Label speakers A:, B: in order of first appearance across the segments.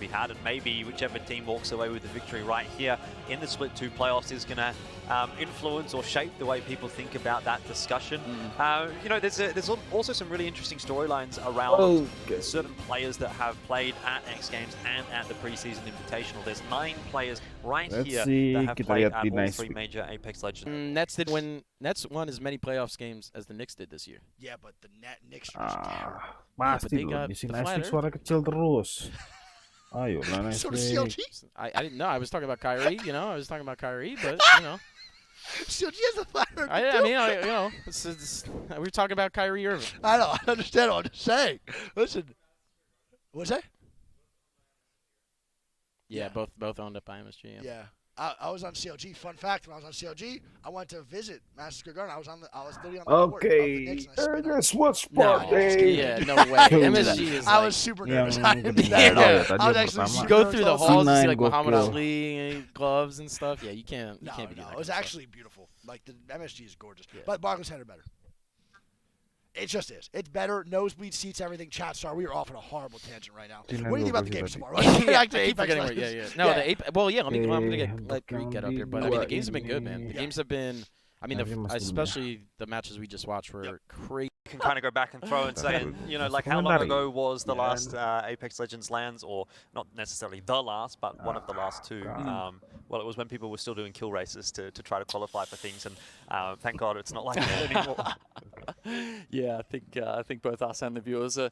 A: be had, and maybe whichever team walks away with the victory right here in the Split 2 playoffs is going to influence or shape the way people think about that discussion. You know, there's also some really interesting storylines around certain players that have played at X Games and at the preseason invitational. There's 9 players right here that have played at all 3 major Apex Legends.
B: Nets won as many playoffs games as the Knicks did this year.
C: Yeah, but the Knicks are just terrible.
D: Pasti loh, di sini Nice suara kecil terus. Ayo lah Nice.
C: So does CLG?
B: I didn't know. I was talking about Kyrie, you know. I was talking about Kyrie, but, you know.
C: CLG has a flatter.
B: I mean, you know, we were talking about Kyrie Irving.
C: I know. I understand what I'm just saying. Listen. What's that?
B: Yeah, both owned up by MSG.
C: Yeah. I was on CLG. Fun fact: when I was on CLG, I went to visit Madison Square Garden. I was literally on the court of the Knicks.
D: That's what's party.
B: Yeah, no way. MSG is.
C: I was super nervous. I didn't do that at all. I was actually super
B: go through the halls and see like
D: Go
B: Muhammad
D: cool.
B: Ali gloves and stuff. Yeah, you can't.
C: No,
B: be
C: it was actually beautiful. Like the MSG is gorgeous, but Barclays Center better. It just is. It's better. Nosebleed seats, everything. Chat star. We are off on a horrible tangent right now. What do you think about the games tomorrow?
B: Yeah. No, well, yeah. I'm gonna let Greek get up here, but I mean, the games have been good, man. The games have been. I mean, especially the matches we just watched were crazy.
A: Can kind of go back and throw and say, you know, like how long ago was the last Apex Legends lands, or not necessarily the last, but one of the last 2. Well, it was when people were still doing kill races to try to qualify for things, and thank God it's not like that anymore.
E: Yeah, I think both us and the viewers are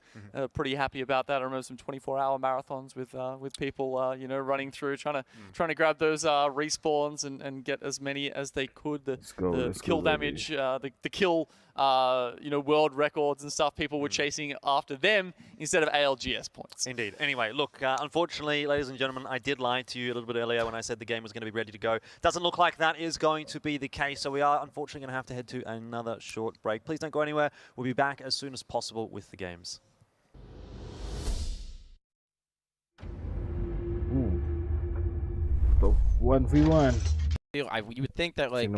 E: pretty happy about that. I remember some 24-hour marathons with people, you know, running through, trying to grab those respawns and get as many as they could. The kill damage, the kill, you know, world records and stuff. People were chasing after them instead of ALGS points.
A: Indeed. Anyway, look, unfortunately, ladies and gentlemen, I did lie to you a little bit earlier when I said the game was going to be ready to go. Doesn't look like that is going to be the case, so we are unfortunately going to have to head to another short break. Please don't go anywhere. We'll be back as soon as possible with the games.
D: Top 1v1.
B: You would think that like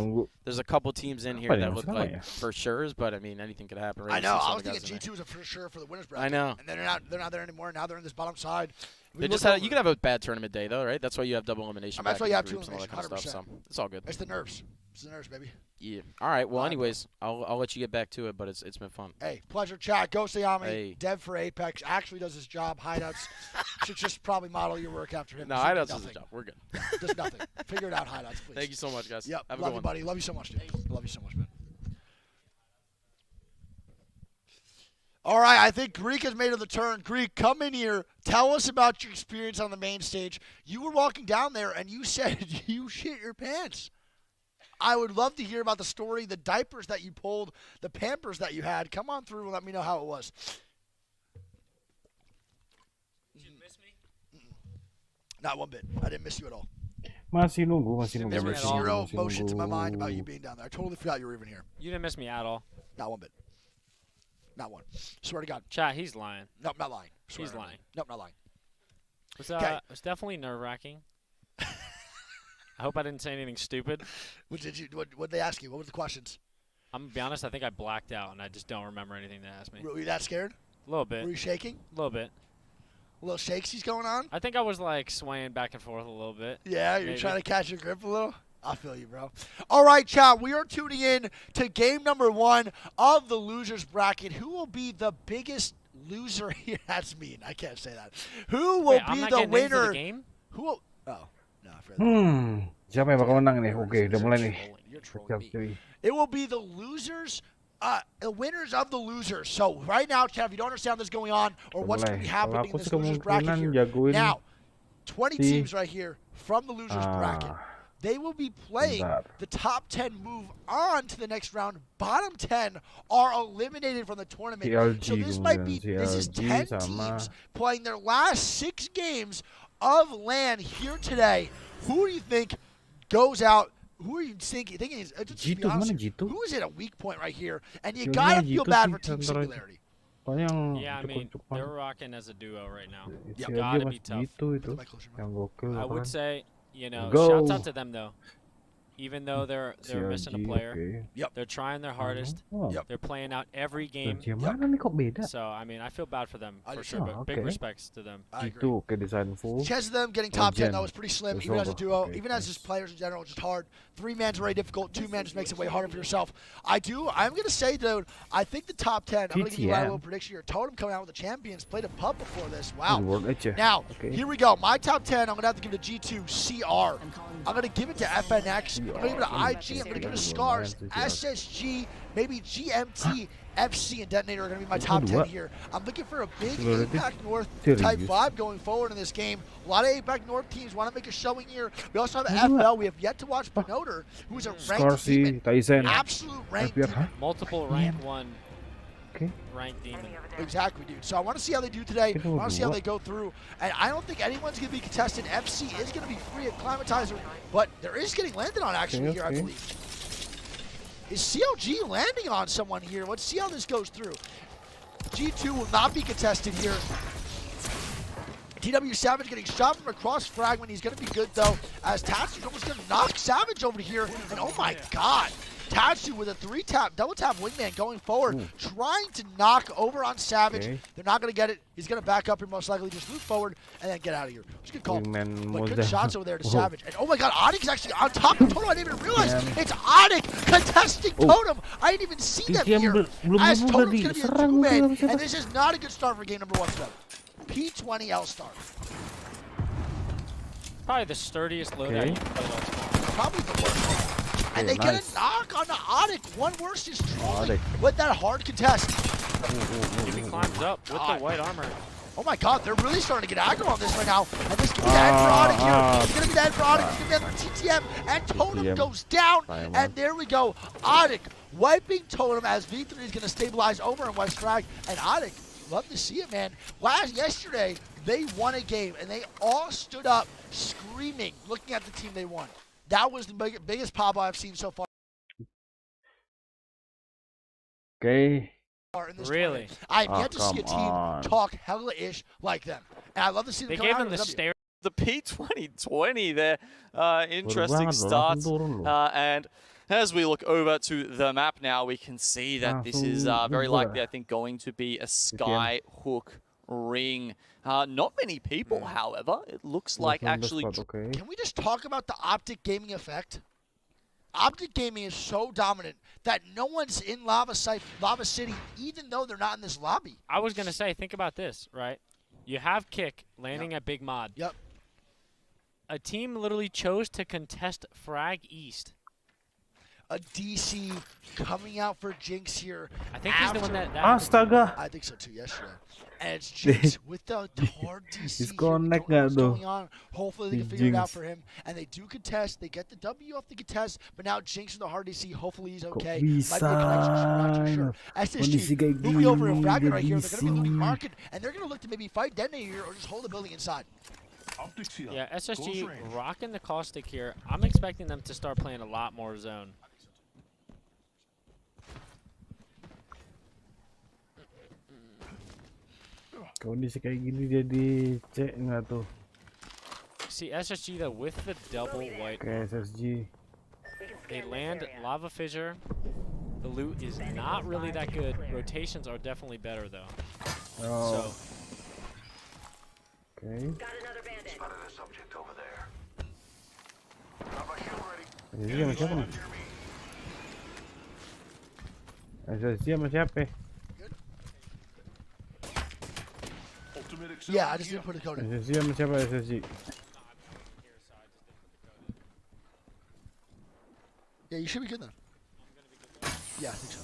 B: there's a couple teams in here that look like for sure's, but I mean anything could happen. Right?
C: I know. I was thinking G2 was a for sure for the winners bracket.
B: I know.
C: And they're not there anymore. Now they're in this bottom side.
B: They just had, you could have a bad tournament day though, right? That's why you have double elimination.
C: That's why you have 2
B: and all that
C: eliminations.
B: kind of stuff. So it's all good.
C: It's the nerves. It's the nerves, baby.
B: Yeah. All right. Well, anyways, I'll let you get back to it, but it's been fun.
C: Hey, pleasure, chat. Go Sayami. Dev for Apex actually does his job. Hideouts should just probably model your work after him.
B: No, Hideouts does his job. We're good.
C: Just nothing. Figure it out, Hideouts, please.
B: Thank you so much, guys.
C: Yep.
B: Have a
C: Love
B: good
C: you,
B: one.
C: buddy. Love you so much, dude. Love you so much, man. All right, I think Greek has made the turn. Greek, come in here. Tell us about your experience on the main stage. You were walking down there, and you said you shit your pants. I would love to hear about the story, the diapers that you pulled, the Pampers that you had. Come on through and let me know how it was.
F: Did you miss me?
C: Not one bit. I didn't miss you at all.
D: Masih nunggu.
C: There was zero emotions in my mind about you being down there. I totally forgot you were even here.
F: You didn't miss me at all.
C: Not one bit. Not one. Swear to God.
F: Chat, he's lying.
C: No, not lying. Swear
F: He's lying.
C: Nope, not lying.
F: It was definitely nerve-wracking. I hope I didn't say anything stupid.
C: What did they ask you? What were the questions?
F: I'm going to be honest, I think I blacked out, and I just don't remember anything they asked me.
C: Were you that scared?
F: A little bit.
C: Were you shaking?
F: A little bit.
C: A little shakesies going on?
F: I think I was, like, swaying back and forth a little bit.
C: Yeah, you're trying to catch your grip a little? I feel you, bro. All right, chat, we are tuning in to game number 1 of the losers bracket. Who will be the biggest loser here? That's mean. I can't say that. Who will be the winner?
F: Game?
C: Who will? Oh, no, I forgot that.
D: Siapa yang bakal menang nih? Oke, udah mulai nih.
C: It will be the losers, the winners of the losers. So right now, chat, if you don't understand what's going on or what's going to be happening in this losers bracket here, now 20 teams right here from the losers bracket. They will be playing the top 10 move on to the next round. Bottom 10 are eliminated from the tournament. So this might be, this is 10 teams playing their last 6 games of LAN here today. Who do you think goes out? Who are you thinking is, to be honest, who is at a weak point right here? And you got to feel bad for Team Singularity.
F: Yeah, I mean, they're rocking as a duo right now. Yep. Gotta be tough. I would say, you know, shouts out to them, though. even though they're missing a player, they're trying their hardest. They're playing out every game. So I mean, I feel bad for them for sure, but big respects to them.
C: I agree. Chance of them getting top 10 though is pretty slim, even as a duo, even as just players in general, just hard. 3-man's very difficult. 2-man just makes it way harder for yourself. I'm gonna say, dude, I think the top 10. I'm gonna give you a little prediction here. Totem coming out with the champions, played a pub before this. Wow. Now here we go. My top 10. I'm gonna have to give it to G2 CR. I'm gonna give it to FNX. I'm gonna give it to IG. I'm gonna give it to Scars, SSG, maybe GMT. FC and Detonator are going to be my top 10 here. I'm looking for a big APAC North type vibe going forward in this game. A lot of APAC North teams want to make a showing here. We also have FL. We have yet to watch Penoter, who's a ranked demon. Absolute ranked demon.
F: Multiple rank 1 ranked demon.
C: Exactly, dude. So I want to see how they do today. I want to see how they go through. And I don't think anyone's going to be contested. FC is going to be free at Climatizer, but there is getting landed on actually here, I believe. Is CLG landing on someone here? Let's see how this goes through. G2 will not be contested here. TW Savage getting shot from across fragment. He's going to be good, though, as Tatsu's almost going to knock Savage over here. And oh my god, Tatsu with a 3-tap, double-tap wingman going forward, trying to knock over on Savage. They're not going to get it. He's going to back up here most likely, just move forward, and then get out of here. It's a good call. But good shots over there to Savage. And oh my god, Onyx is actually on top of Totem. I didn't even realize it's Onyx contesting Totem. I didn't even see them here. As Totem's going to be a 2-man, and this is not a good start for game number 1 for them. P20 L-Star.
F: Probably the sturdiest loadout you can play All-Star.
C: Probably the worst. And they get a knock on the Onyx. One worse is trolling with that hard contest.
F: He climbs up with the white armor.
C: Oh my god, they're really starting to get aggro on this right now. And this could be the end for Onyx here. It's going to be the end for Onyx. It's going to be the end for TTM. And Totem goes down. And there we go. Onyx wiping Totem as V3 is going to stabilize over in West Frag. And Onyx, love to see it, man. Yesterday, they won a game. And they all stood up screaming, looking at the team they won. That was the biggest pop I've seen so far.
D: Okay.
C: In this
F: really?
C: Tournament. I've yet to see a team talk hella-ish like them. And I love to see them
F: They
C: come
F: gave
C: out
F: them the stare.
E: The P2020 there. Interesting start. And as we look over to the map now, we can see that this is very likely, I think, going to be a Skyhook ring. Not many people, however. It looks like actually...
C: Can we just talk about the Optic gaming effect? Optic gaming is so dominant that no one's in Lava City, even though they're not in this lobby.
F: I was going to say, think about this, right? You have Kick landing at Big Mod. A team literally chose to contest Frag East.
C: A DC coming out for Jinx here.
F: I think he's the one that...
D: Astaga.
C: I think so too, yesterday. And it's Jinx with the hard DC. He's going on. Hopefully they can figure it out for him. And they do contest. They get the W off the contest. But now Jinx with the hard DC. Hopefully he's okay. Might be a connection, I'm not too sure. SSG moving over in Fragment right here. They're going to be looting market. And they're going to look to maybe fight Detonator here or just hold the building inside.
F: Yeah, SSG rocking the caustic here. I'm expecting them to start playing a lot more zone.
D: Kondisi kayak gini jadi cek nggak tuh?
F: See SSG though with the double white.
D: Okay, SSG.
F: They land Lava Fissure. The loot is not really that good. Rotations are definitely better though.
D: Oh.
F: So.
D: Okay.
G: Spotted a subject over there.
D: SSG sama siapa nih? SSG sama siapa?
C: Yeah, I just didn't put a code in.
D: SSG sama siapa SSG?
C: Yeah, you should be good then. Yeah, I think so.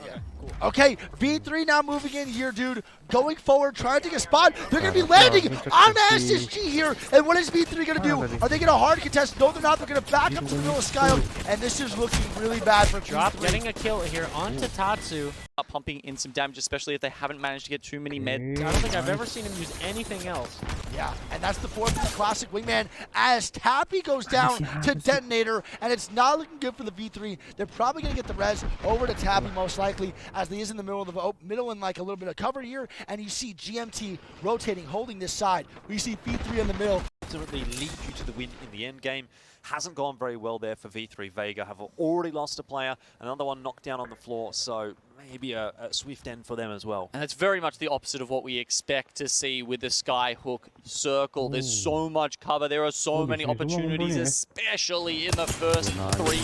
C: Yeah, cool. Okay, V3 now moving in here, dude. Going forward, trying to take a spot. They're going to be landing on the SSG here. And what is V3 going to do? Are they going to hard contest? No, they're not. They're going to back up to the middle of Skyhook. And this is looking really bad for
F: Drop
C: V3.
F: Getting a kill here onto Tatsu.
E: Pumping in some damage, especially if they haven't managed to get too many meds.
F: I don't think I've ever seen him use anything else.
C: Yeah, and that's the 4th classic wingman as Tappy goes down to Detonator, and it's not looking good for the V3. They're probably going to get the res over to Tappy most likely, as he is in the middle of the middle and like a little bit of cover here, and you see GMT rotating, holding this side. We see V3 in the middle.
A: Ultimately lead you to the win in the end game. Hasn't gone very well there for V3 Vega. Have already lost a player. Another one knocked down on the floor. So maybe a swift end for them as well.
E: And it's very much the opposite of what we expect to see with the Skyhook circle. There's so much cover. There are so many opportunities, especially in the first 3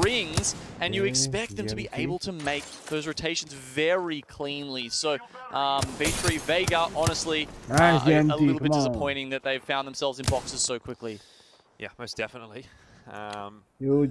E: rings. And you expect them to be able to make those rotations very cleanly. So V3 Vega, honestly, a little bit disappointing that they've found themselves in boxes so quickly.
A: Yeah, most definitely. Just going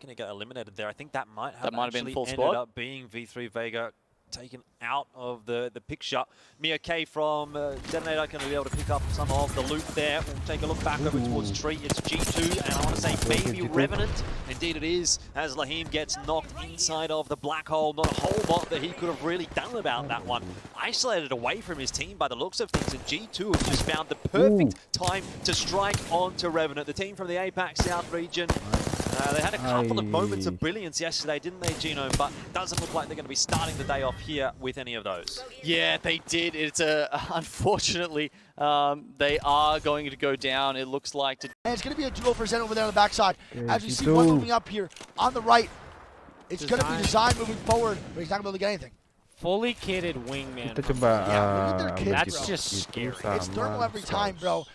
A: to get eliminated there. I think that might have
E: been full
A: ended
E: squad.
A: up being V3 Vega taken out of the picture. Mia K from Detonator going to be able to pick up some of the loot there. We'll take a look back over towards Tree. It's G2, and I want to say maybe Revenant. Indeed it is, as Lahim gets knocked inside of the black hole. Not a whole lot that he could have really done about that one. Isolated away from his team by the looks of things, and G2 have just found the perfect time to strike onto Revenant. The team from the APAC South region, they had a couple of moments of brilliance yesterday, didn't they, Gino? But it doesn't look like they're going to be starting the day off here with any of those.
E: Yeah, they did. It's unfortunately, they are going to go down, it looks like.
C: And it's going to be a duo for Zen over there on the backside. As you see one moving up here on the right, it's going to be Design moving forward, but he's not going to be able to get anything.
F: Fully kitted wingman.
C: That's
F: just scary.
C: It's thermal every time, bro.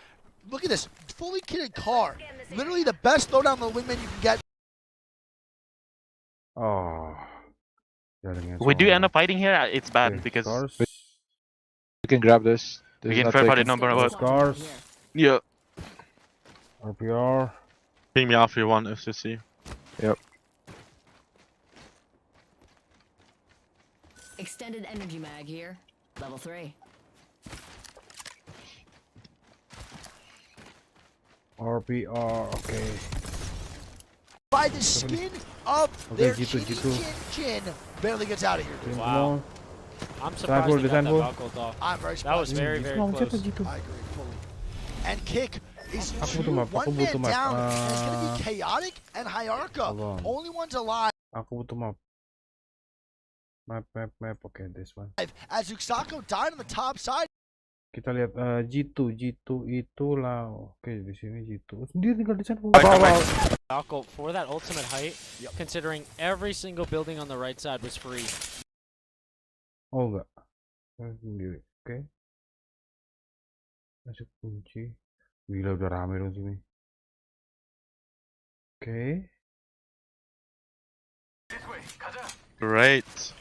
C: Look at this, fully kitted car. Literally the best throwdown on the wingman you can get.
D: Oh.
H: If we do end up fighting here, it's bad because
I: you can grab this.
H: We can third party number about
D: Scars.
H: Yeah.
D: RPR.
H: Ping me off if you want FCC.
I: Yep.
J: Extended energy mag here. Level 3.
D: RPR, okay.
C: By the skin of their chin, barely gets out of here.
F: Wow. I'm surprised they got that buckled off.
C: I'm very surprised.
F: That was very, very close.
C: I agree fully. And Kick is one man down, and it's going to be Chaotic and Hyarka. Only ones alive.
D: Aku butuh map. Map. Okay, this one.
C: As Uxako died on the top side.
D: Kita lihat G2 itulah. Oke, di sini G2. Dia tinggal di sana.
F: Falco, for that ultimate height, considering every single building on the right side was free.
D: Oh enggak. Sendiri. Oke. Masuk kunci. Gila udah rame dong sini. Oke.
H: Great.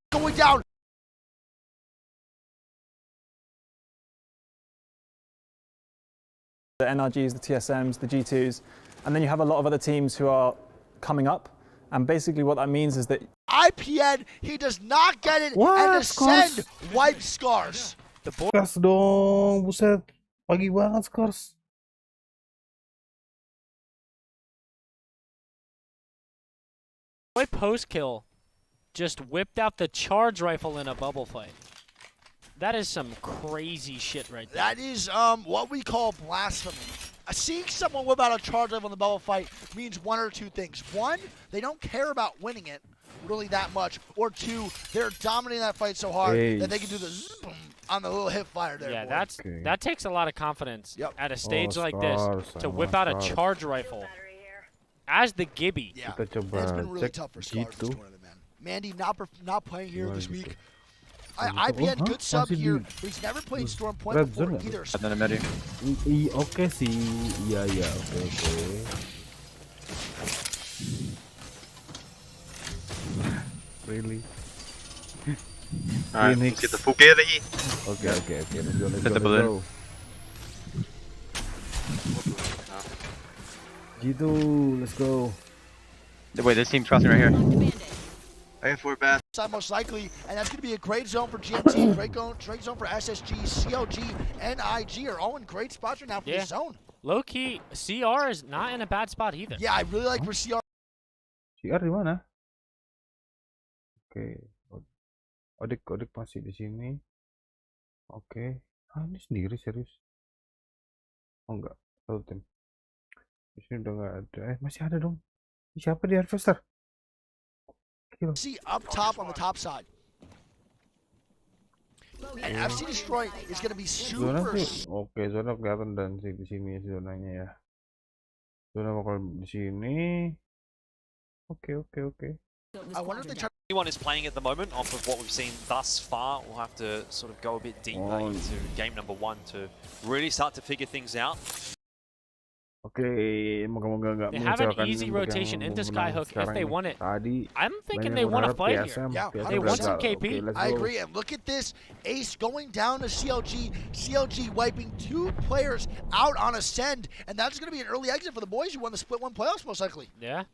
C: Going down.
K: The NRGs, the TSMs, the G2s, and then you have a lot of other teams who are coming up. And basically what that means is that
C: IPN, he does not get it, and Ascend wipe Scars.
D: Scars dong, buset. Pagi banget Scars.
F: Boy post kill just whipped out the charge rifle in a bubble fight. That is some crazy shit right there.
C: That is what we call blasphemy. Seeing someone whip out a charge rifle in the bubble fight means one or two things. One, they don't care about winning it really that much. Or two, they're dominating that fight so hard that they can do the zoom on the little hip fire there.
F: Yeah, that takes a lot of confidence at a stage like this to whip out a charge rifle as the Gibby.
C: Yeah, it's been really tough for Scars this tournament, man. Mandy not playing here this week. IPN good sub here, but he's never played Storm Point before either.
D: Oke sih, iya oke. Really?
H: Alright, let's get the full gear there.
D: Okay. Let's
H: the
D: go.
H: balloon.
D: G2, let's go.
H: Wait, this team crossing right here. I have 4 bad.
C: Most likely, and that's going to be a great zone for GMT, great zone for SSG, CLG, and IG are all in great spots right now for this zone.
F: Low key, CR is not in a bad spot either.
C: Yeah, I really like where CR.
D: CR di mana? Oke. Odik masih di sini. Oke. Ini sendiri serius. Oh enggak, satu tim. Di sini udah nggak ada. Masih ada dong. Siapa di Harvester?
C: See up top on the top side. And FC Destroy is going to be super.
D: Oke, zona kelihatan dan di sini zonanya ya. Zona bakal di sini. Oke.
C: I wonder if they try.
A: Anyone is playing at the moment off of what we've seen thus far. We'll have to sort of go a bit deeper into game number 1 to really start to figure things out.
D: Oke, moga-moga nggak
F: They have an
D: mengecewakan
F: easy
D: untuk
F: rotation
D: yang
F: into
D: menang
F: Skyhook if
D: sekarang
F: they
D: ini.
F: want it.
D: Tadi
F: I'm thinking
D: banyak
F: they want to
D: berharap
F: fight
D: PSM,
F: here.
C: Yeah,
F: They want some
D: gagal.
F: KP.
D: Oke, let's
C: I
D: go.
C: agree, and look at this. Ace going down to CLG. CLG wiping 2 players out on Ascend, and that's going to be an early exit for the boys who won the Split 1 playoffs most likely.
F: Yeah.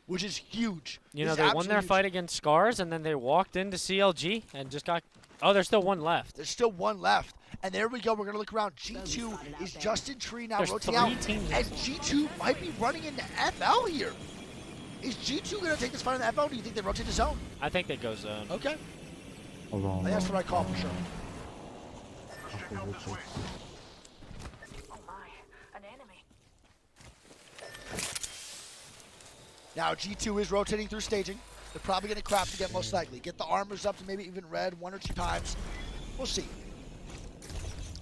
C: Which is huge.
F: You know, they won their fight against Scars, and then they walked into CLG and just got... Oh, there's still one left.
C: There's still one left. And there we go. We're going to look around. G2 is Justin Tree now
F: There's
C: rotating
F: 3
C: out.
F: teams.
C: And G2 might be running into FL here. Is G2 going to take this fight in the FL, or do you think they rotate the zone?
F: I think they go zone.
C: Okay.
D: Hold on.
C: I think that's the right call for sure. Now G2 is rotating through staging. They're probably going to craft again most likely. Get the armors up to maybe even red 1 or 2 times. We'll see.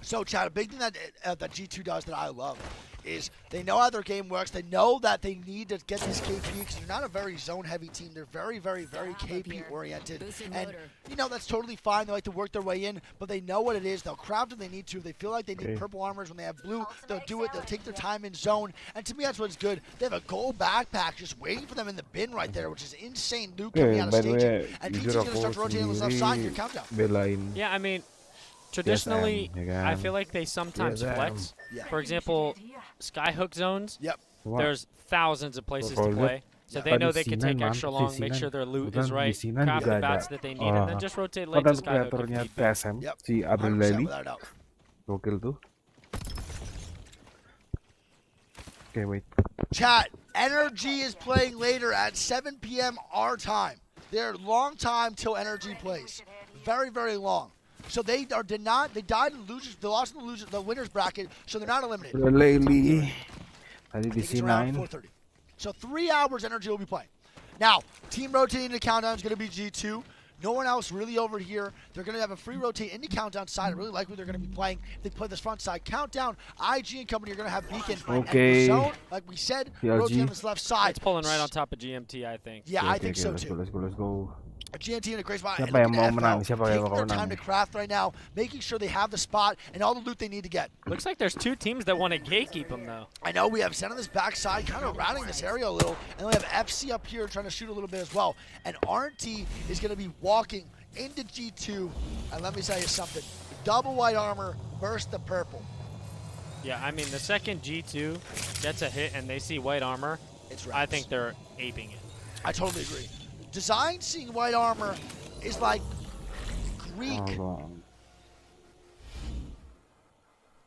C: So Chad, a big thing that G2 does that I love is they know how their game works. They know that they need to get this KP because they're not a very zone-heavy team. They're very, very, very KP-oriented. And, you know, that's totally fine. They like to work their way in, but they know what it is. They'll craft when they need to. If they feel like they need purple armors when they have blue, they'll do it. They'll take their time in zone. And to me, that's what's good. They have a gold backpack just waiting for them in the bin right there, which is insane loot coming out of staging. And G2's going to start rotating on the left side. Your countdown.
F: Yeah, I mean, traditionally, I feel like they sometimes flex.
C: Yeah.
F: For example, Skyhook zones,
C: Yep.
F: there's thousands of places to play. So they know they can take extra long, make sure their loot is right, craft the bats that they need, and then just rotate late to Skyhook.
D: Kreatornya PSM,
C: Yep.
D: si Abdul Lali.
C: Without a doubt.
D: Gokil tuh. Okay, wait.
C: Chat, Energy is playing later at 7 p.m. our time. They're long time till Energy plays. Very, very long. So they did not. They died in losers. They lost in the winners bracket, so they're not eliminated.
D: Lali. Tadi
C: I
D: di
C: think it's around
D: C9.
C: 4:30. So 3 hours Energy will be playing. Now, team rotating into countdown is going to be G2. No one else really over here. They're going to have a free rotate into countdown side. I really like what they're going to be playing. If they play this front side countdown, IG and company are going to have Beacon.
D: Okay.
C: And the zone, like we said, rotate on this left side.
F: It's pulling right on top of GMT, I think.
C: Yeah, I think so too.
D: Let's go.
C: GMT in a great spot.
D: Siapa yang mau menang?
C: Taking
D: Siapa yang
C: their
D: bakal
C: time to
D: menang?
C: craft right now, making sure they have the spot and all the loot they need to get.
F: Looks like there's 2 teams that want to gatekeep them, though.
C: I know we have Zen on this backside, kind of routing this area a little, and we have FC up here trying to shoot a little bit as well. And RNT is going to be walking into G2, and let me tell you something. Double white armor versus the purple.
F: Yeah, I mean, the second G2 gets a hit and they see white armor,
C: It's
F: I think they're aping it.
C: I totally agree. Design seeing white armor is like Greek.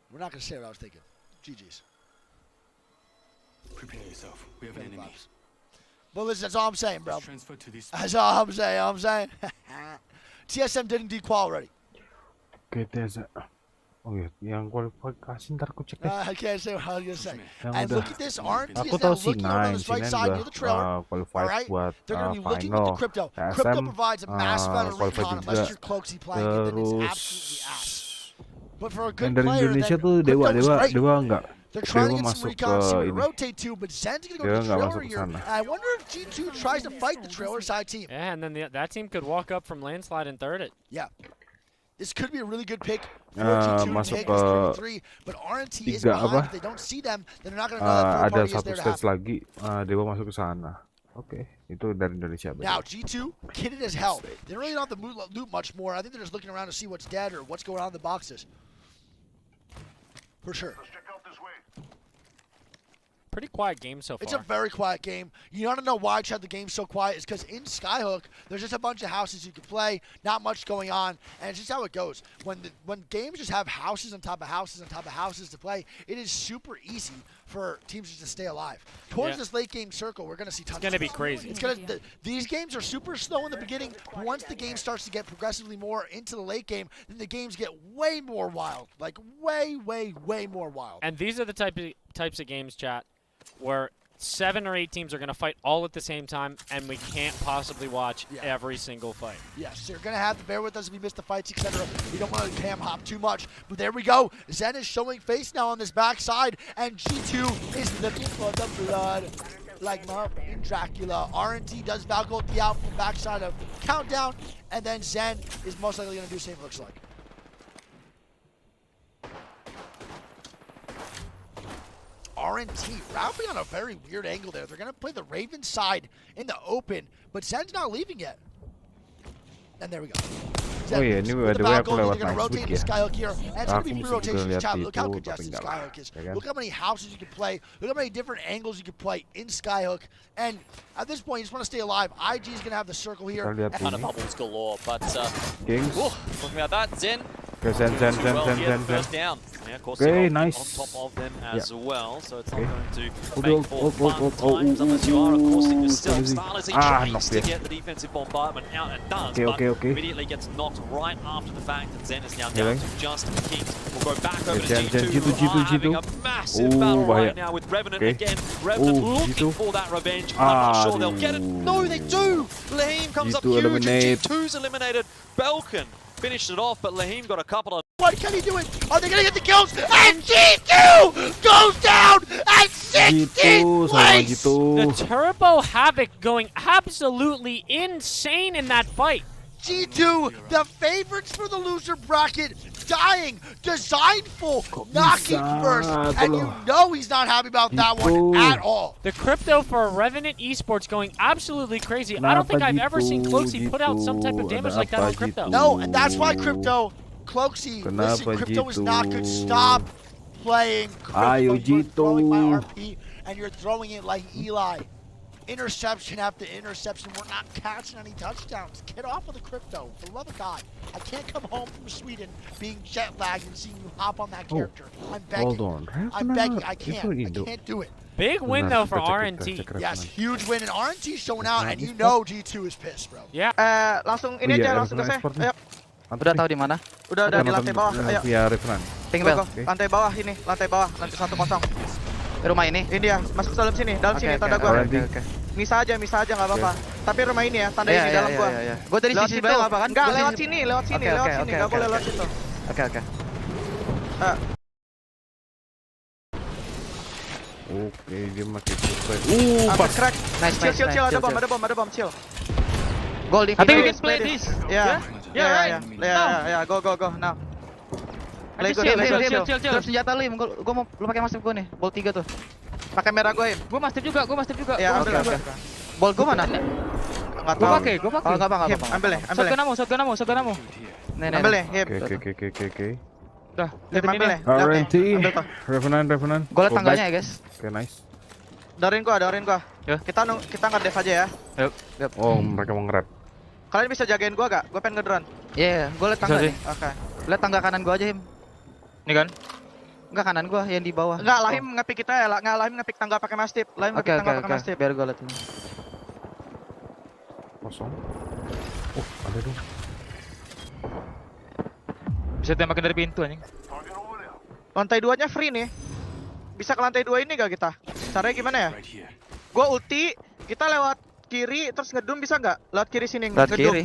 C: We're not going to say what I was thinking. GG's.
G: Prepare yourself. We have an enemy.
C: But listen, that's all I'm saying, bro.
G: Transfer to this.
C: That's all I'm saying. TSM didn't dequal already.
D: Oke, TSM. Oh iya, yang kualifikasi ntar aku cek deh.
C: I can't say what I was going to say.
D: Yang
C: And
D: udah.
C: look at this. RNT
D: Aku
C: is now
D: tahu
C: looking over on
D: C9,
C: this right
D: C9
C: side near the trailer.
D: udah qualified
C: Alright?
D: buat
C: They're going to be looking with
D: final.
C: the Crypto.
D: TSM
C: Crypto provides a massive amount of
D: qualified
C: recon unless
D: juga.
C: you're Cloaksy playing it, then it's
D: Terus
C: absolutely ass. But for a
D: yang
C: good
D: dari
C: player,
D: Indonesia
C: then
D: tuh
C: Crypto was great.
D: Dewa enggak.
C: They're trying to
D: Dewa
C: get some
D: masuk
C: recon, see
D: ke
C: where to
D: ini.
C: rotate to, but Zen's going to go
D: Dewa
C: to the
D: nggak
C: trailer
D: masuk ke
C: here.
D: sana.
C: And I wonder if G2 tries to fight the trailer side team.
F: Yeah, and then that team could walk up from landslide and third it.
C: Yeah. This could be a really good pick for G2 to
D: masuk
C: take
D: ke
C: this 3-3, but RNT is
D: 3
C: behind.
D: apa?
C: If they don't see them, then they're not going to know that third
D: Ada
C: party is
D: satu
C: there to
D: stage
C: happen.
D: lagi Dewa masuk ke sana. Oke, itu dari Indonesia.
C: Now, G2, kitted as hell. They really don't have to loot much more. I think they're just looking around to see what's dead or what's going on in the boxes. For sure.
F: Pretty quiet game so far.
C: It's a very quiet game. You want to know why Chad the game's so quiet? It's because in Skyhook, there's just a bunch of houses you can play, not much going on, and it's just how it goes. When games just have houses on top of houses on top of houses to play, it is super easy for teams just to stay alive. Towards this late game circle, we're going to see tons.
F: It's going to be crazy.
C: It's gonna. These games are super slow in the beginning. Once the game starts to get progressively more into the late game, then the games get way more wild. Like way, way, way more wild.
F: And these are the types of games, chat, where 7 or 8 teams are going to fight all at the same time, and we can't possibly watch every single fight.
C: Yes, you're going to have to bear with us if we miss the fights, etc. We don't want to cam hop too much. But there we go. Zen is showing face now on this backside, and G2 is looking for the blood like in Dracula. RNT does Valgo the out from the backside of Countdown, and then Zen is most likely going to do the same, looks like. RNT wrapping on a very weird angle there. They're going to play the Raven side in the open, but Zen's not leaving yet. And there we go.
D: Oh iya, ini by the way aku lewat
C: nice
D: week ya.
C: Aku mesti juga lihat itu, look how congested Skyhook is. Look how many houses you can play. Look how many different angles you can play in Skyhook. And at this point, you just want to stay alive. IG is going to have the circle here.
E: Kind of bubbles galore, but
D: Kings.
E: Talking about that, Zen.
D: Zen.
E: First down.
A: Yeah, of course,
D: okay,
A: on top of them as well, so it's not going to make for fun times unless you are, of course, in yourself. Starless, he tries to get the defensive bombardment out and does, but immediately gets knocked right after the fact that Zen is now down to just Kings. We'll go back over to G2, having a massive battle right now with Revenant again. Revenant looking for that revenge. I'm not sure they'll get it. No, they do! Lahim comes up huge, and G2's eliminated. Belkin finished it off, but Lahim got a couple of...
C: What can he do it? Are they going to get the kills? And G2 goes down at 16th place!
F: The Turbo Havoc going absolutely insane in that fight.
C: G2, the favorites for the loser bracket, dying, designful, knocking first, and you know he's not happy about that one at all.
F: The crypto for Revenant Esports going absolutely crazy. I don't think I've ever seen Cloaksy put out some type of damage like that on crypto.
C: No, and that's why crypto, Cloaksy, listen, crypto is not good. Stop playing crypto. You're throwing my RP, and you're throwing it like Eli. Interception after interception. We're not catching any touchdowns. Get off of the crypto, for the love of God. I can't come home from Sweden being jet lagged and seeing you hop on that character. I'm begging.
D: Hold on.
C: I'm begging. I can't do it.
F: Big win though for RNT.
C: Yes, huge win, and RNT showing out, and you know G2 is pissed, bro.
F: Yeah.
L: Langsung ini aja, langsung ke saya. Ayo.
B: Udah tahu di mana?
L: Udah di lantai bawah. Ayo.
D: Via Revenant.
L: Ping bell. Lantai bawah ini, lantai bawah, lantai 1-0.
B: Rumah ini?
L: Ini dia, masuk ke dalam sini tanda gua. Misa aja nggak apa-apa. Tapi rumah ini ya, tanda ini dalam gua.
B: Gua dari sisi sebelah apa kan?
L: Enggak, lewat sini, nggak boleh lewat situ.
B: Oke.
D: Oke, dia makin selesai.
L: Pas crack.
B: Nice.
L: Chill, ada bom, chill.
B: Goal
L: I think we can play this. Yeah, go now. Play go, chill.
B: Terus senjata lu, gua mau lu pakai master gua nih, bol 3 tuh.
L: Pakai merah gua, Im.
F: Gua master juga.
L: Ya, ambil.
B: Bol gua mana?
L: Enggak tahu.
F: Gua pakai.
L: Oh, enggak apa. Ambil ya.
F: Shotgun ammo.
B: Nih.
L: Ambil ya, Hip.
D: Oke.
L: Udah, ambil ya.
D: RNT, Revenant.
B: Gua liat tangganya ya, guys.
D: Oke, nice.
L: Darin gua.
B: Ya.
L: Kita nge-dev aja ya.
B: Yuk.
D: Oh, mereka mau nge-rap.
L: Kalian bisa jagain gua gak? Gua pengen ngedrone.
B: Iya, gua liat tangga nih.
L: Oke.
B: Liat tangga kanan gua aja, Him.
L: Ini kan?
B: Enggak, kanan gua yang di bawah.
L: Enggak, Lahim nge-pick kita ya. Lahim nge-pick tangga pakai mastip.
B: Oke. Biar gua liat ini.
D: Kosong. Oh, ada dong.
L: Bisa tembakin dari pintu anjing. Lantai 2-nya free nih. Bisa ke lantai 2 ini gak kita? Caranya gimana ya? Gua ulti, kita lewat kiri terus ngedum bisa nggak? Lewat kiri sini
B: ngedum. Kiri.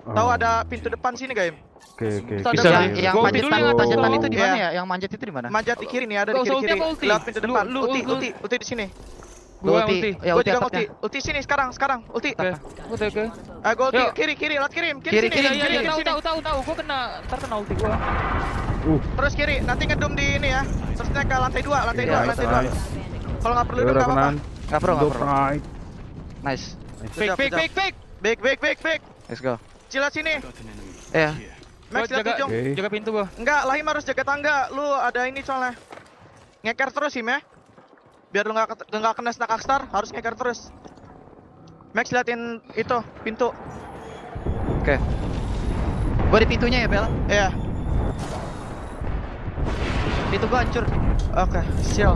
L: Tahu ada pintu depan sini gak, Im?
D: Oke.
B: Bisa. Yang manjatan itu di mana ya? Yang manjat itu di mana?
L: Manjat di kiri nih, ada di kiri. Lewat pintu depan. Ulti di sini.
B: Gua ulti.
L: Gua juga ulti. Ulti sini sekarang. Ulti.
F: Oke.
L: Gua ulti kiri, lewat kiri.
F: Kiri. Tahu. Gua kena ulti gua.
L: Terus kiri, nanti ngedum di ini ya. Terus naik ke lantai 2. Kalau nggak perlu enggak apa-apa.
B: Enggak perlu. Nice.
L: Back.
B: Let's go.
L: Cila sini.
B: Iya.
L: Max
F: jaga pintu gua.
L: Enggak, Lahim harus jaga tangga. Lu ada ini soalnya. Ngeker terus sih, ya. Biar lu enggak kena stack Akstar, harus ngeker terus. Max liatin itu, pintu.
B: Oke. Gua di pintunya ya, Bel?
L: Iya.
B: Pintu gua hancur.
L: Oke, sial.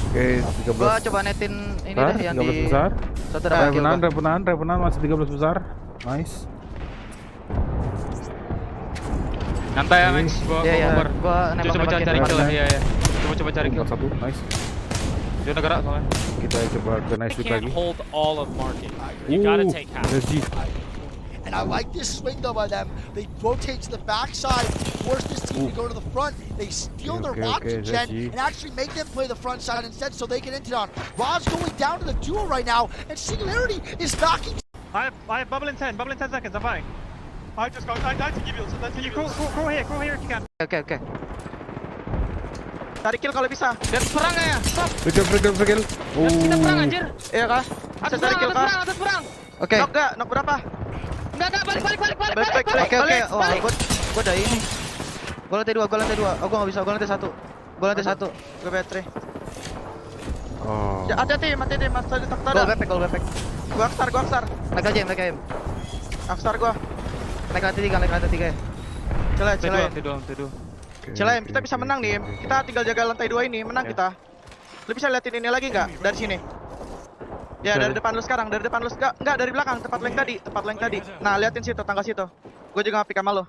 D: Oke, 13.
B: Gua coba netin ini deh yang
D: 13
B: di
D: besar.
B: Satu dapat kill.
D: Revenant masih 13 besar. Nice.
F: Santai ya, Max.
B: Gua nembak
F: coba cari kill. Iya.
B: Coba cari kill.
D: Satu, nice.
I: Dia udah gerak soalnya.
D: Kita coba ke nice
F: They
D: look lagi.
F: can't hold all of market. You gotta take half.
C: And I like this swing though by them. They rotate to the backside, force this team to go to the front. They steal their oxygen and actually make them play the front side instead so they can enter on. Roz going down to the duel right now, and Singularity is knocking.
H: I have bubble in 10 seconds, I'm fine. I just got, I to give you, so let's crawl here if you can.
L: Oke. Tarik kill kalau bisa. Dan perang ya. Stop.
D: Fragile.
L: Kita perang anjir. Iya kah? Bisa tarik kill kah? Atas perang. Oke. Knock berapa? Enggak, balik. Oke. Oh, gua ada ini. Gua lantai 2. Oh, gua enggak bisa. Gua lantai 1. Gua battery.
D: Oh.
L: Ya, hati-hati, Mas. Tadi tak ada. Gol bepek. Gua aksar. Naik aja. Aksar gua. Naik lantai 3 ya. Celain. Celain, kita bisa menang nih. Kita tinggal jaga lantai 2 ini, menang kita. Lu bisa liatin ini lagi nggak? Dari sini. Ya, dari depan lu sekarang, Enggak, dari belakang, tempat link tadi. Nah, liatin situ, tangga situ. Gue juga nge-pick sama lo.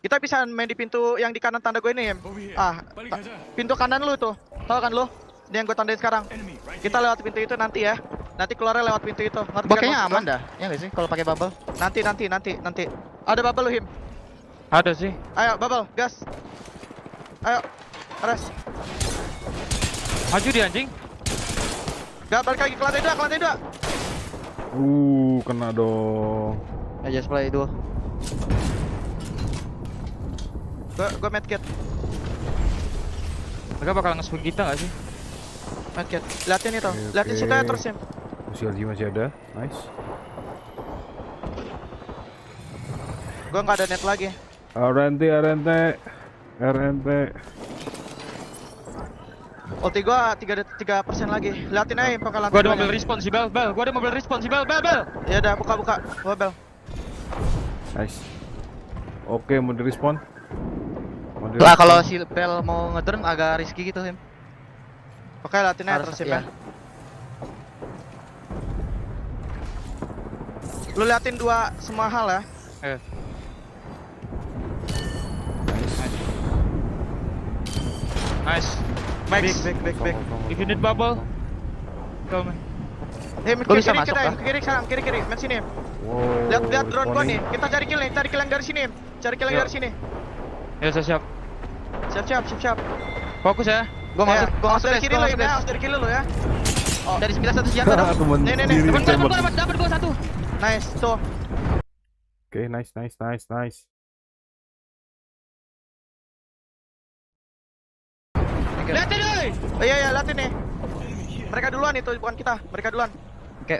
L: Kita bisa main di pintu yang di kanan tanda gue ini, pintu kanan lu tuh. Tahu kan lu? Ini yang gue tandain sekarang. Kita lewat pintu itu nanti ya. Nanti keluarnya lewat pintu itu. Kayaknya aman dah. Ya nggak sih kalau pakai bubble? Nanti. Ada bubble lu, Him.
I: Ada sih.
L: Ayo, bubble, gas. Ayo, res.
I: Maju dia anjing.
L: Gak, balik lagi ke lantai 2.
D: Kena dong.
L: Aja play 2. Gua medkit.
I: Mereka bakal nge-swing kita nggak sih?
L: Medkit. Liatin itu. Liatin situ ya terus, Sim.
D: CLG masih ada. Nice.
L: Gua nggak ada net lagi.
D: RNT.
L: Ulti gua 3% lagi. Liatin aja pakai lantai.
I: Gua ada mobil respawn si Bel.
L: Ya udah, buka. Gua Bel.
D: Nice. Oke, mau di respawn.
L: Lah kalau si Bel mau ngedrone agak risky gitu, Sim. Oke, liatin aja terus, Sim ya. Lu liatin 2 semua hal ya.
I: Nice.
L: Back.
I: If you need bubble, come.
L: Bisa masuk kah? Kiri sekarang, kiri. Main sini. Lihat drone gua nih. Kita cari kill yang dari sini.
I: Ya, siap.
L: Siap.
I: Fokus ya.
L: Gua masuk dari kiri lo ya. Oh, dari 91 senjata dong. Nih. Dapat gua 1. Nice, tuh.
D: Oke, nice.
L: Liatin nih. Iya, liatin nih. Mereka duluan itu, bukan kita. Mereka duluan. Oke.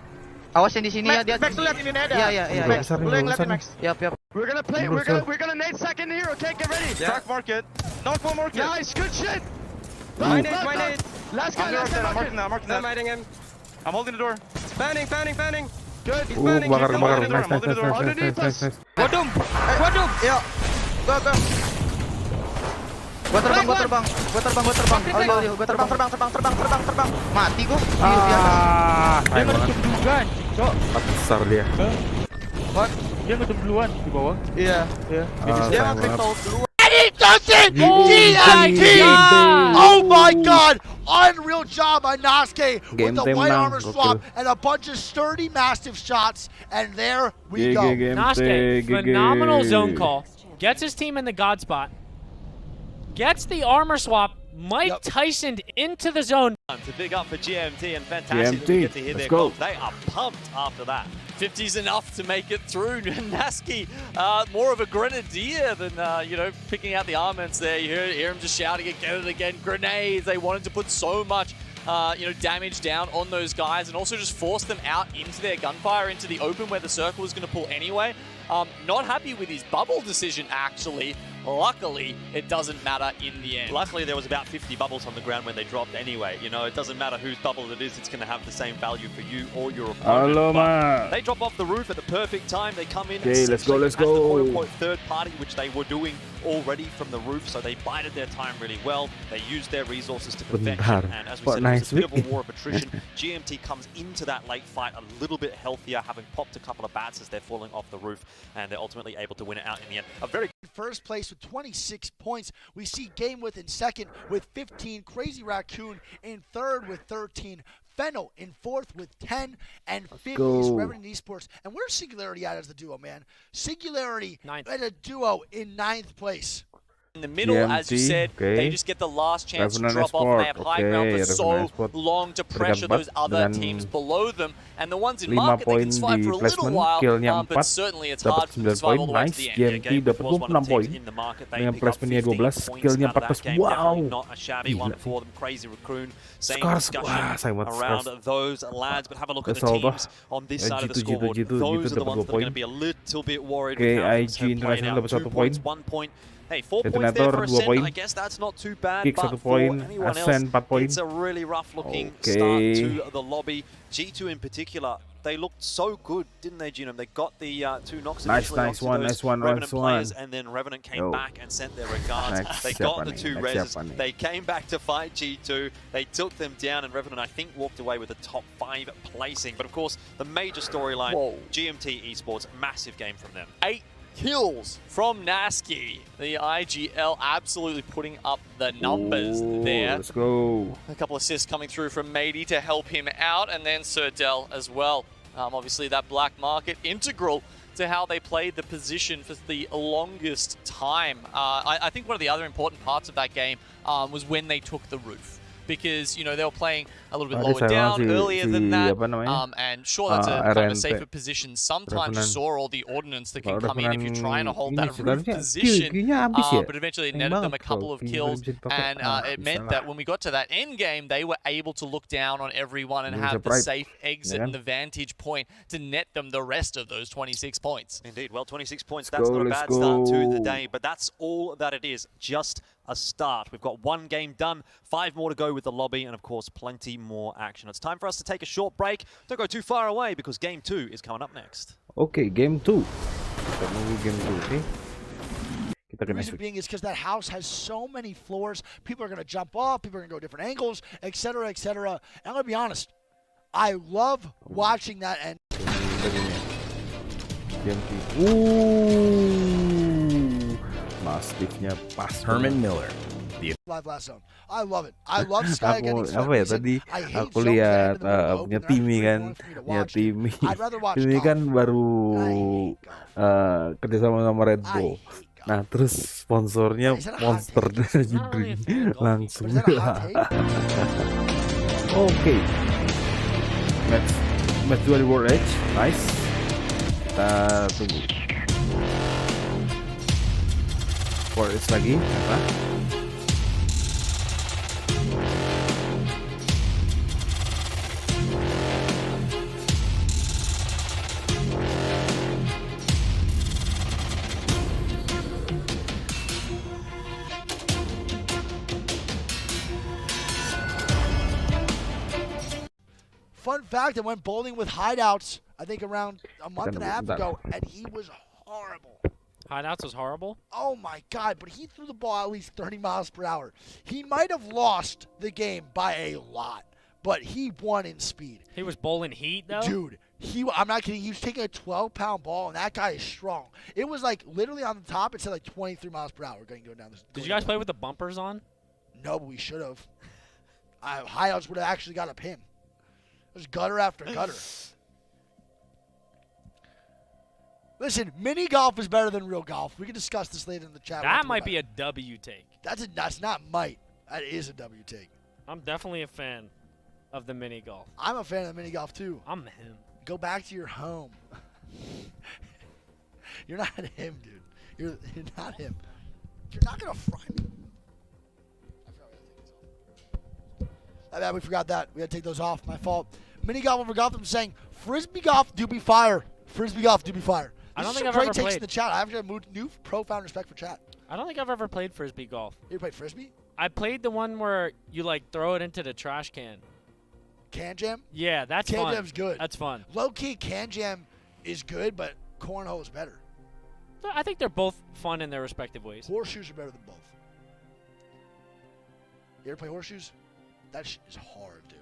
L: Awasin di sini ya dia. Max, lu liatin ini ada. Iya. Lu yang liatin Max. Yap.
H: We're gonna nade second here, okay? Get ready. Dark market. Knock one market. Nice, good shit. My nade. Last guy. I'm marking him. I'm holding the door. Fanning. Good. He's fanning.
D: Bakar.
H: Nice.
L: Wadum. Yo. Go. Gua terbang. Gua terbang. Mati gua.
I: Dia ngedum duluan, Cok.
D: Besar dia.
I: Dia ngedum duluan di bawah.
L: Iya. Dia nge-click duluan.
C: And he does it! GIT! Oh my god! Unreal job by Nasuke with the white armor swap and a bunch of sturdy massive shots. And there we go.
F: Nasuke, phenomenal zone call. Gets his team in the god spot. Gets the armor swap. Mike Tyson into the zone.
A: To big up for GMT and fantastic to get to hear their goals. They are pumped after that. 50's enough to make it through. Naski, more of a grenadier than, picking out the armaments there. You hear him just shouting again. Grenades. They wanted to put so much, damage down on those guys and also just force them out into their gunfire, into the open where the circle was going to pull anyway. Not happy with his bubble decision, actually. Luckily, it doesn't matter in the end. Luckily, there was about 50 bubbles on the ground when they dropped anyway. It doesn't matter whose bubble it is, it's going to have the same value for you or your opponent. They drop off the roof at the perfect time. They come in
D: let's go.
A: as the quote-unquote third party, which they were doing already from the roof, so they bided their time really well. They used their resources to perfection, and as we said, it was a bit of a war of attrition. GMT comes into that late fight a little bit healthier, having popped a couple of bats as they're falling off the roof, and they're ultimately able to win it out in the end. A very good
C: first place with 26 points. We see Game With in second with 15. Crazy Raccoon in third with 13. Fennel in fourth with 10. And fifth is Revenant Esports. And where's Singularity at as the duo, man? Singularity as a duo in 9th place.
E: In the middle, as you said, they just get the last chance to drop off, and they have high ground for so long to pressure those other teams below them. And the ones in market, they can survive for a little while, but certainly it's hard to survive all the way to the end.
D: GMT dapat 26 poin dengan placementnya 12, skillnya 14. Wow,
A: not a shabby one for them. Crazy Raccoon, same discussion around those lads, but have a look at the teams on this side of the scoreboard. Those are the ones that are going to be a little bit worried with how things have played out. 2 points, 1 point. Hey, 4 points there for Ascent. I guess that's not too bad, but for anyone else, it's a really rough-looking start to the lobby. G2 in particular, they looked so good, didn't they, Genome? They got the 2 knocks initially onto those Revenant players, and then Revenant came back and sent their regards. They got the 2 reses. They came back to fight G2. They took them down, and Revenant, I think, walked away with a top 5 placing. But of course, the major storyline, GMT Esports, massive game from them.
E: 8 kills from Nasky. The IGL absolutely putting up the numbers there.
D: Let's go.
E: A couple assists coming through from Matey to help him out, and then Surdell as well. Obviously, that black market integral to how they played the position for the longest time. I think one of the other important parts of that game was when they took the roof. Because, you know, they were playing a little bit lower down earlier than that, and sure, that's a kind of a safer position. Sometimes you saw all the ordnance that can come in if you're trying to hold that roof position, but eventually it netted them a couple of kills, and it meant that when we got to that end game, they were able to look down on everyone and have the safe exit and the vantage point to net them the rest of those 26 points.
A: Indeed, well, 26 points, that's not a bad start to the day, but that's all that it is, just a start. We've got 1 game done, 5 more to go with the lobby, and of course plenty more action. It's time for us to take a short break. Don't go too far away because game 2 is coming up next.
D: Okay, game 2. Kita nunggu game 2, okay?
C: The reason being is because that house has so many floors. People are going to jump off, people are going to go different angles, etc., etc. And I'm going to be honest, I love watching that. And
D: Mastiffnya pas.
M: Herman Miller.
C: Live last zone. I love it. I love Sky getting
D: apa ya tadi aku lihat punya Timmy kan, punya Timmy. Timmy kan baru kerjasama sama Red Bull. Nah terus sponsornya Monster Drink langsung. Oke. Match 2 di World Edge, nice. Kita tunggu. World Edge lagi apa?
C: Fun fact, I went bowling with Hideouts, I think around a month and a half ago, and he was horrible.
F: Hideouts was horrible?
C: Oh my God, but he threw the ball at least 30 miles per hour. He might have lost the game by a lot, but he won in speed.
F: He was bowling heat, though?
C: Dude, I'm not kidding. He was taking a 12-pound ball, and that guy is strong. It was like literally on the top, it said like 23 miles per hour going down this.
F: Did you guys play with the bumpers on?
C: No, but we should have. Hideouts would have actually got a pin. It was gutter after gutter. Listen, mini golf is better than real golf. We can discuss this later in the chat.
F: That might be a W take.
C: That's not might. That is a W take.
F: I'm definitely a fan of the mini golf.
C: I'm a fan of the mini golf too.
F: I'm him.
C: Go back to your home. You're not him, dude. You're not him. You're not gonna fry me. We forgot that. We had to take those off. My fault. Mini golf over golf. I'm saying frisbee golf do be fire. Frisbee golf do be fire.
F: I don't think I've ever played.
C: In the chat. I have new profound respect for chat.
F: I don't think I've ever played frisbee golf.
C: You played frisbee?
F: I played the one where you like throw it into the trash can.
C: Can jam?
F: Yeah, that's fun.
C: Can jam's good.
F: That's fun.
C: Low key, can jam is good, but cornhole is better.
F: I think they're both fun in their respective ways.
C: Horseshoes are better than both. You ever play horseshoes? That shit is hard, dude.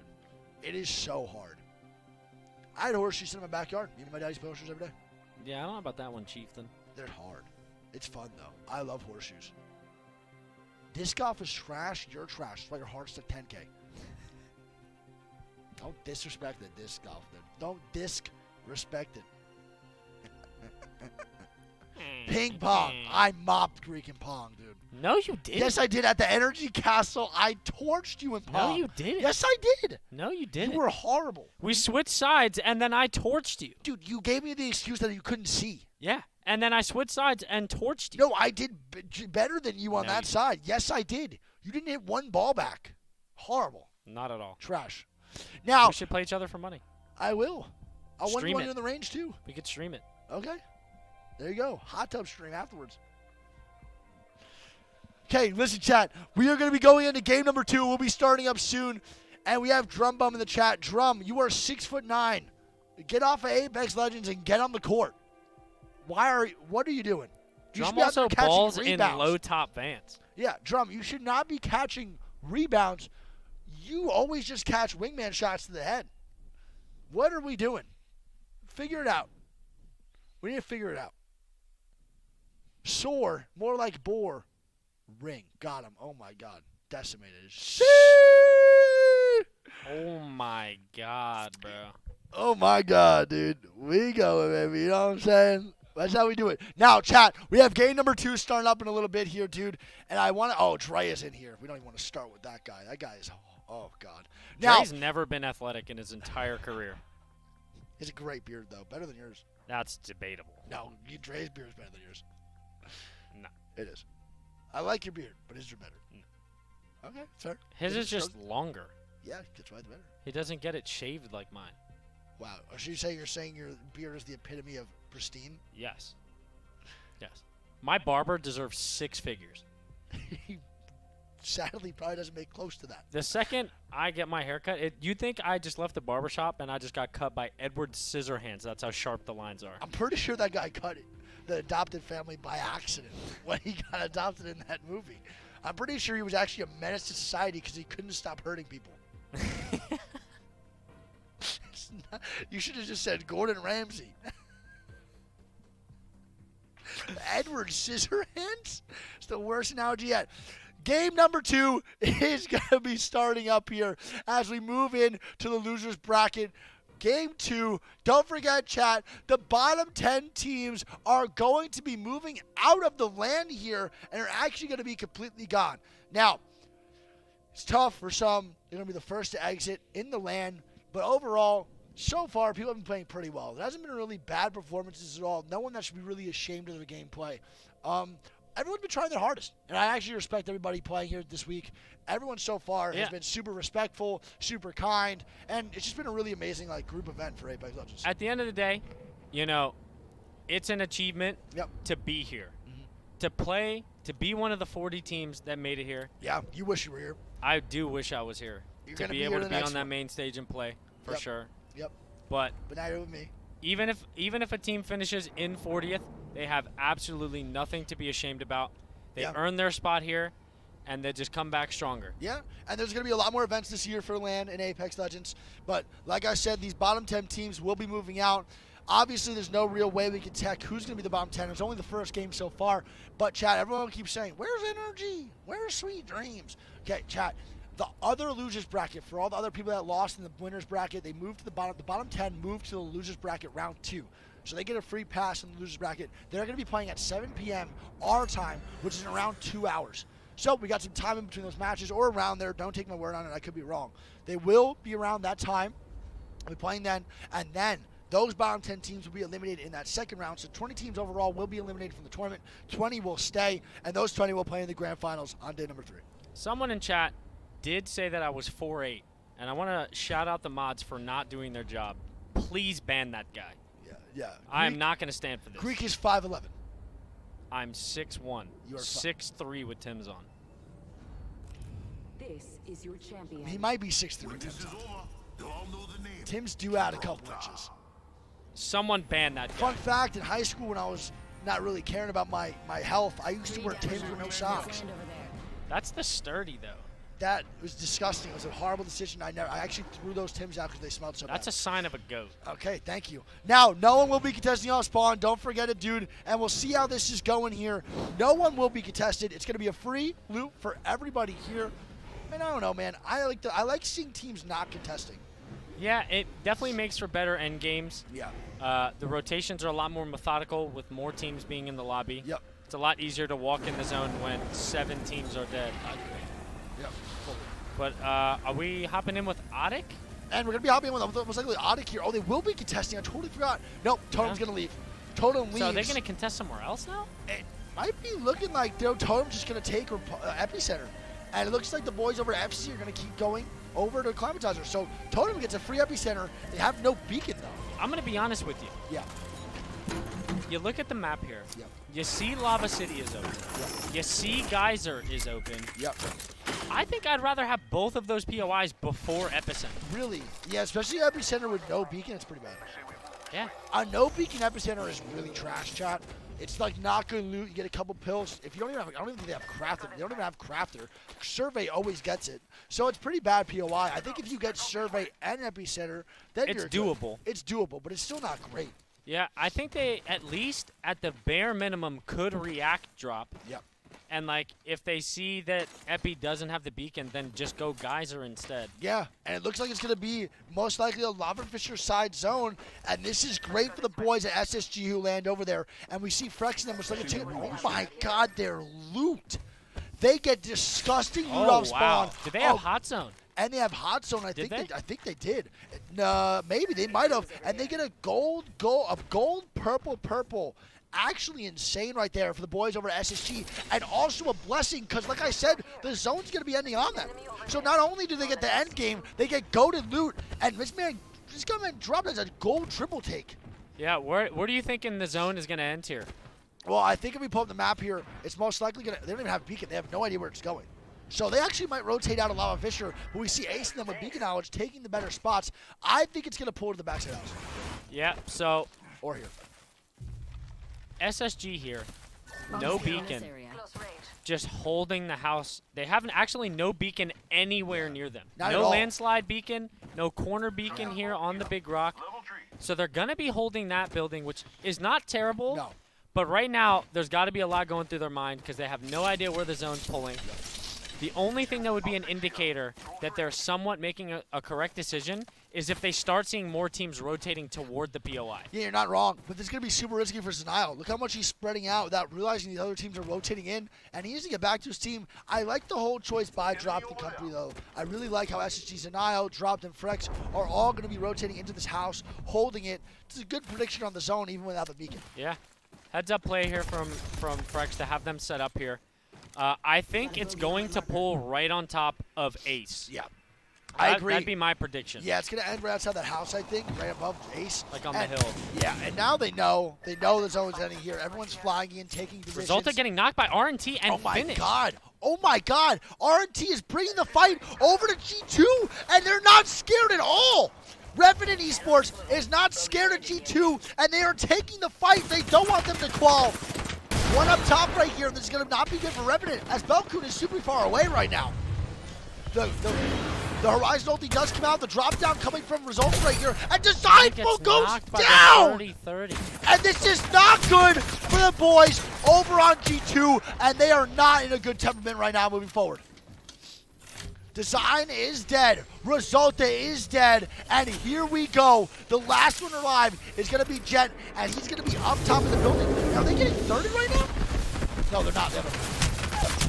C: It is so hard. I had horseshoes in my backyard. Me and my dad used to play horseshoes every day.
F: Yeah, I don't know about that one, Chieftain.
C: They're hard. It's fun, though. I love horseshoes. Disc golf is trash. You're trash. That's why your heart's at 10K. Don't disrespect the disc golf, dude. Don't disrespect it. Ping pong. I mopped Greek and pong, dude.
F: No, you didn't.
C: Yes, I did. At the Energy Castle, I torched you in pong.
F: No, you didn't.
C: Yes, I did.
F: No, you didn't.
C: You were horrible.
F: We switched sides, and then I torched you.
C: Dude, you gave me the excuse that you couldn't see.
F: Yeah, and then I switched sides and torched you.
C: No, I did better than you on that side. Yes, I did. You didn't hit one ball back. Horrible.
F: Not at all.
C: Trash. Now
F: we should play each other for money.
C: I will. I'll
F: stream
C: want you in the range too.
F: We could stream it.
C: Okay. There you go. Hot tub stream afterwards. Okay, listen, chat. We are going to be going into game number 2. We'll be starting up soon. And we have Drum Bum in the chat. Drum, you are 6'9". Get off of Apex Legends and get on the court. What are you doing? You
F: Drum also balls in low top vans.
C: Yeah, Drum, you should not be catching rebounds. You always just catch wingman shots to the head. What are we doing? Figure it out. We need to figure it out. Soar, more like bore. Ring, got him. Oh my God, decimated.
F: Oh my God, bro.
C: Oh my God, dude. We go, baby. You know what I'm saying? That's how we do it. Now, chat, we have game number 2 starting up in a little bit here, dude. And I want to. Oh, Dre is in here. We don't even want to start with that guy. That guy is. Oh God. Now,
F: Dre's never been athletic in his entire career.
C: He has a great beard, though. Better than yours.
F: That's debatable.
C: No, Dre's beard is better than yours.
F: No.
C: It is. I like your beard, but his are better. No. Okay, fair.
F: His is just longer.
C: Yeah, that's why it's better.
F: He doesn't get it shaved like mine.
C: Wow. You're saying your beard is the epitome of pristine?
F: Yes. Yes. My barber deserves 6 figures.
C: He sadly probably doesn't make close to that.
F: The second I get my haircut, you think I just left the barbershop and I just got cut by Edward Scissorhands. That's how sharp the lines are.
C: I'm pretty sure that guy cut it, the adopted family, by accident when he got adopted in that movie. I'm pretty sure he was actually a menace to society because he couldn't stop hurting people. You should have just said Gordon Ramsay. Edward Scissorhands? It's the worst analogy yet. Game number 2 is going to be starting up here as we move in to the losers bracket. Game 2, don't forget, chat, the bottom 10 teams are going to be moving out of the LAN here and are actually going to be completely gone. Now, it's tough for some. They're going to be the first to exit in the LAN, but overall, so far, people have been playing pretty well. There hasn't been really bad performances at all. No one that should be really ashamed of their gameplay. Everyone's been trying their hardest, and I actually respect everybody playing here this week. Everyone so far has been super respectful, super kind, and it's just been a really amazing group event for Apex Legends.
F: At the end of the day, it's an achievement to be here, to play, to be one of the 40 teams that made it here.
C: Yeah, you wish you were here.
F: I do wish I was here to be able to be on that main stage and play for sure.
C: Yep.
F: But
C: now you're with me.
F: Even if a team finishes in 40th, they have absolutely nothing to be ashamed about. They earn their spot here, and they just come back stronger.
C: Yeah, and there's going to be a lot more events this year for LAN and Apex Legends. But like I said, these bottom 10 teams will be moving out. Obviously, there's no real way we can tech who's going to be the bottom 10. It's only the first game so far. But, chat, everyone keeps saying, where's Energy? Where's Sweet Dreams? Okay, chat. The other losers bracket, for all the other people that lost in the winners bracket, they moved to the bottom. The bottom 10 moved to the losers bracket round 2. So they get a free pass in the losers bracket. They're going to be playing at 7 p.m. our time, which is in around 2 hours. So we got some time in between those matches or around there. Don't take my word on it. I could be wrong. They will be around that time. We'll be playing then. And then those bottom 10 teams will be eliminated in that second round. So 20 teams overall will be eliminated from the tournament. 20 will stay. And those 20 will play in the grand finals on day number 3.
F: Someone in chat did say that I was 4'8", and I want to shout out the mods for not doing their job. Please ban that guy.
C: Yeah.
F: I am not going to stand for this.
C: Greek is 5'11".
F: I'm 6'1". You are 6'3" with Tim's on.
J: This is your champion.
C: He might be 6'3" with Tim's on. Tim's due out a couple inches.
F: Someone ban that guy.
C: Fun fact, in high school when I was not really caring about my health, I used to wear Timbs with no socks.
F: That's the sturdy, though.
C: That was disgusting. It was a horrible decision. I actually threw those Tims out because they smelled so bad.
F: That's a sign of a goat.
C: Okay, thank you. Now, no one will be contesting off spawn. Don't forget it, dude. And we'll see how this is going here. No one will be contested. It's going to be a free loot for everybody here. And I don't know, man. I like seeing teams not contesting.
F: Yeah, it definitely makes for better end games.
C: Yeah.
F: The rotations are a lot more methodical with more teams being in the lobby.
C: Yep.
F: It's a lot easier to walk in the zone when 7 teams are dead.
C: Yep.
F: But are we hopping in with Otic?
C: And we're going to be hopping in with most likely Otic here. Oh, they will be contesting. I totally forgot. Nope, Totem's going to leave. Totem leaves.
F: So are they going to contest somewhere else now?
C: It might be looking like Totem's just going to take Epicenter. And it looks like the boys over at FC are going to keep going over to Climatizer. So Totem gets a free Epicenter. They have no beacon, though.
F: I'm going to be honest with you.
C: Yeah.
F: You look at the map here.
C: Yep.
F: You see Lava City is open.
C: Yep.
F: You see Geyser is open.
C: Yep.
F: I think I'd rather have both of those POIs before Epicenter.
C: Really? Yeah, especially Epicenter with no beacon, it's pretty bad.
F: Yeah.
C: A no beacon Epicenter is really trash, chat. It's like not good loot. You get a couple pills. If you don't even have, I don't even think they have crafter. They don't even have crafter. Survey always gets it. So it's pretty bad POI. I think if you get Survey and Epicenter, then
F: it's
C: you're
F: doable.
C: Good. It's doable, but it's still not great.
F: Yeah, I think they at least at the bare minimum could react drop.
C: Yep.
F: And like if they see that Epi doesn't have the beacon, then just go Geyser instead.
C: Yeah, and it looks like it's going to be most likely a Lava Fisher side zone, and this is great for the boys at SSG who land over there. And we see Frex and them most likely oh my God, their loot. They get disgusting loot off spawn.
F: Wow. Do they have Hot Zone?
C: And they have Hot Zone. I think they did. Maybe they might have. And they get a gold, purple. Actually insane right there for the boys over at SSG. And also a blessing because, like I said, the zone's going to be ending on them. So not only do they get the end game, they get goated loot. And this man just got dropped as a gold triple take.
F: Yeah, where do you think in the zone is going to end here?
C: Well, I think if we pull up the map here, it's most likely going to... They don't even have a beacon. They have no idea where it's going. So they actually might rotate out a Lava Fisher, but we see Ace and them with beacon knowledge taking the better spots. I think it's going to pull to the backside house.
F: Yeah, so...
C: Or here.
F: SSG here, no beacon, just holding the house. They haven't actually no beacon anywhere near them. No landslide beacon, no corner beacon here on the big rock. So they're going to be holding that building, which is not terrible.
C: No.
F: But right now, there's got to be a lot going through their mind because they have no idea where the zone's pulling. The only thing that would be an indicator that they're somewhat making a correct decision is if they start seeing more teams rotating toward the POI.
C: Yeah, you're not wrong, but this is going to be super risky for Zenile. Look how much he's spreading out without realizing the other teams are rotating in, and he needs to get back to his team. I like the whole choice by Drop the Country, though. I really like how SSG, Zenile, Dropped, and Frex are all going to be rotating into this house, holding it. It's a good prediction on the zone, even without the beacon.
F: Yeah. Heads up play here from Frex to have them set up here. I think it's going to pull right on top of Ace.
C: Yeah. I agree.
F: That'd be my prediction.
C: Yeah, it's going to end right outside that house, I think, right above Ace.
F: Like on the hill.
C: Yeah, and now they know. They know the zone's ending here. Everyone's flying in, taking positions.
F: Resulta getting knocked by RNT and
C: finished. Oh my God. RNT is bringing the fight over to G2, and they're not scared at all. Revenant Esports is not scared of G2, and they are taking the fight. They don't want them to qual. One up top right here. This is going to not be good for Revenant, as Belkun is super far away right now. The Horizon ulti does come out. The drop down coming from Results right here. And Designful goes down!
F: 30-30.
C: And this is not good for the boys over on G2, and they are not in a good temperament right now moving forward. Design is dead. Resulta is dead. And here we go. The last one alive is going to be Jet, and he's going to be up top of the building. Are they getting 30 right now? No, they're not.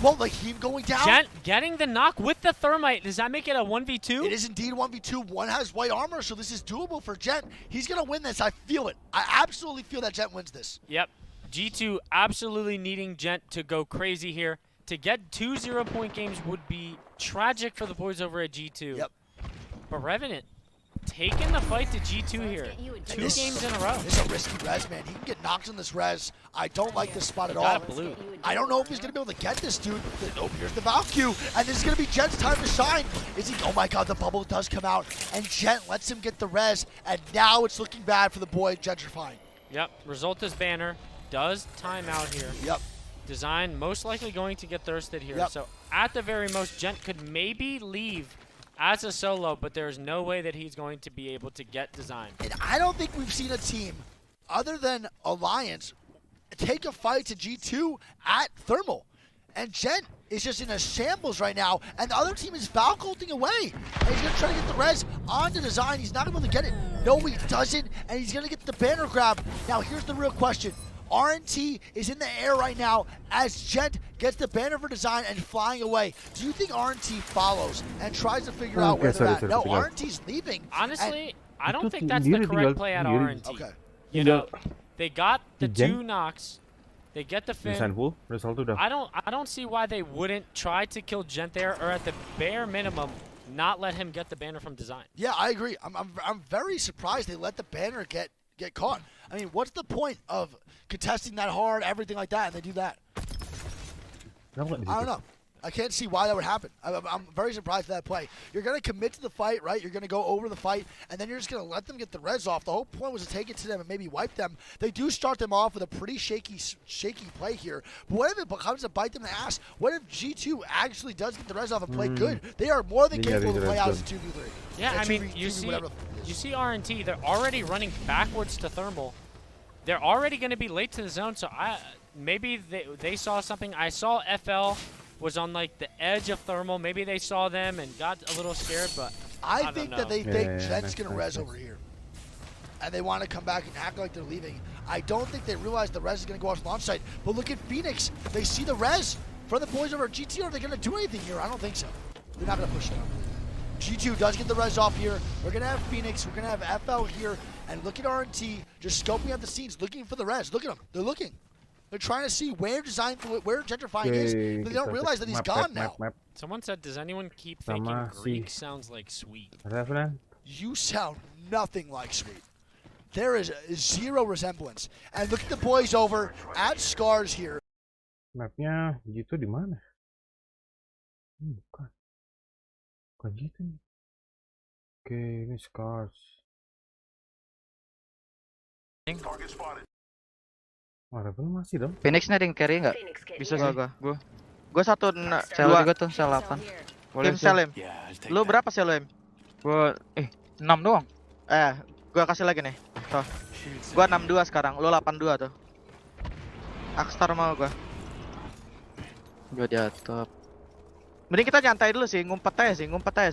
C: Well, like him going down.
F: Jet getting the knock with the Thermite. Does that make it a 1v2?
C: It is indeed 1v2. One has white armor, so this is doable for Jet. He's going to win this. I feel it. I absolutely feel that Jet wins this.
F: Yep. G2 absolutely needing Jet to go crazy here. To get 2 0-point games would be tragic for the boys over at G2.
C: Yep.
F: But Revenant taking the fight to G2 here. 2 games in a row.
C: This is a risky res, man. He can get knocked on this res. I don't like this spot at all.
F: Got a blue.
C: I don't know if he's going to be able to get this dude. Oh, here's the Valkyrie. And this is going to be Jet's time to shine. Is he? Oh my God, the bubble does come out. And Jet lets him get the res. And now it's looking bad for the boy gentrifying.
F: Yep. Resulta's banner does time out here.
C: Yep.
F: Design most likely going to get thirsted here.
C: Yep.
F: So at the very most, Gent could maybe leave as a solo, but there's no way that he's going to be able to get Design.
C: And I don't think we've seen a team other than Alliance take a fight to G2 at Thermal. And Gent is just in a shambles right now, and the other team is Falcolting away. And he's going to try to get the res onto Design. He's not going to be able to get it. No, he doesn't, and he's going to get the banner grab. Now, here's the real question. RNT is in the air right now as Gent gets the banner for Design and flying away. Do you think RNT follows and tries to figure out where they're at? No, RNT's leaving.
F: Honestly, I don't think that's the correct play at RNT.
C: Okay.
F: You know, they got the 2 knocks. They get the Finn. I don't see why they wouldn't try to kill Gent there, or at the bare minimum, not let him get the banner from Design.
C: Yeah, I agree. I'm very surprised they let the banner get caught. I mean, what's the point of contesting that hard, everything like that, and they do that? I don't know. I can't see why that would happen. I'm very surprised at that play. You're going to commit to the fight, right? You're going to go over the fight, and then you're just going to let them get the res off. The whole point was to take it to them and maybe wipe them. They do start them off with a pretty shaky play here. But what if it comes to bite them in the ass? What if G2 actually does get the res off and play good? They are more than capable to play out as a 2v3.
F: Yeah, I mean, you see RNT, they're already running backwards to Thermal. They're already going to be late to the zone, so maybe they saw something. I saw FL was on like the edge of Thermal. Maybe they saw them and got a little scared, but I
C: think
F: don't know.
C: that they think Gent's going to res over here. And they want to come back and act like they're leaving. I don't think they realize the res is going to go off launch site. But look at Phoenix. They see the res for the boys over at GT. Are they going to do anything here? I don't think so. They're not going to push it out. G2 does get the res off here. We're going to have Phoenix. We're going to have FL here. And look at RNT just scoping out the scenes, looking for the res. Look at them. They're looking. They're trying to see where Gentrifying is, but they don't realize that he's gone now.
F: Someone said, does anyone keep thinking Greek sounds like sweet?
C: You sound nothing like sweet. There is zero resemblance. And look at the boys over at Scars here.
D: Mapnya gitu di mana? Bukan gitu nih. Oke, ini Scars. Masih dong.
L: Phoenix ada yang carry nggak? Bisa sih. Gua satu sel juga tuh, sel 8. Boleh sel em. Lu berapa sel em?
I: Gua 6 doang.
L: Gua kasih lagi nih. Tuh. Gua 62 sekarang, lu 82 tuh. Akstar mau gua. Gua di atap. Mending kita nyantai dulu sih, ngumpet aja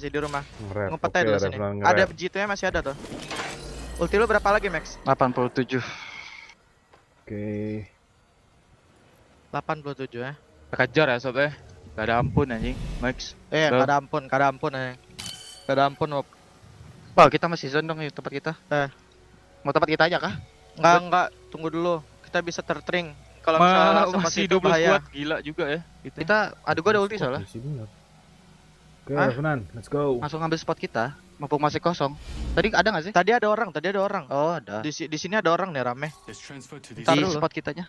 L: sih di rumah. Ngumpet aja dulu sini. Ada G2-nya masih ada tuh. Ulti lu berapa lagi, Max?
I: 87.
D: Oke.
L: 87 ya.
I: Kejar ya sob ya. Gak ada ampun anjing, Max.
L: Gak ada ampun anjing. Gak ada ampun, Op.
I: Wah, kita masih zone dong nih tempat kita.
L: Mau tempat kita aja kah? Enggak, tunggu dulu. Kita bisa tertring. Kalau misalnya
I: masih 12 kuat, gila juga ya.
L: Kita gua ada ulti soalnya.
D: Oke, Revenant, let's go.
L: Langsung ngambil spot kita. Mumpung masih kosong. Tadi ada nggak sih? Tadi ada orang. Oh, ada. Di sini ada orang nih rame. Di spot kitanya.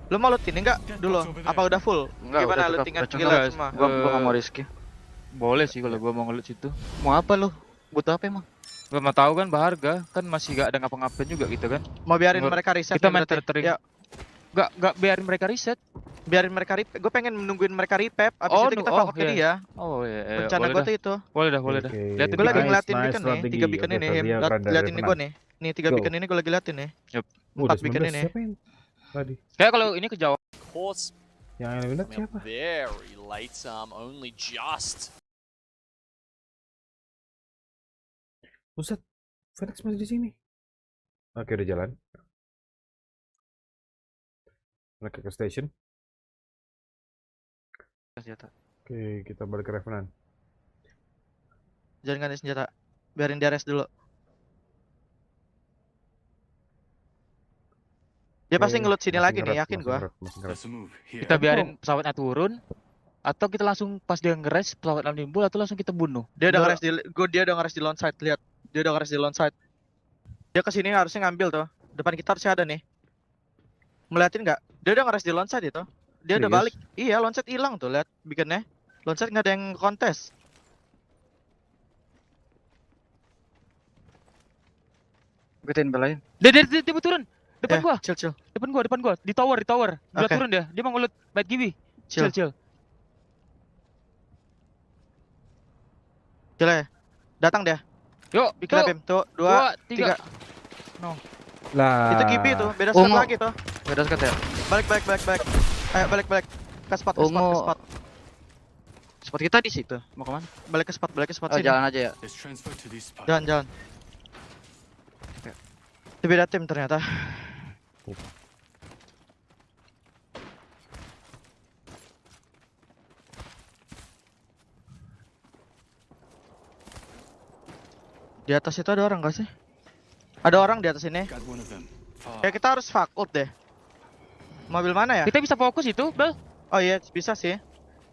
L: Lu mau loot ini nggak dulu? Apa udah full?
I: Enggak,
L: gimana
I: udah
L: lootingan gila semua?
I: Gua nggak mau risky. Boleh sih kalau gua mau ngeloot situ.
L: Mau apa lu? Butuh apa emang?
I: Gua mau tahu kan berharga, kan masih gak ada ngapa-ngapain juga gitu kan.
L: Mau biarin mereka reset.
I: Kita main tertering. Ya. Gak biarin mereka reset.
L: Biarin mereka reset. Gue pengen menungguin mereka repep. Abis itu kita pakai dia.
I: Oh iya.
L: Rencana gue tuh itu.
I: Boleh dah.
L: Lihat gue lagi ngeliatin beacon nih. 3 beacon ini. Liatin nih gue nih. Nih 3 beacon ini gue lagi liatin nih. 4 beacon ini.
I: Kayak kalau ini kejauhan.
A: Course.
D: Yang lihat siapa?
A: Very late, only just.
D: Buset, Felix masih di sini. Oke, udah jalan. Mereka ke station.
L: Senjata.
D: Oke, kita balik ke Revenant.
L: Jangan ganti senjata. Biarin dia rest dulu. Dia pasti ngeloot sini lagi nih, yakin gua.
I: Kita biarin pesawatnya turun, atau kita langsung pas dia ngeres pesawatnya nimbul, atau langsung kita bunuh.
L: Dia udah ngeres di launch site, lihat. Dia udah ngeres di launch site. Dia kesini harusnya ngambil tuh. Depan kita harusnya ada nih. Melihatin nggak? Dia udah ngeres di launch site itu. Dia udah balik. Iya, launch site hilang tuh, lihat bikinnya. Launch site nggak ada yang kontes.
I: Betain belain. Dia turun. Depan gua.
L: Chill.
I: Depan gua. Di tower. Dia
L: Oke.
I: turun dia. Dia mau ngelut bait gibi.
L: Chill.
I: Chill.
L: Chill ya. Datang dia.
I: Yuk,
L: Bikin bim. Tuh, 2, 3.
I: No.
D: Lah.
L: Itu Gibi tuh, beda spot lagi tuh.
I: Beda spot ya.
L: Balik. Ayo balik. Ke spot.
I: Spot kita di situ. Mau kemana?
L: Balik ke spot
I: Oh,
L: sini.
I: jalan aja ya.
L: Jalan. Itu beda tim ternyata. Di atas itu ada orang gak sih? Ada orang di atas ini. Ya kita harus fakult deh. Mobil mana ya?
I: Kita bisa fokus itu, Bel.
L: Oh iya, bisa sih.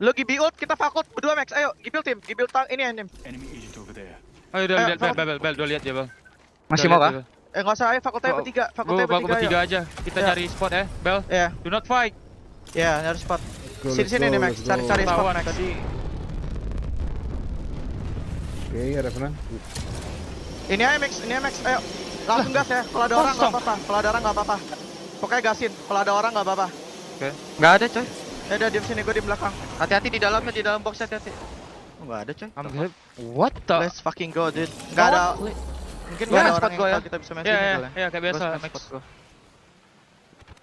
L: Lo Gibi ult, kita fakult berdua Max. Ayo, Gibil tim, Gibil tang ini anim.
I: Ayo, Bel, lihat ya, Bel.
L: Masih mau kah? Enggak usah, ayo fakultnya bertiga. Fakultnya
I: bertiga aja. Kita cari spot ya, Bel.
L: Iya.
I: Do not fight.
L: Iya, nyari spot. Sini nih Max, cari spot Max.
D: Oke, ada Revenant.
L: Ini aja Max, ayo. Langsung gas ya, kalau ada orang nggak apa-apa. Pokoknya gasin, kalau ada orang nggak apa-apa.
I: Oke. Nggak ada, coy.
L: Ya udah, diem sini, gue di belakang.
I: Hati-hati di dalamnya, di dalam box hati-hati.
L: Nggak ada coy.
I: What the?
L: Let's fucking go, dude. Nggak ada. Mungkin nggak ada orang yang kita bisa main sini kali ya.
I: Iya, kayak biasa, Max.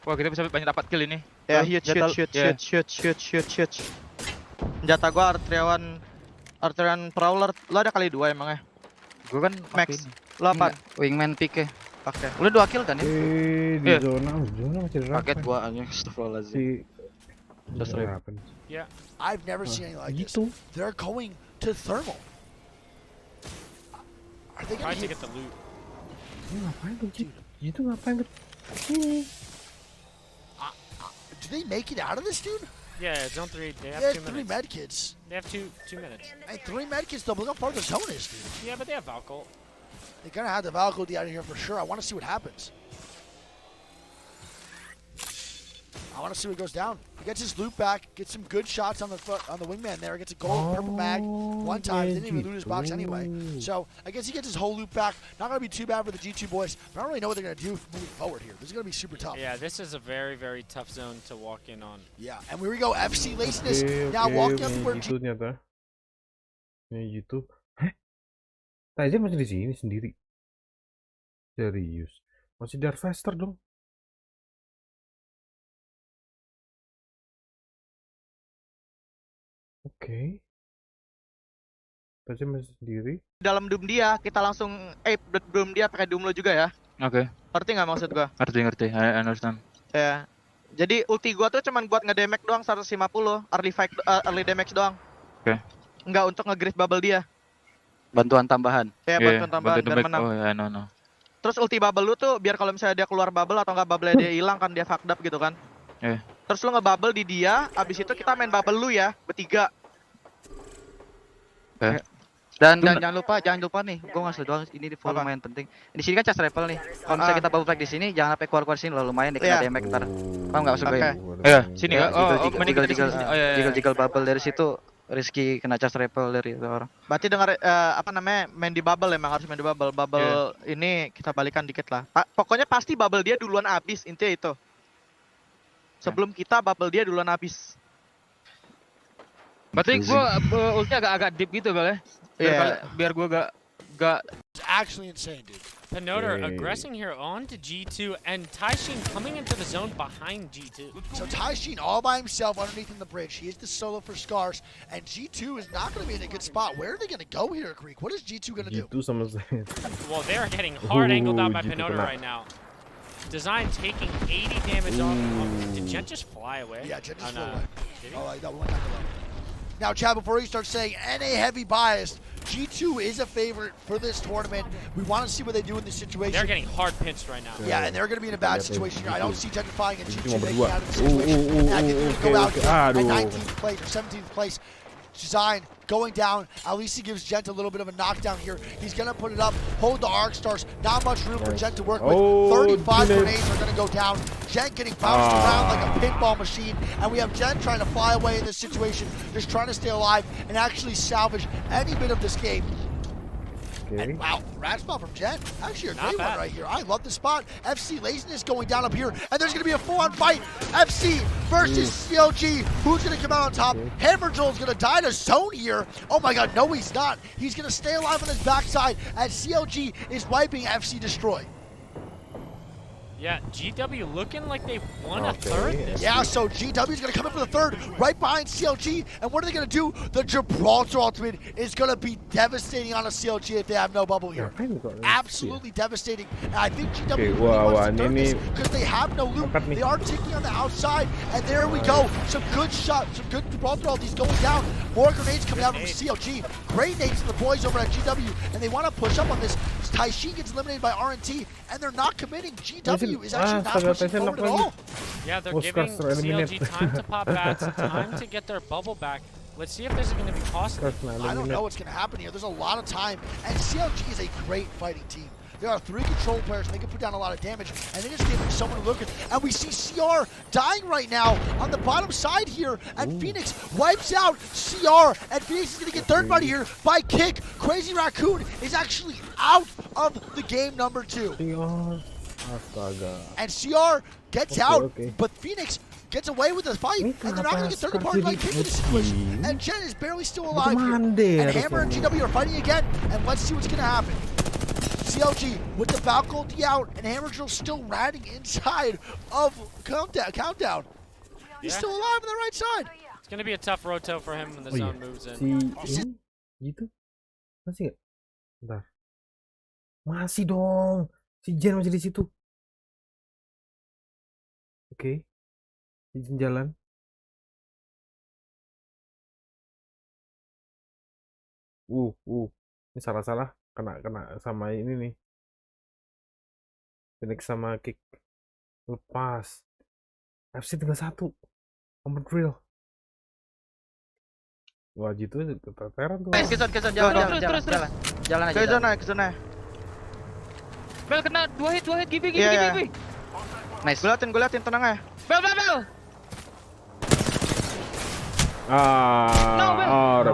I: Wah, kita bisa banyak dapat kill ini.
L: Ya, shoot. Senjata gua arterian prowler. Lo ada kali 2 emang ya?
I: Gua kan
L: Max. Lo apa?
I: Wingman pick ya.
L: Oke.
I: Udah 2 kill kan ya?
D: Di zona masih ada.
I: Paket gua anjing, astagfirullahaladzim.
F: Yeah.
C: I've never seen anything like this. They're going to thermal. Are they going
F: to get the loot?
D: Ngapain tuh? Itu ngapain tuh?
C: Do they make it out of this, dude?
F: Yeah, zone 3. They have 2
C: 3
F: minutes.
C: med kits.
F: They have two minutes.
C: Hey, 3 med kits though. Look how far the zone is, dude.
F: Yeah, but they have Valcolt.
C: They're gonna have the Valcolt out of here for sure. I want to see what happens. I want to see what goes down. He gets his loot back, gets some good shots on the wingman there. Gets a gold purple mag one time. Didn't even loot his box anyway. So I guess he gets his whole loot back. Not gonna be too bad for the G2 boys. But I don't really know what they're gonna do moving forward here. This is gonna be super tough.
F: Yeah, this is a very, very tough zone to walk in on.
C: Yeah, and here we go. FC Laziness now walking up where
D: G2 ternyata. Ini YouTube. Heh? Taja masih di sini sendiri. Serius. Masih di Harvester dong. Oke. Taja masih sendiri.
L: Dalam doom dia, kita langsung doom dia pakai doom lo juga ya.
I: Oke.
L: Ngerti nggak maksud gua?
I: Ngerti. I understand.
L: Ya. Jadi ulti gua tuh cuman buat nge-damage doang 150, early damage doang.
I: Oke.
L: Nggak untuk nge-grid bubble dia.
I: Bantuan tambahan.
L: Ya, bantuan tambahan biar menang.
I: Oh ya, no.
L: Terus ulti bubble lu tuh biar kalau misalnya dia keluar bubble atau nggak bubble dia hilang kan dia fucked up gitu kan.
I: Iya.
L: Terus lu nge-bubble di dia, abis itu kita main bubble lu ya, bertiga.
I: Oke. Dan jangan lupa nih, gua ngasih doang ini lumayan penting. Di sini kan chest rifle nih. Kalau misalnya kita bubble flag di sini, jangan sampai keluar sini loh, lumayan deh kita damage ntar. Paham nggak maksud gue? Iya, sini ya. Jiggle bubble dari situ. Rizky kena chest rifle dari itu orang.
L: Berarti dengar main di bubble emang harus main di bubble. Bubble ini kita balikan dikit lah. Pokoknya pasti bubble dia duluan habis, intinya itu. Sebelum kita bubble dia duluan habis.
I: Berarti gua ulti agak deep gitu Bel ya. Biar gua gak
C: It's actually insane, dude.
F: Penoter aggressing here on to G2 and Taishin coming into the zone behind G2.
C: So Taishin all by himself underneath in the bridge. He is the solo for Scars, and G2 is not going to be in a good spot. Where are they going to go here, Greek? What is G2 going to do?
F: Well, they are getting hard angled out by Penoter right now. Design taking 80 damage off. Did Gent just fly away?
C: Yeah, Gent just flew away. Oh, no, we went down below. Now, Chad, before you start saying NA heavy biased, G2 is a favorite for this tournament. We want to see what they do in this situation.
F: They're getting hard pinched right now.
C: Yeah, and they're going to be in a bad situation here. I don't see gentrifying and G2 making out of the situation. And I think they're going to go out here at 19th place or 17th place. Design going down. At least he gives Gent a little bit of a knockdown here. He's going to put it up, hold the arc stars. Not much room for Gent to work with. 35 grenades are going to go down. Gent getting bounced around like a pinball machine. And we have Gent trying to fly away in this situation, just trying to stay alive and actually salvage any bit of this game. And wow, rat spot from Jen. Actually a great one right here. I love the spot. FC Laziness going down up here, and there's gonna be a full-on fight. FC versus CLG. Who's gonna come out on top? Hammer Joel's gonna die to zone here. Oh my god, no he's not. He's gonna stay alive on his backside as CLG is wiping FC Destroy.
F: Yeah, GW looking like they won a third this
C: Yeah,
F: week.
C: so GW is going to come in for the third right behind CLG. And what are they going to do? The Gibraltar ultimate is going to be devastating on a CLG if they have no bubble here. Absolutely devastating. And I think GW really wants to turn this because they have no loot. They are ticking on the outside. And there we go. Some good shots, some good Gibraltar ultis going down. More grenades coming out from CLG. Great nades to the boys over at GW. And they want to push up on this. Taishi gets eliminated by RNT. And they're not committing. GW is actually not pushing forward at all.
F: Yeah, they're giving CLG time to pop bats, time to get their bubble back. Let's see if this is going to be costly.
C: I don't know what's going to happen here. There's a lot of time, and CLG is a great fighting team. There are 3 control players, and they can put down a lot of damage, and they just give someone to look at. And we see CR dying right now on the bottom side here, and Phoenix wipes out CR, and Phoenix is going to get third party here by Kick. Crazy Raccoon is actually out of the game number 2. And CR gets out, but Phoenix gets away with the fight, and they're not going to get third party by Kick in this situation. And Jen is barely still alive here. And Hammer and GW are fighting again, and let's see what's going to happen. CLG with the Valkyrie ulti out, and Hammer Drill still riding inside of Countdown. He's still alive on the right side.
F: It's going to be a tough roto for him when the zone moves in.
D: Gitu? Masih nggak? Bentar. Masih dong. Si Jen masih di situ. Oke. Izin jalan. Ini salah-salah. Kena sama ini nih. Phoenix sama Kick. Lepas. FC 31. Combat Drill. Wah, gitu keteteran tuh.
I: Keson, jalan aja. Ke zona.
L: Bel kena 2 hit, gibi.
I: Nice.
L: Gue liatin, tenang aja. Bel.
D: Udah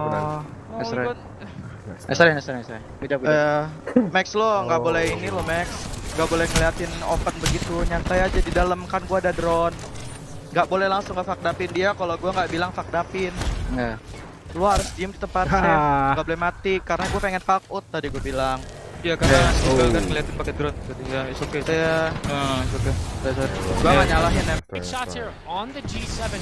D: benar.
I: Nice.
L: Max lo nggak boleh ini lo Max. Nggak boleh ngeliatin open begitu. Nyantai aja di dalam, kan gua ada drone. Nggak boleh langsung nge-fuckdapin dia kalau gua nggak bilang fuckdapin. Lu harus diem di tempat safe. Nggak boleh mati karena gua pengen fuck out tadi gua bilang.
I: Iya karena Google kan ngeliatin pakai drone. Jadi ya, it's okay. It's okay.
L: Gua nggak nyalahin ya.
F: Big shots here on the G7.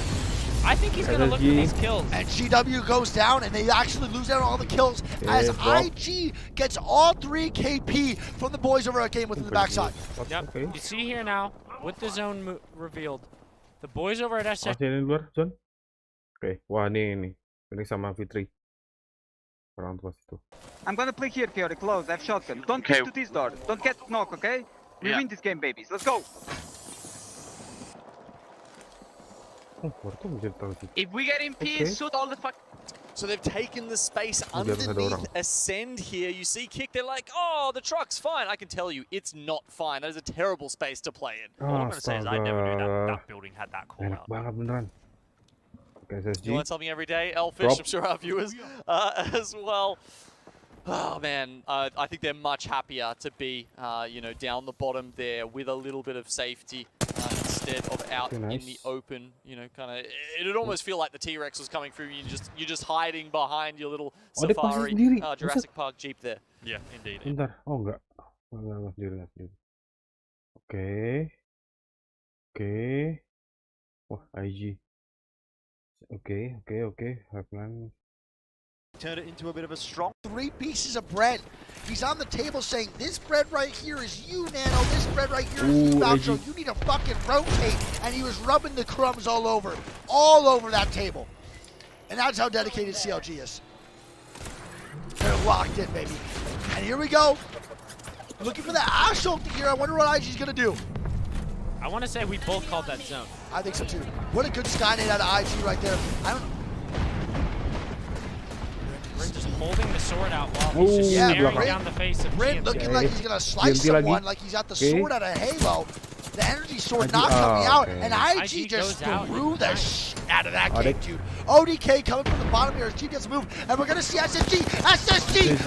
F: I think he's gonna look for these kills.
C: And GW goes down, and they actually lose out on all the kills as IG gets all 3 KP from the boys over at Game within the backside.
F: Yep. You see here now, with the zone revealed, the boys over at SX.
D: Masih di luar zone. Oke, wah ini Phoenix sama Fitri. Orang tua situ.
M: I'm gonna play here, Chaotic, close. I have shotgun. Don't push to this door. Don't get knock, okay? We win this game, babies. Let's go.
E: If we get in P, shoot all the fuck. So they've taken the space underneath Ascend here. You see Kick, they're like, oh, the truck's fine. I can tell you, it's not fine. That is a terrible space to play in.
A: All I'm going to say is I never knew that building had that call out.
E: You learn something every day, Elfish. I'm sure our viewers as well. Oh man, I think they're much happier to be, down the bottom there with a little bit of safety instead of out in the open. Kind of. It'd almost feel like the T-Rex was coming through. You're just hiding behind your little safari Jurassic Park Jeep there.
A: Yeah, indeed.
D: Bentar. Oh enggak. Enggak sendiri. Oke. Wah, IG. Okay. Plan.
C: Turn it into a bit of a strong 3 pieces of bread. He's on the table saying, this bread right here is you, Nano. This bread right here is you, Valtro. You need to fucking rotate. And he was rubbing the crumbs all over that table. And that's how dedicated CLG is. They're locked in, baby. And here we go. Looking for the Ash ulti here. I wonder what IG's gonna do.
F: I want to say we both called that zone.
C: I think so too. What a good Skynet out of IG right there. I don't know.
F: We're just holding the sword out while he's just staring down the face of
C: Bryn looking like he's gonna slice someone, like he's got the sword out of Halo. The energy sword not coming out, and IG just threw the out of that game, dude. ODK coming from the bottom here as G gets moved, and we're gonna see SSG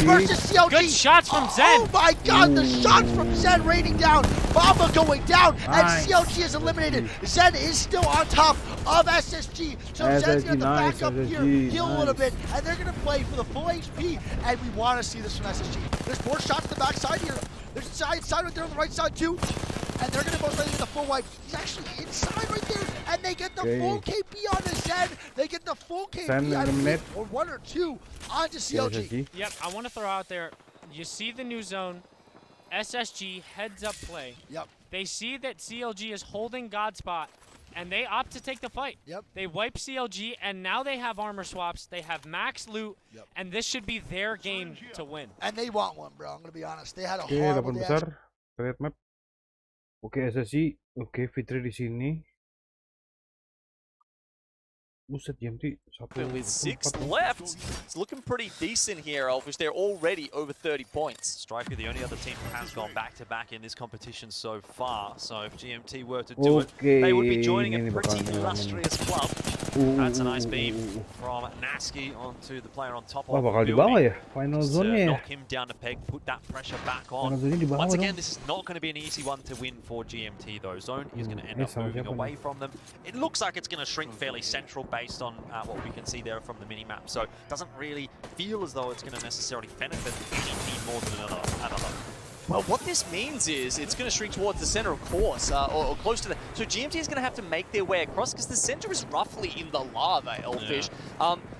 C: versus CLG.
F: Good shots from Zen.
C: Oh my God, the shots from Zen raining down. Bomba going down, and CLG is eliminated. Zen is still on top of SSG, so Zen's gonna have to back up here, heal a little bit, and they're gonna play for the full HP, and we want to see this from SSG. There's more shots to the backside here. There's a side right there on the right side too, and they're gonna most likely get the full wipe. He's actually inside right there, and they get the full KP onto Zen. They get the full KP, I believe, or 1 or 2 onto CLG.
F: Yep, I want to throw out there, you see the new zone, SSG heads up play.
C: Yep.
F: They see that CLG is holding God spot, and they opt to take the fight.
C: Yep.
F: They wipe CLG, and now they have armor swaps. They have max loot, and this should be their game to win.
C: And they want one, bro. I'm gonna be honest. They had a horrible day.
D: Besar. Lihat map. Oke, SSG. Oke, Fitri di sini. Buset, GMT.
N: With 6 left, it's looking pretty decent here, Elfish. They're already over 30 points.
A: Striker, the only other team who has gone back-to-back in this competition so far. So if GMT were to do it, they would be joining a pretty illustrious club. That's a nice beam from Naski onto the player on top of
D: bakal
A: the
D: di bawah
A: building.
D: ya final zone-nya ya.
A: Knock him down a peg, put that pressure back on.
D: Final zone-nya di bawah
A: Once again,
D: dong.
A: this is not going to be an easy one to win for GMT though. Zone is going to end up
D: sama
A: moving
D: siapa
A: away
D: nih?
A: from them. It looks like it's going to shrink fairly central based on what we can see there from the mini-map. So it doesn't really feel as though it's going to necessarily benefit any team more than another.
N: Well, what this means is it's going to shrink towards the center, of course, or close to the... So GMT is going to have to make their way across because the center is roughly in the lava, Elfish.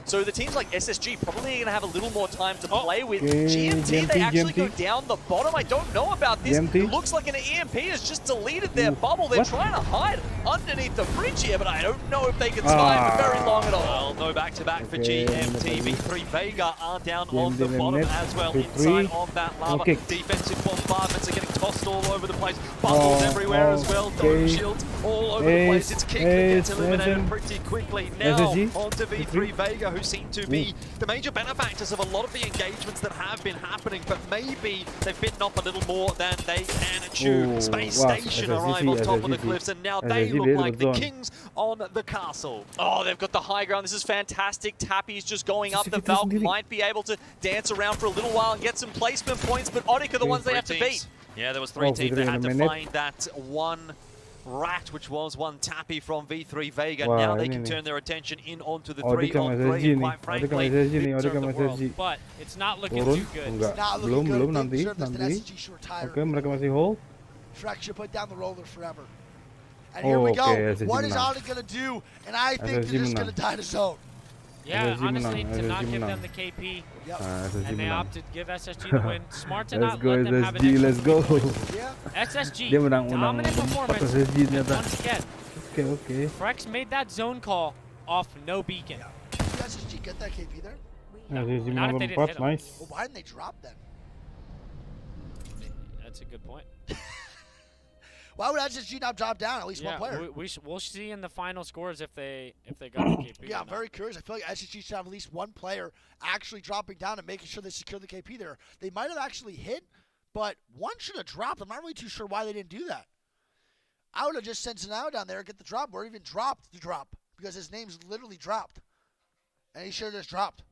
N: So the teams like SSG probably are going to have a little more time to play with. GMT, they actually go down the bottom. I don't know about this. It looks like an EMP has just deleted their bubble. They're trying to hide underneath the bridge here, but I don't know if they can survive for very long at all.
A: Well, no back-to-back for GMT. V3 Vega are down on the bottom as well, inside of that lava. Defensive bombardments are getting tossed all over the place. Bundles everywhere as well. Dome shields all over the place. It's Kick that gets eliminated pretty quickly. Now onto V3 Vega, who seem to be the major benefactors of a lot of the engagements that have been happening, but maybe they've bitten off a little more than they can chew. Space Station arrive on top of the cliffs, and now they look like the kings on the castle.
N: Oh, they've got the high ground. This is fantastic. Tappy's just going up. The Valk might be able to dance around for a little while and get some placement points, but Odic are the ones they have to beat.
A: Yeah, there was 3 teams that had to find that one rat, which was one Tappy from V3 Vega. Now they can turn their attention in onto the 3-on-3, and quite frankly,
F: but it's not looking too good.
C: It's not looking good.
D: Belum nanti. Oke, mereka masih hold.
C: Shrek should put down the roller forever. And here we go. What is Odic gonna do? And I think they're just gonna die to zone.
F: Yeah, honestly, to not give them the KP, and they opted to give SSG the win. Smart to not let them have it.
D: Let's go.
F: SSG,
D: Dia menang
F: dominant performance.
D: SSG ternyata.
F: Once again,
D: Okay.
F: Frex made that zone call off no beacon.
C: Did SSG get that KP there?
D: SSG
F: Not if they didn't hit him.
D: nice.
C: Well, why didn't they drop then?
F: That's a good point.
C: Why would SSG not drop down at least one player?
F: We'll see in the final scores if they got the KP.
C: Yeah, I'm very curious. I feel like SSG should have at least one player actually dropping down and making sure they secure the KP there. They might have actually hit, but one should have dropped. I'm not really too sure why they didn't do that. I would have just sent Zanao down there and get the drop, or even dropped the drop, because his name's literally dropped. And he should have just dropped.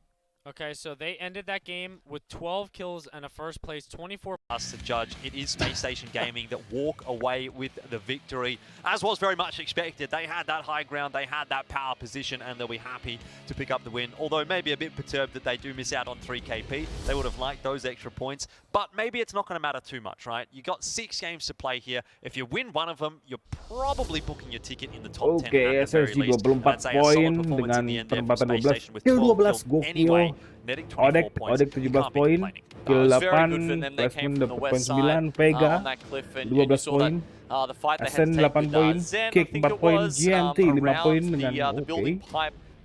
F: Okay, so they ended that game with 12 kills and a first place 24.
A: Us to judge, it is Space Station Gaming that walk away with the victory, as was very much expected. They had that high ground, they had that power position, and they'll be happy to pick up the win. Although maybe a bit perturbed that they do miss out on 3 KP. They would have liked those extra points, but maybe it's not going to matter too much, right? You got 6 games to play here. If you win one of them, you're probably booking your ticket in the top 10 at the very least.
D: 24 poin dengan penempatan 12, kill 12, gokil. Odek 17 poin, kill 8, placement dapat poin 9, Vega 12 poin, Ascent 8 poin, Kick 4 poin, GMT 5 poin dengan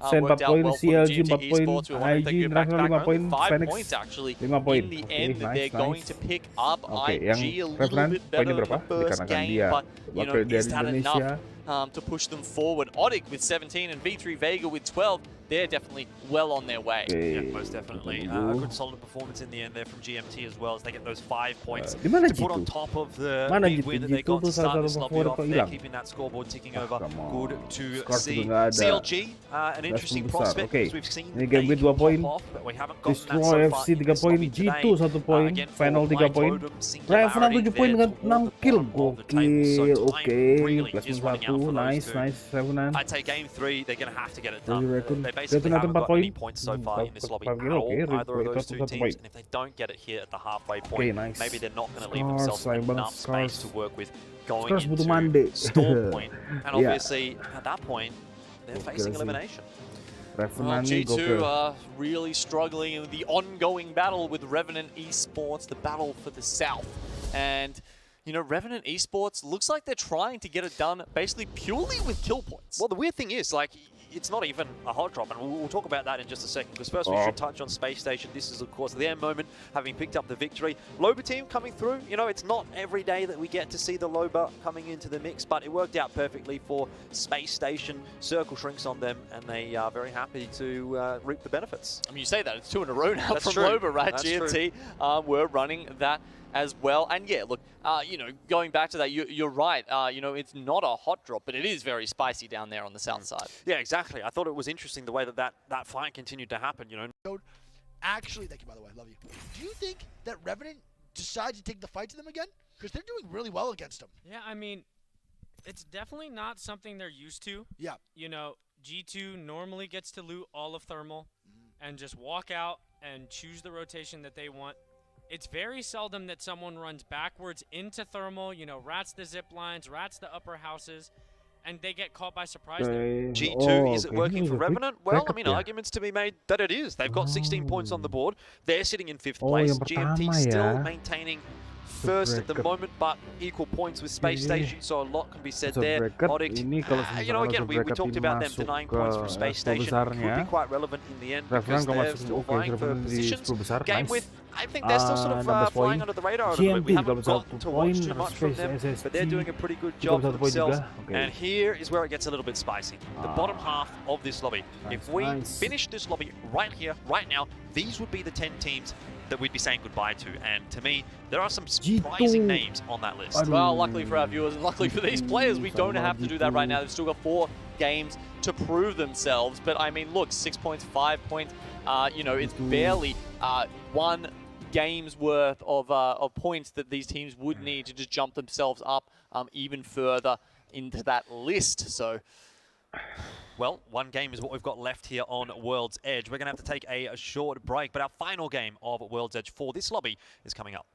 D: Sen 4 poin, CLG 4 poin, IG International 5 poin, Phoenix 5 poin. Nice. Oke, yang reference poinnya berapa? Dikarenakan dia wakil dari Indonesia.
N: to push them forward. Odik with 17 and V3 Vega with 12. They're definitely well on their way.
A: Yeah, most definitely. A good solid performance in the end there from GMT as well, as they get those 5 points to put on top of the big win that they got to start this lobby off. They're keeping that scoreboard ticking over. Good to see. CLG, an interesting prospect, because we've seen they can pop off, but we haven't gotten that so far in this lobby today.
D: G2 1 poin, final 3 poin. Revenant 7 poin dengan 6 kill. Gokil. Oke, placement 1. Nice, nice. Revenant.
A: I'd say game 3, they're going to have to get it done. They basically haven't got any points so far in this lobby at all, either of those two teams. And if they don't get it here at the halfway point, maybe they're not going to leave themselves enough space to work with going into Storm Point. And obviously, at that point, they're facing elimination.
N: Well, G2 are really struggling in the ongoing battle with Revenant Esports, the battle for the South. And, you know, Revenant Esports looks like they're trying to get it done basically purely with kill points.
A: Well, the weird thing is, like, it's not even a hot drop, and we'll talk about that in just a second, because first we should touch on Space Station. This is, of course, their moment, having picked up the victory. Loba team coming through. You know, it's not every day that we get to see the Loba coming into the mix, but it worked out perfectly for Space Station. Circle shrinks on them, and they are very happy to reap the benefits.
N: I mean, you say that, it's 2 in a row now from
A: true.
N: Loba, right?
A: That's
N: GMT were running that as well. And yeah, look, you know, going back to that, you're right. You know, it's not a hot drop, but it is very spicy down there on the south side.
A: Yeah, exactly. I thought it was interesting the way that fight continued to happen, you know.
C: Actually, thank you, by the way, love you. Do you think that Revenant decides to take the fight to them again? Because they're doing really well against them.
F: Yeah, I mean, it's definitely not something they're used to.
C: Yeah.
F: You know, G2 normally gets to loot all of Thermal and just walk out and choose the rotation that they want. It's very seldom that someone runs backwards into Thermal, you know, rats the zip lines, rats the upper houses, and they get caught by surprise there.
A: G2, is it working for Revenant? Well, I mean, arguments to be made that it is. They've got 16 points on the board. They're sitting in 5th place. GMT still maintaining first at the moment, but equal points with Space Station, so a lot can be said there. Odik, you know, again, we talked about them denying points from Space Station. Could be quite relevant in the end, because they're still vying for positions. Game with, I think they're still sort of flying under the radar a little bit. We haven't gotten to watch too much from them, but they're doing a pretty good job for themselves. And here is where it gets a little bit spicy. The bottom half of this lobby. If we finish this lobby right here, right now, these would be the 10 teams that we'd be saying goodbye to, and to me, there are some surprising names on that list.
N: Well, luckily for our viewers and luckily for these players, we don't have to do that right now. They've still got 4 games to prove themselves, but I mean, look, 6 points, 5 points, you know, it's barely 1 game's worth of points that these teams would need to just jump themselves up even further into that list, so...
A: Well, 1 game is what we've got left here on World's Edge. We're going to have to take a short break, but our final game of World's Edge for this lobby is coming up.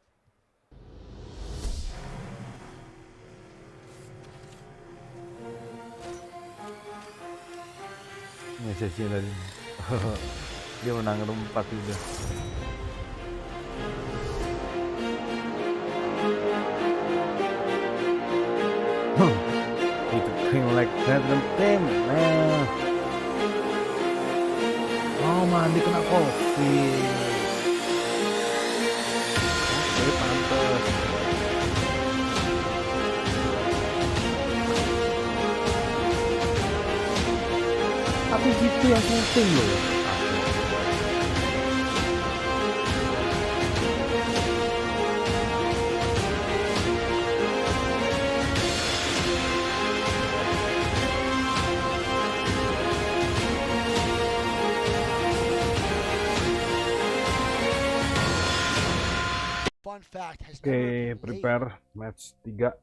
D: Dia menang 4 juga. Thing like that them oh man, dia kena COVID. Oke, pantes. Tapi gitu yang penting loh. Oke, prepare match 3.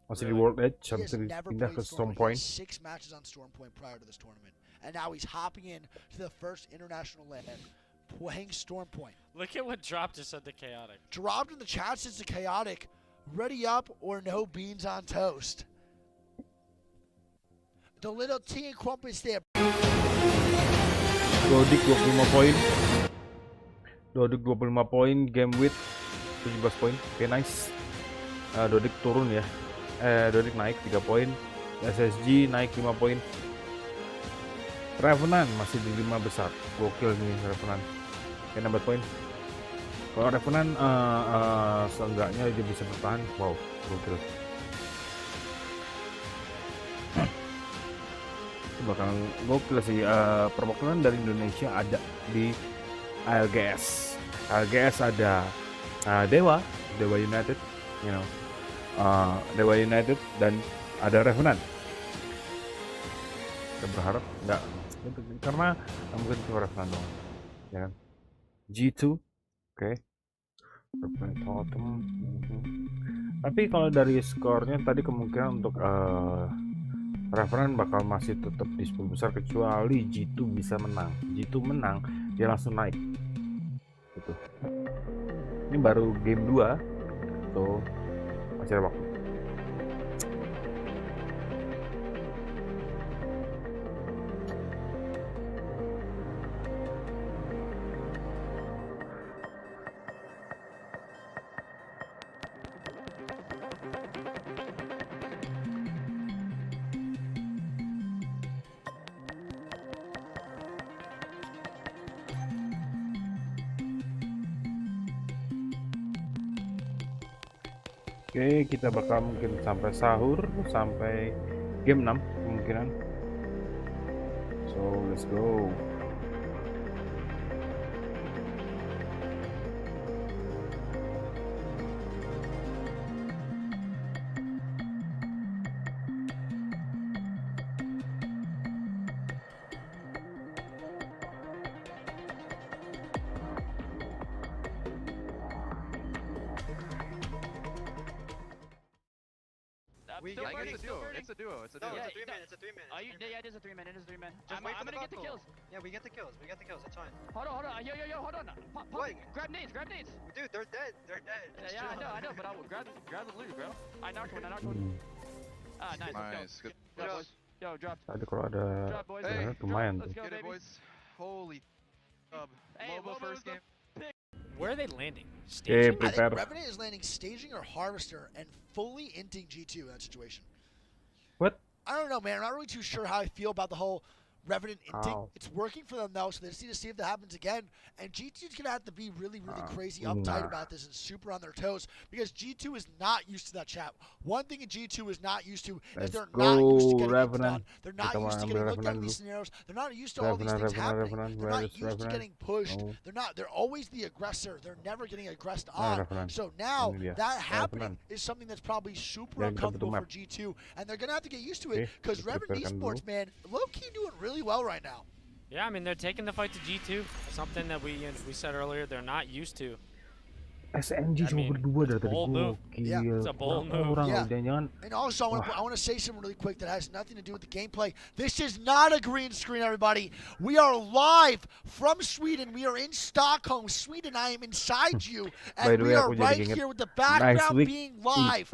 D: Masih di World Edge, habis pindah ke Storm Point.
C: 6 matches on Storm Point prior to this tournament, and now he's hopping in to the first international land, playing Storm Point.
F: Look at what Drop just said to Chaotic.
C: Dropped in the chat says to Chaotic, ready up or no beans on toast. The little T and Crumpets there.
D: Dodik 25 poin. Dodik 25 poin, game with 17 poin. Oke, nice. Dodik turun ya. Dodik naik 3 poin. SSG naik 5 poin. Revenant masih di 5 besar. Gokil nih Revenant. Oke, nambah poin. Kalau Revenant seenggaknya dia bisa bertahan. Wow, gokil. bakal gokil sih. Perwakilan dari Indonesia ada di ALGS. ALGS ada Dewa United, you know, Dewa United, dan ada Revenant. Kita berharap nggak, karena mungkin cuma Revenant doang, ya kan. G2, oke. Tapi kalau dari skornya tadi kemungkinan untuk Revenant bakal masih tetap di 10 besar kecuali G2 bisa menang. G2 menang, dia langsung naik. Gitu. Ini baru game 2, tuh masih ada waktu. Oke, kita bakal mungkin sampai sahur, sampai game 6 kemungkinan. So, let's go.
H: It's a duo. It's a duo.
O: No, it's a 3-man. It's a 3-man.
M: Yeah, it is a 3-man. It is a 3-man.
O: Just wait for
M: I'm
O: the
M: gonna get the
O: console.
M: kills.
O: Yeah, we get the kills. We get the kills. It's fine.
M: Hold on. Yo, hold on.
O: What?
M: Grab nades.
O: Dude, they're dead. They're dead.
M: Yeah, I know, but I will grab the loot, bro. I knocked one. Ah, nice.
H: Nice. Good.
M: Drop, boys. Yo, drop.
D: Tadi kalau ada
M: Drop, boys.
D: lumayan
M: Let's
D: tuh.
M: go,
H: Get it,
M: baby.
H: boys. Holy. Lobo first game.
F: Where are they landing?
D: Okay,
F: Staging?
C: I think
D: prepare.
C: Revenant is landing staging or harvester and fully inting G2 in that situation.
D: What?
C: I don't know, man. I'm not really too sure how I feel about the whole Revenant inting.
D: Ow.
C: It's working for them though, so they just need to see if that happens again. And G2's gonna have to be really, really crazy uptight about this and super on their toes because G2 is not used to that chat. One thing in G2 is not used to is they're not used to getting things done. They're not used to getting looked at in these scenarios. They're not used to all these things happening. They're not used to getting pushed. They're always the aggressor. They're never getting aggressed on. So now that happening is something that's probably super uncomfortable for G2, and they're gonna have to get used to it because Revenant Esports, man, low-key doing really well right now.
F: Yeah, I mean, they're taking the fight to G2, something that we said earlier they're not used to.
D: SMG cuma berdua dari tadi gokil.
F: It's a bold move.
C: Yeah. And also, I want to say something really quick that has nothing to do with the gameplay. This is not a green screen, everybody. We are live from Sweden. We are in Stockholm, Sweden. I am inside you, and we are right here with the background being live.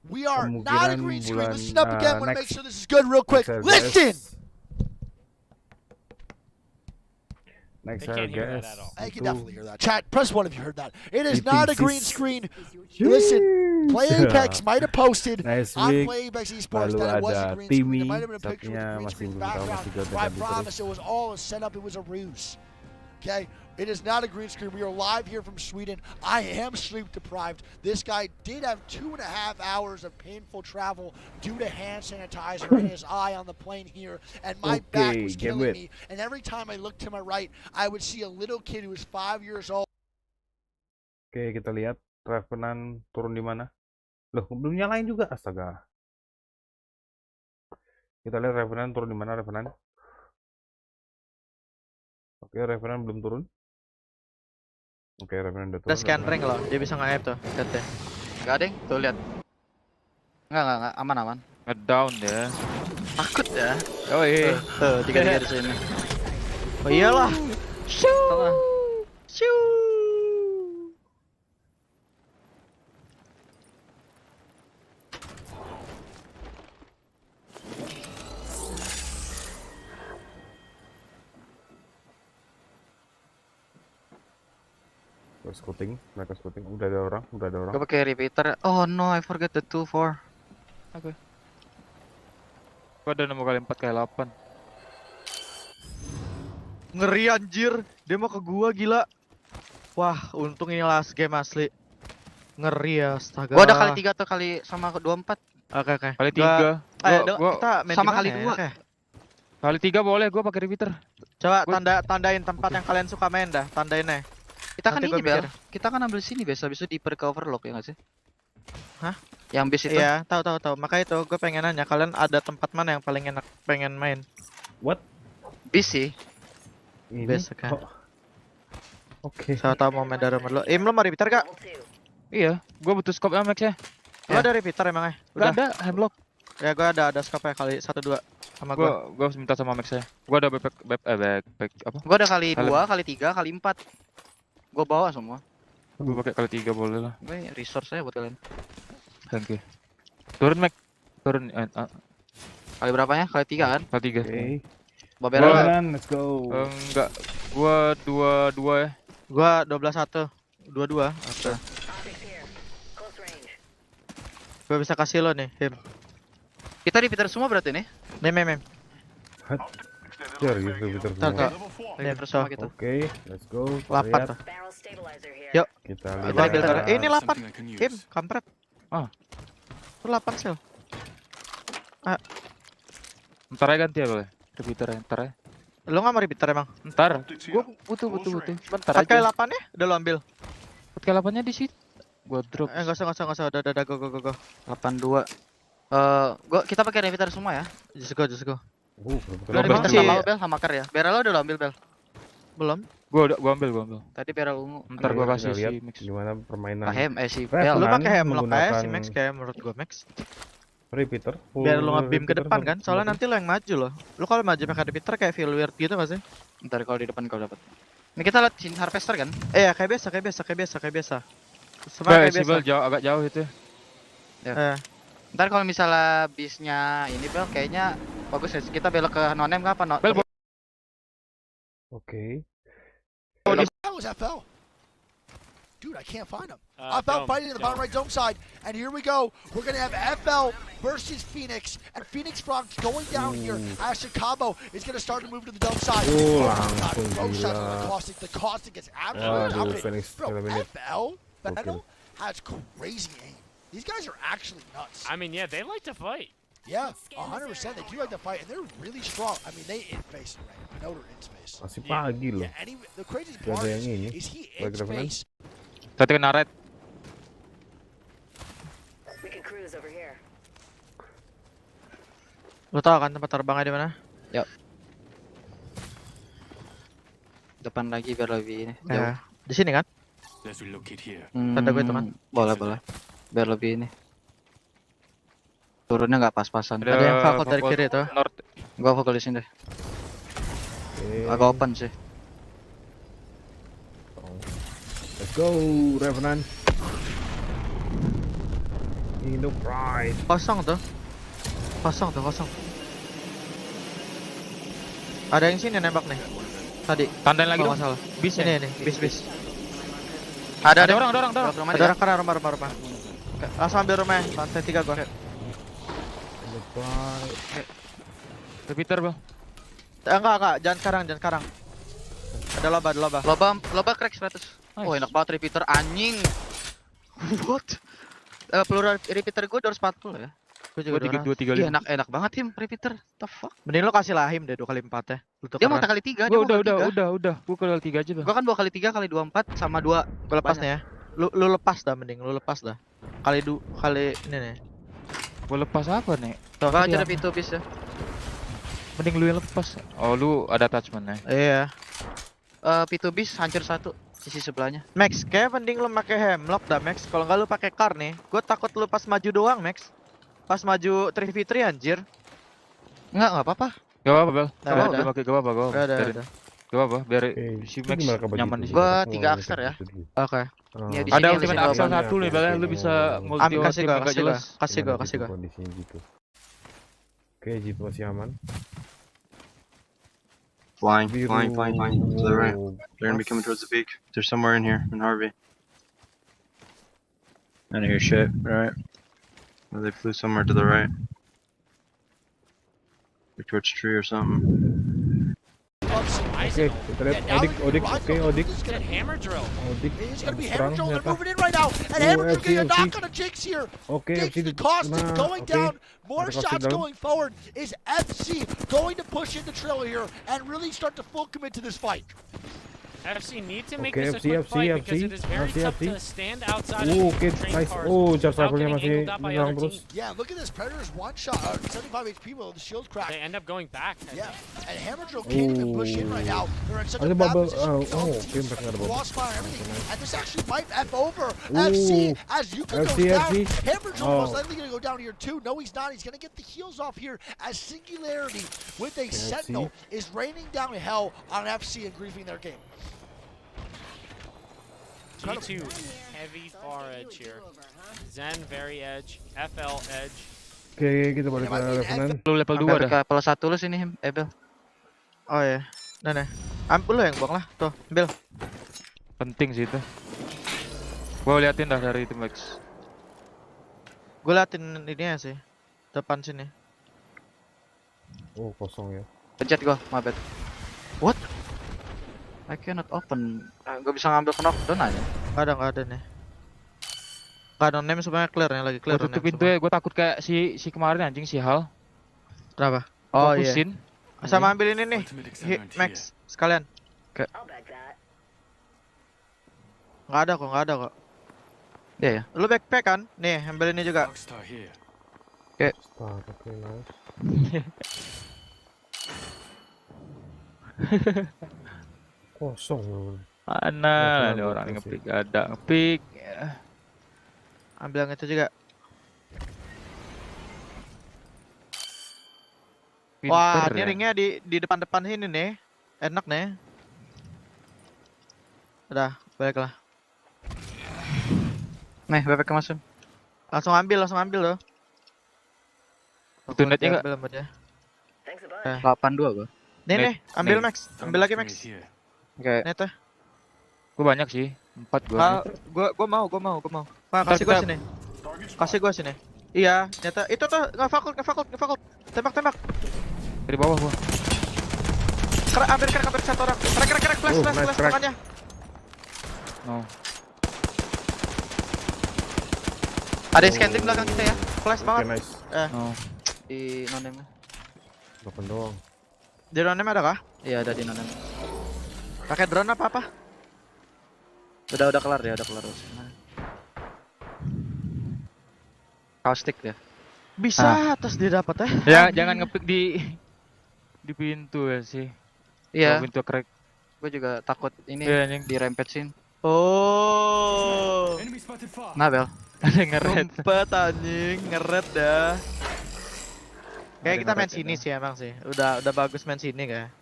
C: We are not a green screen. Listen up again. I want to make sure this is good real quick. Listen!
D: Next,
F: they can't hear that at all.
C: I can definitely hear that. Chat, press 1 if you heard that. It is not a green screen. Listen, Play Apex might have posted on Play Apex Esports that it was a green screen. There might have been a picture with a green screen background. But I promise it was all a setup. It was a ruse. Okay? It is not a green screen. We are live here from Sweden. I am sleep deprived. This guy did have 2.5 hours of painful travel due to hand sanitizer in his eye on the plane here, and my back was killing me. And every time I looked to my right, I would see a little kid who was 5 years old.
D: Oke, kita lihat Revenant turun di mana. Loh, belum nyalain juga, astaga. Kita lihat Revenant turun di mana, Revenant. Oke, Revenant belum turun. Oke, Revenant udah turun.
I: Udah scan rank loh, dia bisa nge-hype tuh. Lihat deh. Enggak deh, tuh lihat. Enggak, aman.
L: Ngedown dia.
I: Takut ya.
L: Oh iya.
I: Tuh, 3 di sini.
L: Oh iyalah.
I: Shoo.
D: Mereka scouting, udah ada orang.
I: Gue pakai repeater. Oh no, I forget the 2-4.
L: Oke. Gua ada 6x4x8. Ngeri anjir, dia mau ke gua gila. Wah, untung ini last game asli. Ngeri ya, astaga.
I: Gua ada kali 3 atau kali sama 24.
L: Oke.
I: Kali 3.
L: Kita main
I: sama
L: dimana
I: kali
L: ya?
I: 2. Kali 3 boleh, gua pakai repeater.
L: Coba tandain tempat yang kalian suka main dah, tandainnya.
I: Kita kan
L: Nanti
I: ini
L: gua mikir.
I: Bel. Kita kan ambil sini biasa bisa di per overlock ya nggak sih?
L: Hah?
I: Yang bis itu?
L: Iya, tahu. Makanya itu gue pengen nanya, kalian ada tempat mana yang paling enak pengen main?
D: What?
I: Bis sih.
L: Bis kan.
D: Oke.
L: Saya tahu mau main dari rumah dulu. Lo mau repeater gak?
I: Iya, gua butuh scope Max ya.
L: Lo ada repeater emangnya?
I: Udah ada hemlock.
L: Ya gua ada scope kali 1-2 sama gua.
I: Gua minta sama Max ya. Gua ada backpack apa?
L: Gua ada kali 2,
I: Helm.
L: kali 3, kali 4.
I: Gua bawa semua. Gua pakai kali 3 boleh lah.
L: Gue resource saya buat kalian.
I: Thank you. Turun Max. Turun.
L: Kali berapanya? Kali 3 kan?
I: Kali 3.
D: Oke.
L: Babera.
D: Let's go.
I: Enggak. Gua 2 ya.
L: Gua 12-1. 2-2. Oke. Gue bisa kasih lo nih, Him.
I: Kita repeater semua berarti nih?
L: Mem.
D: Jar gitu repeater semua.
L: Nih, terus so.
D: Oke, let's go.
L: 8 tuh. Yuk.
D: Kita
L: Ambil darah. Ini 8. Him, kampret.
I: Ah.
L: Itu 8 sel.
I: Ntar aja ganti ya boleh. Repeater ntar ya.
L: Lo nggak mau repeater emang?
I: Ntar. Gua butuh. Bentar aja.
L: Pakai 8 ya? Udah lo ambil.
I: Pakai 8-nya di situ. Gua drop.
L: Enggak usah. Udah, go.
I: 82. Kita pakai repeater semua ya.
L: Just go.
I: Gua repeater sama Bel sama Kar ya. Bera lo udah lo ambil Bel?
L: Belum.
I: Gua ambil.
L: Tadi Bera ungu.
I: Ntar gua kasih
D: lihat
I: si Mix.
D: gimana permainan.
L: Si Bel. Lu pakai hemlock aja si Max kayak menurut gua Max.
D: Repeater.
L: Biar lo nge-beam ke depan kan. Soalnya nanti lo yang maju loh. Lo kalau maju pakai repeater kayak feel weird gitu gak sih?
I: Ntar kalau di depan kau dapat. Ini kita lihat sini harvester kan?
L: Iya, kayak biasa. Semua kayak biasa.
I: Jauh agak jauh itu.
L: Ya.
I: Ntar kalau misalnya bisnya ini Bel kayaknya bagus ya. Kita belok ke nonem nggak apa?
D: Oke.
C: That was FL. Dude, I can't find him. FL fighting in the bottom right dome side. And here we go. We're going to have FL versus Phoenix. And Phoenix Procc going down here. Ashton Cabo is going to start to move to the dome side. The Caustic gets absolutely dominated. Bro, FL has crazy aim. These guys are actually nuts.
F: I mean, yeah, they like to fight.
C: Yeah, 100%. They do like to fight, and they're really strong. I mean, they in-face right? Noder in-space.
D: Masih pagi loh.
C: Yeah, and the crazy part is he in-space.
I: Satu kena red.
J: We can cruise over here.
L: Lo tau kan tempat terbangnya di mana?
I: Yuk. Depan lagi biar lebih ini.
L: Ya. Di sini kan? Tanda gue itu kan?
I: Boleh. Biar lebih ini. Turunnya nggak pas-pasan.
L: Ada yang fakot dari kiri itu.
I: Gua fokus di sini deh. Agak open sih.
D: Let's go, Revenant. Indo Pride.
L: Kosong tuh. Ada yang sini nembak nih. Tadi.
I: Tandain lagi dong.
L: Masalah.
I: Bis
L: ini, bis.
I: Ada orang.
L: Ada orang karena rumah. Langsung ambil rumahnya. Lantai 3 gua.
I: Repeater Bang.
L: Enggak, jangan sekarang. Ada loba.
I: Loba crack 100. Oh, enak banget repeater anjing. What? Peluru repeater gue 240 ya.
L: Gue juga
I: 235. Iya, enak banget Him repeater. The fuck?
L: Mending lo kasih lah Him deh 2 kali 4 ya.
I: Dia mau kali 3.
L: Udah.
I: Gue kali 3 aja, Bang.
L: Gua kan 2 kali 3 kali 24 sama 2. Gue lepas nih ya. Lu lepas dah mending, Kali ini nih.
I: Gue lepas apa nih?
L: Tuh,
I: aja ada pintu bis ya. Mending lu yang lepas. Oh, lu ada attachment-nya.
L: Iya.
I: Pintu bis hancur 1 sisi sebelahnya.
L: Max, kayak mending lu pakai hemlock dah Max. Kalau enggak lu pakai car nih, gue takut lu pas maju doang Max. Pas maju 3v3 anjir.
I: Enggak apa-apa.
L: Gak apa-apa, Bel.
I: Udah pakai gak apa-apa. Gak apa-apa, biar si Max nyaman di sini. Gua 3 akser ya.
L: Oke.
I: Ada ultimate akser 1 nih, Bel. Lu bisa multi
L: kasih gua.
D: Kondisinya gitu. Oke, Jeep masih aman.
P: Flying to the right. They're gonna be coming towards the peak. They're somewhere in here, in Harvey. I don't hear shit, right? Or they flew somewhere to the right. Like towards tree or something.
D: Oke, kita lihat Odik. Oke, Odik.
F: Hammer drill.
D: Odik.
C: It's going to be hammer drill. They're moving in right now. And hammer drill getting a knock on the Jinx here.
D: Oke,
C: the cost is going down. More shots going forward. Is FC going to push in the trailer here and really start to full commit to this fight?
F: FC need to make this a quick fight because it is very tough to stand outside of
D: Oke, nice. Charge rifle-nya masih menyerang terus.
C: Yeah, look at this. Predator's one shot, 75 HP with the shield crack.
F: They end up going back.
C: Yeah, and Hammer Drill can't even push in right now. They're in such a bad position.
D: Oke, mereka ada bubble.
C: Crossfire and everything. And this actually might F over FC as you can go down. Hammer Drill most likely going to go down here too. No, he's not. He's going to get the heals off here as Singularity with a Sentinel is raining down hell on FC and griefing their game.
F: G2 heavy far edge here. Zen very edge. FL edge.
D: Oke, kita balik ke Revenant.
I: Lu level 2 dah. Level 1 lu sini, Bel.
L: Oh ya. Nah. Ambil lu yang buang lah. Tuh, Bel.
I: Penting sih itu. Gua liatin dah dari itu Max.
L: Gua liatin ini sih. Depan sini.
D: Oh, kosong ya.
I: Pencet gua, mabet. What? I cannot open. Gak bisa ngambil knockdown aja.
L: Nggak ada nih. Nggak ada name semuanya clear nih, lagi clear.
I: Gua tutup pintu ya, gua takut kayak si kemarin anjing si Hal.
L: Kenapa?
I: Oh iya.
L: Sama ambil ini nih. Max sekalian.
I: Oke.
L: Nggak ada kok.
I: Iya ya.
L: Lu backpack kan? Nih, ambil ini juga.
I: Oke.
D: Oke, nice. Kosong.
I: Mana ada orang yang ngepick? Ada ngepick.
L: Ambil yang itu juga. Wah, ini ringnya di depan-depan sini nih. Enak nih. Udah, baiklah.
I: Nih, BPK masuk.
L: Langsung ambil loh.
I: Tunetnya enggak?
L: Belum aja.
I: 82 gua.
L: Nih, ambil Max. Ambil lagi Max.
I: Oke.
L: Nih tuh.
I: Gua banyak sih. 4 gua.
L: Gua mau. Pak, kasih gua sini. Iya, ternyata itu tuh enggak fakult. Tembak.
I: Dari bawah gua.
L: Hampir satu orang. Crack flash tangannya.
I: No. Ada scan di belakang kita ya.
L: Flash banget.
D: Nice.
I: No. Di non-name.
D: Open doang.
L: Di non-name ada kah?
I: Iya, ada di non-name.
L: Pakai drone apa?
I: Udah kelar ya, udah kelar. Caustic ya.
L: Bisa atas dia dapat ya.
I: Ya, jangan ngepick di pintu ya sih. Iya. Pintu crack. Gue juga takut ini di rampage-in.
L: Oh.
I: Nah, Bel. Ada ngeret.
L: Ngumpet anjing, ngeret dah. Kayak kita main sini sih emang sih. Udah bagus main sini kayak.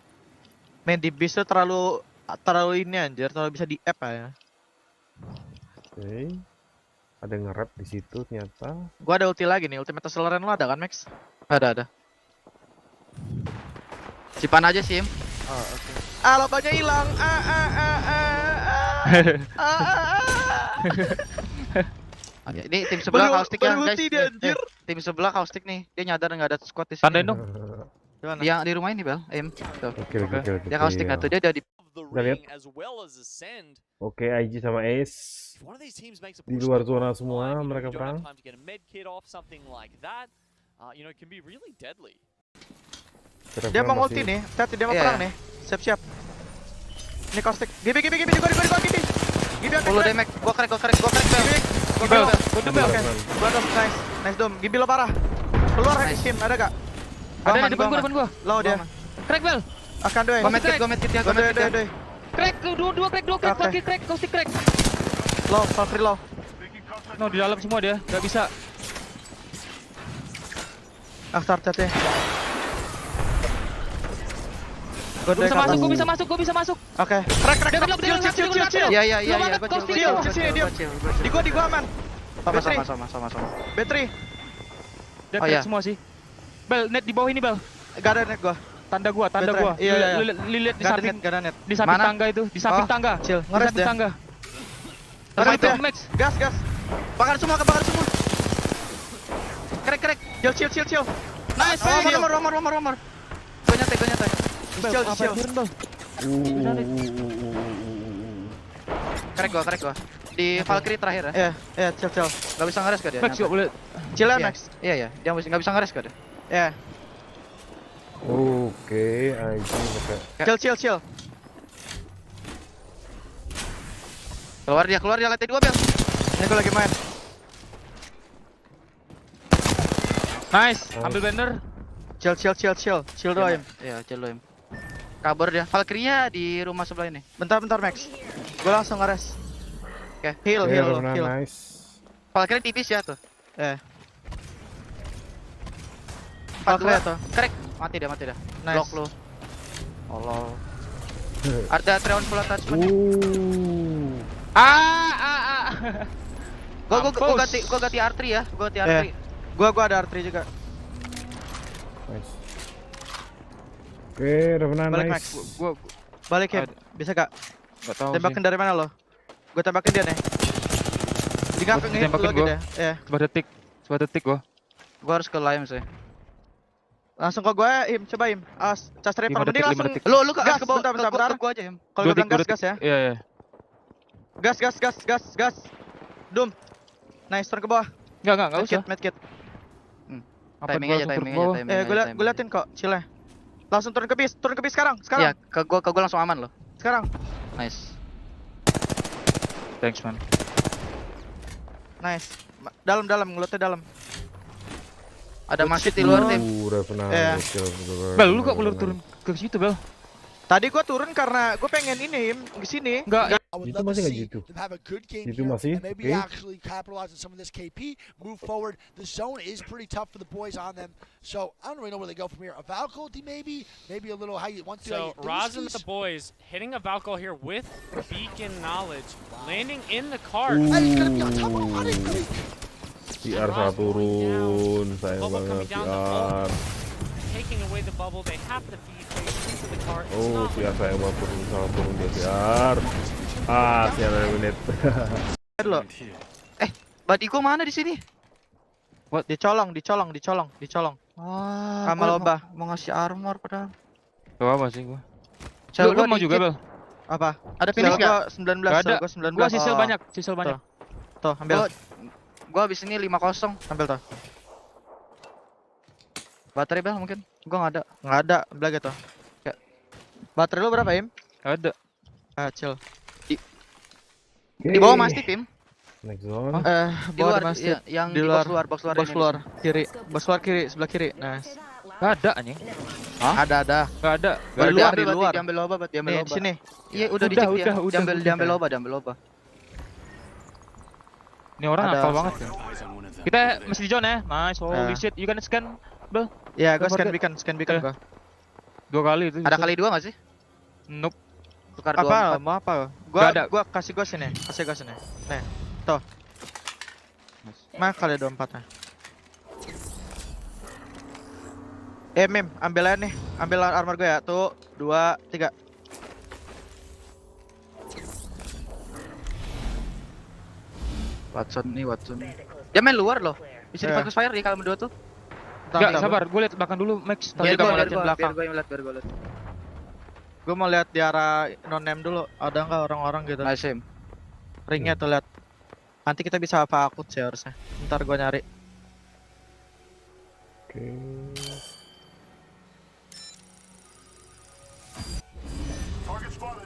L: Main di bis tuh terlalu ini anjir, terlalu bisa di app ya.
D: Oke. Ada nge-rap di situ ternyata.
L: Gua ada ulti lagi nih, ultimate acceleran lo ada kan Max?
I: Ada. Sipan aja Sim.
L: Oh, oke. Logonya hilang.
I: Ini tim sebelah caustic ya guys. Tim sebelah caustic nih. Dia nyadar nggak ada squad di sini. Tandain dong. Yang di rumah ini Bel.
D: Oke.
I: Dia caustic tuh dia di.
D: Oke, IG sama Ace di luar zona semua mereka perang.
L: Dia mau ulti nih, dia mau perang nih. Siap. Ini caustic. Gibi, gua gibi.
I: Follow damage. Gua crack Bel.
L: Gua dom, nice dom. Gibi lo parah. Keluar hack team, ada gak?
I: Ada di depan gua.
L: Low dia.
I: Crack Bel.
L: Akan doy.
I: Gua medkit ya. Crack, dua crack, lagi crack, caustic crack.
L: Low, Valkyrie low.
I: No, di dalam semua dia, nggak bisa.
L: Start chatnya.
I: Gua bisa masuk.
L: Oke. Crack. Chill.
I: Iya, gua
L: chill. Di gua aman.
I: Sama.
L: Battery.
I: Dia crack semua sih. Bel, net di bawah ini, Bel.
L: Gak ada net gua.
I: Tanda gua.
L: Iya.
I: Lihat di samping.
L: Gak ada net.
I: Di samping tangga itu, di samping tangga.
L: Chill.
I: Di samping tangga.
L: Max. Gas. Bakar semua. Crack. Chill.
I: Nice.
L: Romor.
I: Gua nyantai.
L: Chill.
I: Crack gua. Di Valkyrie terakhir ya.
L: Iya, chill.
I: Gak bisa ngeres kok dia.
L: Max yuk boleh. Chill ya Max.
I: Iya. Dia nggak bisa ngeres kok dia.
L: Iya.
D: Oke, pakai.
L: Chill.
I: Keluar dia lantai 2 Bel.
L: Ini gue lagi main.
I: Nice, ambil banner.
L: Chill doang.
I: Iya, chill doang. Kabur dia. Valkyrie-nya di rumah sebelah ini.
L: Bentar Max. Gue langsung ngeres.
I: Oke.
L: Heal.
D: Nice.
I: Valkyrie tipis ya tuh.
L: Valkyrie tuh.
I: Crack. Mati dia.
L: Nice.
I: Block lu. Tolol. Ada Treon full attachment. Gua ganti R3 ya. Gua ganti R3.
L: Gua ada R3 juga.
D: Nice. Oke, Ravana
L: balik
D: nice.
L: Max. Gua balik ya. Bisa gak?
I: Gak tahu.
L: Tembakin dari mana lo? Gua tembakin dia nih.
I: Tembakin
L: gua.
I: Sebuah detik gua. Gua harus ke Limes ya.
L: Langsung ke gua, coba Im. Cas triple. Mending langsung.
I: Lu ke
L: gas,
I: ke bawah.
L: Bentar.
I: Gua aja, Im.
L: Kalau gua bilang gas ya.
I: Iya.
L: Gas. Doom. Nice, turun ke bawah.
I: Enggak usah.
L: Medkit.
I: Timing aja.
L: Gua liatin kok, chill ya. Langsung turun ke bis sekarang.
I: Iya, ke gua langsung aman loh.
L: Sekarang.
I: Nice. Thanks man.
L: Nice. Dalam, ngelotnya dalam.
I: Ada masjid di luar tim.
L: Bel, lu kok belum turun ke situ, Bel? Tadi gua turun karena gua pengen ini ke sini.
D: Enggak. Itu masih enggak gitu. Itu masih.
C: Maybe actually capitalize on some of this KP, move forward. The zone is pretty tough for the boys on them. So I don't really know where they go from here. A Valkyrie maybe a little how you want to.
F: So Raz and the boys hitting a Valkyrie here with beacon knowledge, landing in the cart.
C: Hey, he's gonna be on top of it.
D: PR turun, sayang banget PR.
F: Taking away the bubble, they have to feed into the cart.
D: Oh, PR sayang banget turun dia PR. Sial dari menit.
I: Badiko mana di sini?
L: What? Dicolong. Sama loba.
I: Mau ngasih armor padahal.
B: Gak apa sih gua.
I: Lu
B: mau juga, Bel?
L: Apa?
I: Ada finish
L: enggak? 19.
B: Gua 19. Gua sisel banyak.
L: Tuh, ambil.
I: Gua habis ini 5-0.
L: Ambil tuh.
I: Baterai Bel mungkin? Gua
L: enggak ada. Ambil aja tuh. Baterai lu berapa, Im?
B: Ada.
L: Chill.
I: Di bawah Mastif, Im.
D: Next zone.
I: Di luar yang di box luar
L: kiri. Box luar kiri, sebelah kiri. Nice.
B: Gak ada anjing.
L: Hah? Ada.
B: Gak ada.
L: Di luar.
I: Diambil loba,
L: Nih, di sini.
I: Iya, udah dicek dia. Diambil loba.
B: Ini orang hafal banget ya. Kita masih di zone ya. Nice. Holy shit. You can scan, Bel?
L: Iya, gua scan beacon gua.
B: 2 kali itu.
I: Ada kali 2 enggak sih?
B: Nope.
I: Tukar
L: apa? Mau apa? Gua kasih gua sini. Nih. Tuh. Mah kali 24 ya. Mim, ambil aja nih. Ambil armor gue ya. Tuh, 2, 3.
I: Watson. Dia main luar loh. Bisa di-focus fire di kalau berdua tuh.
B: Enggak, sabar. Gue lihat belakang dulu, Max.
I: Biar gue lihat.
L: Gue mau lihat di arah non-name dulu. Ada nggak orang-orang gitu?
I: Nice.
L: Ringnya tuh lihat. Nanti kita bisa akut sih harusnya. Ntar gue nyari.
D: Oke.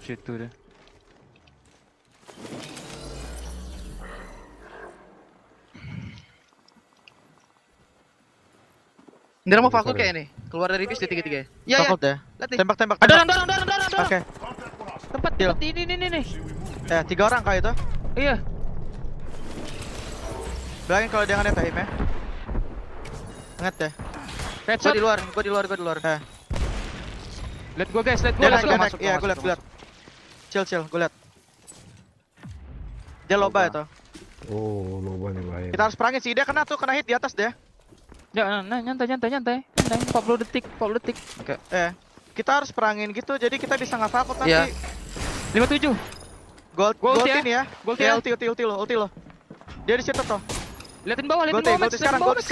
B: Situ deh.
I: Dia mau fakul kayak ini. Keluar dari bis di 3-3. Iya.
L: Fakul deh. Tembak.
I: Ada.
L: Oke.
B: Tempat ini nih.
L: Ya, 3 orang kali itu.
B: Iya.
L: Bilangin kalau dia nge-net ya, Im ya. Nge-net ya.
I: Gua di luar.
B: Lihat gua guys,
L: Iya, gua lihat. Chill, gua lihat. Dia loba itu.
D: Oh, loba nih bahaya.
L: Kita harus perangin sih, dia kena hit di atas deh.
B: Ya, nyantai. 40 detik.
L: Oke. Kita harus perangin gitu, jadi kita bisa ngefakut nanti.
I: Iya.
B: 57.
L: Goldin ya. Ulti lo. Dia di situ tuh.
B: Liatin bawah,
L: Gold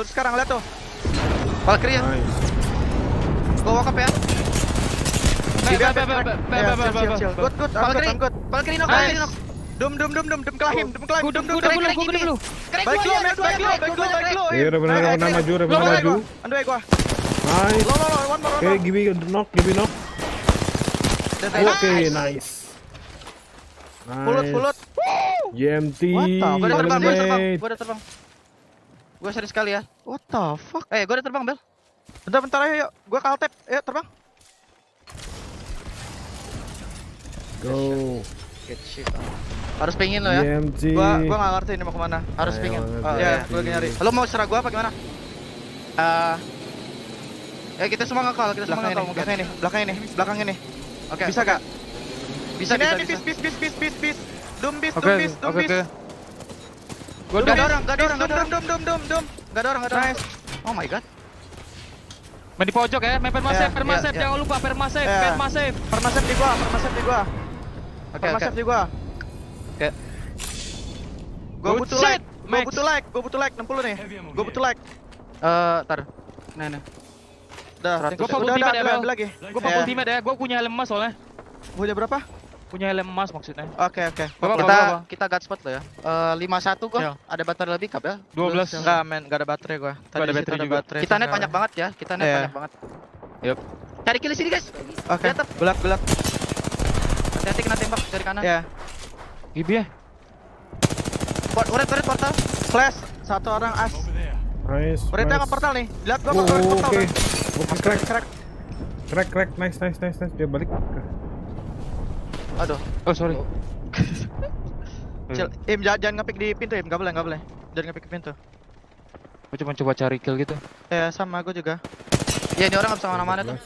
L: sekarang. Lihat tuh.
I: Valkyrie ya. Gua walk up ya.
L: Chill. Good. I'm good.
I: Pal kiri knock.
L: Dum kelahim.
I: Gua dulu.
L: Baik lu.
D: Ya udah maju.
L: Anduin gua.
D: Nice.
L: One more.
D: Okay, give me knock. Okay, nice.
L: Pulut.
D: GMT.
I: Gua udah terbang. Gua serius sekali ya.
L: What the fuck?
I: Gua udah terbang, Bel.
L: Bentar ayo. Gua kaltep. Ayo terbang.
D: Go.
I: Get shit. Harus pengin lo ya.
D: GMT.
L: Gua enggak ngerti ini mau kemana.
I: Harus pengin.
L: Ya, gua lagi nyari.
I: Lo mau serah gua apa gimana? Kita semua ngakal,
L: Belakang ini.
I: Oke.
L: Bisa gak?
I: Bisa.
L: Bis. Dum bis.
I: Gua gak ada orang.
L: Gak ada orang. Nice.
I: Oh my god.
M: Main di pojok ya, main permasif, jangan lupa permasif.
L: Permasif di gua.
I: Oke.
L: Gua butuh like 60 nih. Gua butuh like.
I: Tar. Nah.
M: Udah lagi. Gua full ultimate ya, gua punya helm emas soalnya.
L: Punya berapa?
M: Punya helm emas maksudnya.
L: Oke.
I: Kita god spot lo ya. 51 gua. Ada baterai lebih kap ya?
M: 12.
L: Enggak, men, enggak ada baterai gua.
M: Tadi ada baterai juga.
I: Kita net banyak banget ya. Yup. Cari kill sini, guys.
L: Oke. Belak.
I: Hati-hati kena tembak dari kanan.
L: Ya.
M: Gibi ya.
I: Uret portal.
L: Flash. Satu orang as.
D: Nice.
L: Uret yang portal nih. Lihat gua portal.
D: Oke, crack. Nice. Dia balik.
I: Aduh.
M: Oh, sorry.
L: Chill. Jangan ngepick di pintu, enggak boleh. Jangan ngepick ke pintu.
M: Gua cuma coba cari kill gitu.
L: Ya, sama gua juga.
I: Ya, ini orang enggak bisa mana-mana tuh.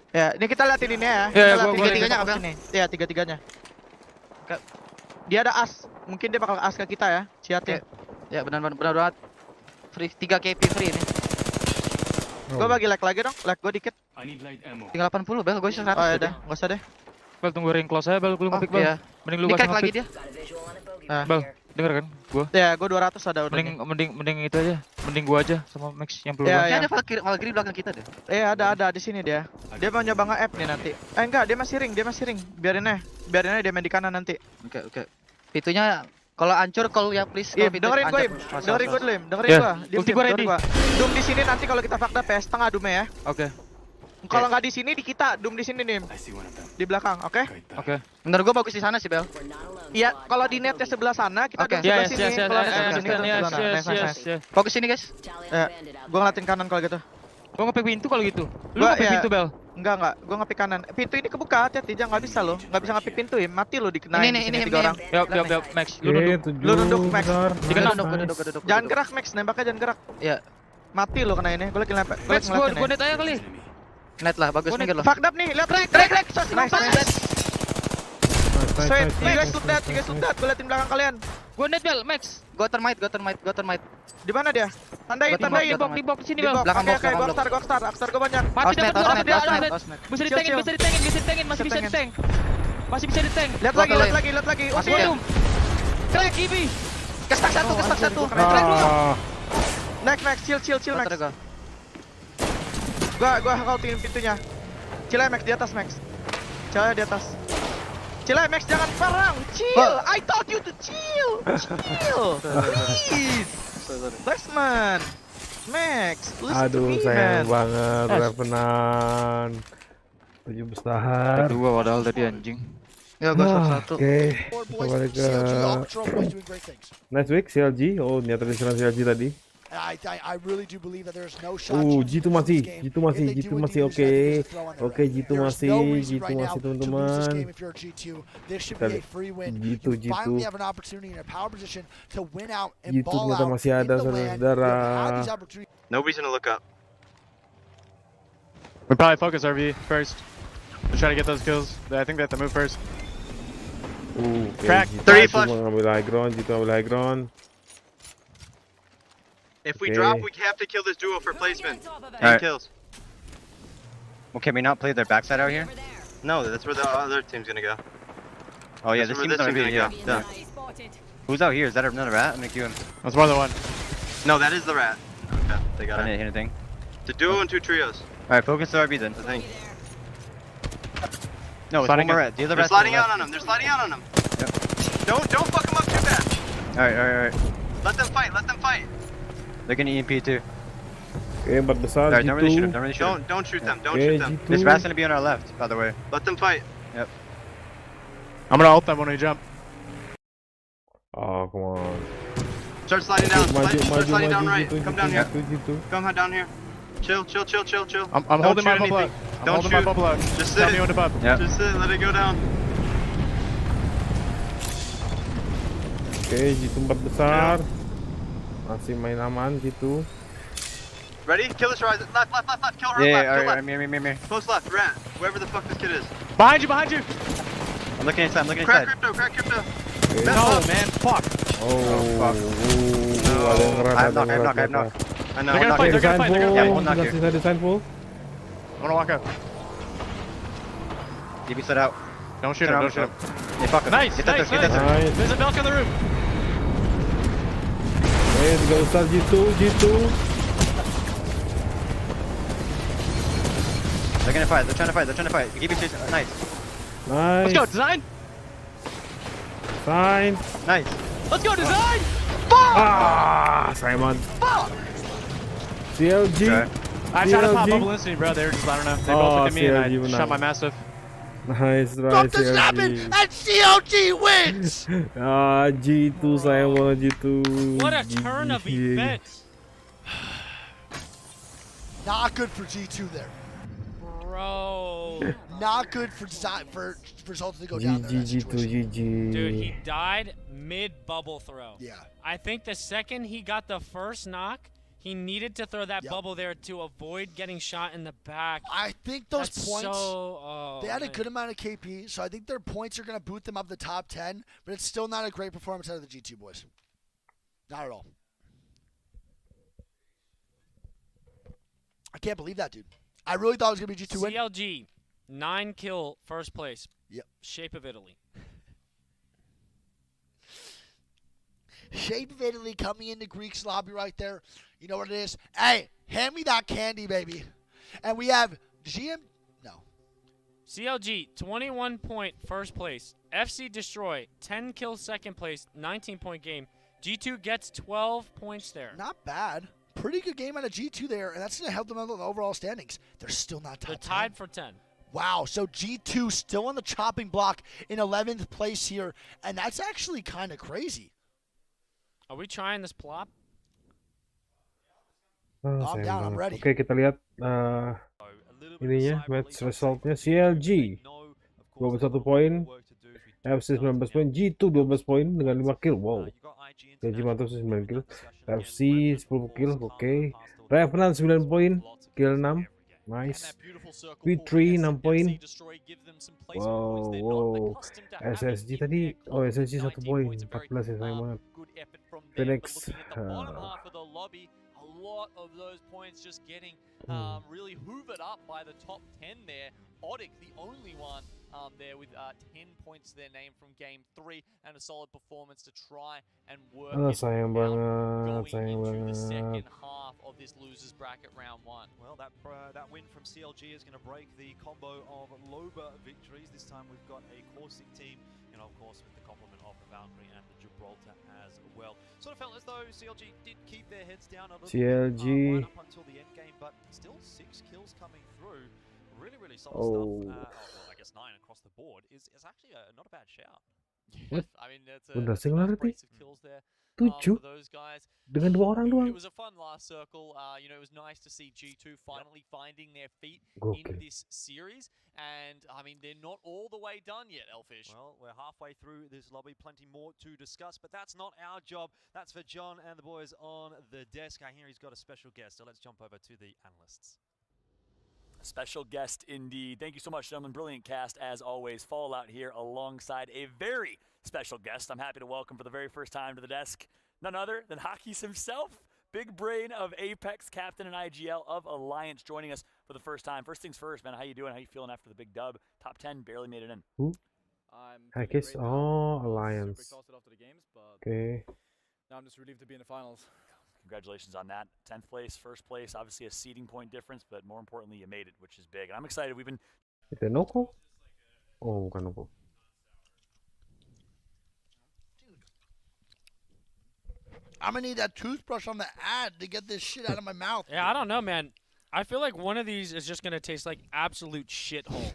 L: Ya, ini kita liatin ini ya.
M: Ya,
L: tiga-tiganya apa sini? Ya, tiga-tiganya. Dia ada as. Mungkin dia bakal as ke kita ya. Siatin.
I: Ya, benar banget. Free 3 KP free ini.
L: Gua bagi lag lagi dong. Lag gua dikit.
I: Tinggal 80, Bel. Gua 100.
L: Oh, ya udah, enggak usah deh.
M: Bel, tunggu ring close aja, Bel. Gua ngepick, Bel. Mending lu gua
I: lagi dia.
M: Bel, denger kan gua?
L: Ya, gua 200 ada udah.
M: Mending itu aja. Mending gua aja sama Max yang perlu.
L: Ya.
I: Ada Valkyrie belakang kita deh.
L: Ada di sini dia. Dia mau nyoba nge-app nih nanti. Enggak, dia masih ring. Biarin aja dia main di kanan nanti.
I: Oke. Pintunya kalau hancur call ya please.
L: Dengerin gua dulu, Dengerin gua.
M: Ulti gua ready.
L: Dum di sini nanti kalau kita fucked up ya, setengah dumnya ya.
M: Oke.
L: Kalau nggak di sini di kita, Dum di sini nih. Di belakang, oke?
M: Oke.
I: Menurut gua bagus di sana sih, Bel.
L: Iya, kalau di netnya sebelah sana, kita di sebelah sini. Kalau netnya sebelah sini,
I: fokus sini, guys.
L: Gua ngeliatin kanan kalau gitu.
M: Gua ngepick pintu kalau gitu. Lu ngepick pintu, Bel?
L: Enggak. Gua ngepick kanan. Pintu ini kebuka, hati-hati, jangan nggak bisa lo. Nggak bisa ngepick pintu ya, mati lo dikenain di sini 3 orang.
M: Yuk, Max. Lu
L: duduk, Max.
I: Duduk.
L: Jangan gerak, Max. Nembaknya jangan gerak.
I: Iya.
L: Mati lo kena ini. Gua lagi lempar.
M: Max, gua net aja kali.
I: Net lah, bagus minggir lo.
L: Fucked up nih, lihat crack. Nice. Sweet, you guys shoot that. Gua liatin belakang kalian.
M: Gua net, Bel, Max.
I: Gua termite.
L: Di mana dia? Tandain.
M: Di box sini, Bel.
I: Belakang box.
L: Gua start, gua banyak.
M: Mati dapat dia. Bisa
L: Chill.
M: ditengin, masih bisa diteng.
L: Lihat lagi.
M: Waduh. Crack Gibi.
I: Kestak satu.
L: Crack dulu. Next, Max, chill, Max. Gua ngautin pintunya. Chill Max di atas, Max. Chill Max, jangan perang. Chill. I told you to chill. Please. Basement. Max, listen to me,
D: sayang banget Revenant. 7 besar.
M: Kedua padahal tadi anjing.
I: Ya, gua 1.
D: Oke. Kita balik ke Nice week CLG. Oh, niat tradisional CLG tadi.
C: I really do believe that there's no shot.
D: Jitu masih oke. Oke, Jitu masih teman-teman. Jitu. Jitu ternyata masih ada saudara-saudara.
P: Nobody's gonna look up.
H: We probably focus RV first. To try to get those kills. I think they have to move first.
P: Crack.
D: 30 flash. Jitu ngambil high ground.
P: If we drop, we have to kill this duo for placement. 8 kills.
Q: Well, can we not play their backside out here?
P: No, that's where the other team's gonna go.
Q: Oh yeah, this team's gonna go.
P: Yeah.
Q: Who's out here? Is that another rat? I'm gonna queue him.
H: That's more than one.
P: No, that is the rat. Okay, they got
Q: I didn't
P: it.
Q: hit anything.
P: The duo and 2 trios.
Q: Alright, focus the RB then.
P: I think.
Q: No, it's one more red.
P: They're sliding out on him. They're sliding out on him.
Q: Yep.
P: Don't fuck them up too bad.
Q: Alright.
P: Let them fight. Let them fight.
Q: They're gonna EMP too.
D: Okay, but the side.
Q: Don't really shoot him. Don't really shoot him.
P: Don't shoot them. Don't shoot them.
Q: This rat's gonna be on our left, by the way.
P: Let them fight.
Q: Yep.
H: I'm gonna ult them when we jump.
D: Oh, come on.
P: Start sliding down. Start sliding down right.
D: Gitu,
P: Come down here.
D: Gitu.
P: Come down here. Chill.
H: I'm holding my bubble out.
P: Don't shoot.
H: My bubble out.
P: Just
H: Tell
P: sit.
H: me when to bub.
Q: Yep.
P: Just sit. Let it go down.
D: Oke, G2 4 besar. Masih main aman gitu.
P: Ready? Kill this rise. Left. Kill her
Q: Yeah,
P: left. Kill
Q: alright,
P: left.
Q: mirror.
P: Close left. Rat. Whoever the fuck this kid is.
H: Behind you.
Q: I'm looking inside.
P: Crack crypto.
H: No, man. Fuck.
D: Oh,
Q: I have knock.
P: I know.
H: They're gonna fight.
Q: Yeah, we'll knock you.
D: Sisa design full.
H: I'm gonna walk up.
Q: DB slid out.
H: Don't shoot him.
Q: Yeah, fuck him.
H: Nice.
Q: Get that through.
D: Nice.
H: There's a Belk on the roof.
D: Okay, tiga besar G2.
Q: They're gonna fight. They're trying to fight. Keep it chasing. Nice.
H: Let's go, design.
D: Fine.
Q: Nice.
H: Let's go, design.
D: Ah, Simon.
H: Fuck.
D: CLG.
Q: Okay.
H: I tried to pop bubble instantly, bro. They were just, I don't know. They both looked at me and I shot my massive.
D: Nice try,
C: Drop the snapping and CLG wins!
D: G2 sayang banget G2.
F: What a turn of events.
C: Not good for G2 there.
F: Bro.
C: Not good for Zoltan to go down there.
D: GG.
F: Dude, he died mid-bubble throw.
C: Yeah.
F: I think the second he got the first knock, he needed to throw that bubble there to avoid getting shot in the back.
C: I think those points, they had a
F: man.
C: good amount of KP, so I think their points are going to boot them up the top 10, but it's still not a great performance out of the G2 boys. Not at all. I can't believe that, dude. I really thought it was going to be G2 win.
F: CLG, 9 kill, first place.
C: Yep.
F: Shape of Italy.
C: Shape of Italy coming into Greek's lobby right there. You know what it is? Hey, hand me that candy, baby. And we have GM. No.
F: CLG, 21 point first place. FC Destroy, 10 kill second place, 19-point game. G2 gets 12 points there.
C: Not bad. Pretty good game out of G2 there, and that's going to help them out in the overall standings. They're still not top 10.
F: They're tied for 10.
C: Wow, so G2 still on the chopping block in 11th place here, and that's actually kind of crazy.
F: Are we trying this plop?
C: I'm down, I'm ready.
D: Oke, kita lihat ininya, match resultnya. CLG 21 poin, FC 19 poin, G2 12 poin dengan 5 kill. Wow. CLG mantap sih 9 kill. FC 10 kill, oke. Revenant 9 poin, kill 6. Nice. V3 6 poin. Wow. SSG tadi, SSG 1 poin, 14 ya, sayang banget. Phoenix.
N: Lot of those points just getting really hoovered up by the top 10 there. Odic, the only one there with 10 points to their name from game 3 and a solid performance to try and work
D: Sayang banget,
N: going into the second half of this losers bracket round 1.
A: Well, that win from CLG is going to break the combo of Loba victories. This time we've got a Corsic team, and of course with the complement of the Valkyrie and the Gibraltar as well. Sort of felt as though CLG did keep their heads down a little bit right up until the end game, but still 6 kills coming through. Really solid stuff. Well, I guess 9 across the board is actually not a bad shout.
D: What?
N: I mean, that's
D: Udah singularity?
N: kills there.
D: 7
N: Those guys.
D: dengan 2 orang doang.
N: It was a fun last circle. You know, it was nice to see G2 finally finding their feet in this series. And, I mean, they're not all the way done yet, Elfish.
A: Well, we're halfway through this lobby. Plenty more to discuss, but that's not our job. That's for John and the boys on the desk. I hear he's got a special guest, so let's jump over to the analysts.
R: Special guest indeed. Thank you so much, gentlemen. Brilliant cast, as always. Fallout here alongside a very special guest. I'm happy to welcome for the very first time to the desk none other than Hockey's himself. Big brain of Apex, captain and IGL of Alliance, joining us for the first time. First things first, man. How you doing? How you feeling after the big dub? Top 10, barely made it in.
D: Who? Hockey's, Alliance.
S: Super exhausted after the games, but
D: Okay.
S: now I'm just relieved to be in the finals.
R: Congratulations on that. 10th place, first place, obviously a seeding point difference, but more importantly, you made it, which is big. And I'm excited. We've been...
D: Is it Noko? Oh, bukan aku.
C: I'm gonna need that toothbrush on the ad to get this shit out of my mouth.
F: Yeah, I don't know, man. I feel like one of these is just gonna taste like absolute shithole.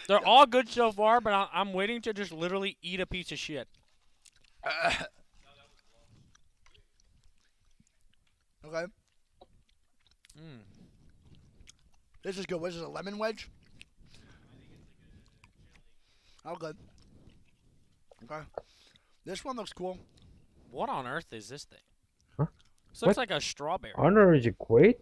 F: They're all good so far, but I'm waiting to just literally eat a piece of shit.
C: Okay. This is good. What is this, a lemon wedge? Oh, good. Okay. This one looks cool.
F: What on earth is this thing?
D: Huh?
F: This looks like a strawberry.
D: Honor is great.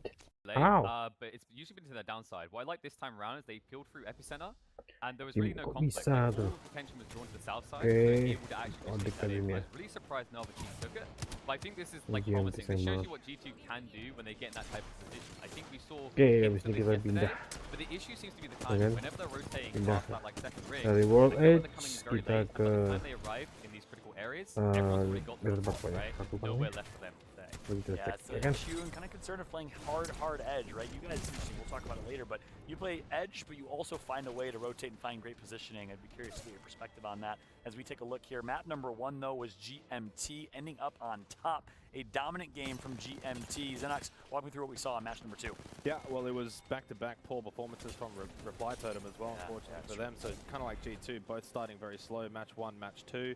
D: Wow.
T: But it's usually been to their downside. What I like this time around is they peeled through epicenter, and there was
D: Tim,
T: really no
D: kok
T: conflict.
D: bisa
T: Like,
D: tuh?
T: all attention was drawn to the south side.
D: Oke.
T: So actually
D: Oh, dekat ini
T: I
D: ya.
T: was really surprised no other team took it. But I think this is like
D: Ujian
T: promising. This shows
D: Desember.
T: you what G2 can do when they get in that type of position. I think we saw
D: Oke,
T: hints
D: habis
T: of
D: ini
T: this
D: kita
T: yesterday,
D: pindah.
T: but the issue seems to be the
D: Ya
T: timing.
D: kan?
T: Whenever they're rotating
D: Pindah
T: past that like second ring,
D: dari World
T: they know
D: Edge
T: they're coming in very
D: kita
T: late, and
D: ke
T: by the time they arrive in these critical areas, everyone's already got them,
D: gerbang ya.
T: right?
D: Satu
T: Nowhere
D: panel.
T: left for them to say.
R: Yeah, it's an issue and kind of concern of playing hard edge, right? You guys, we'll talk about it later, but you play edge, but you also find a way to rotate and find great positioning. I'd be curious to get your perspective on that as we take a look here. Map number 1, though, was GMT, ending up on top. A dominant game from GMT. Xenox, walk me through what we saw on match number 2.
U: Yeah, well, it was back-to-back poor performances from Reply Totem as well, unfortunately for them. So kind of like G2, both starting very slow, match 1, match 2.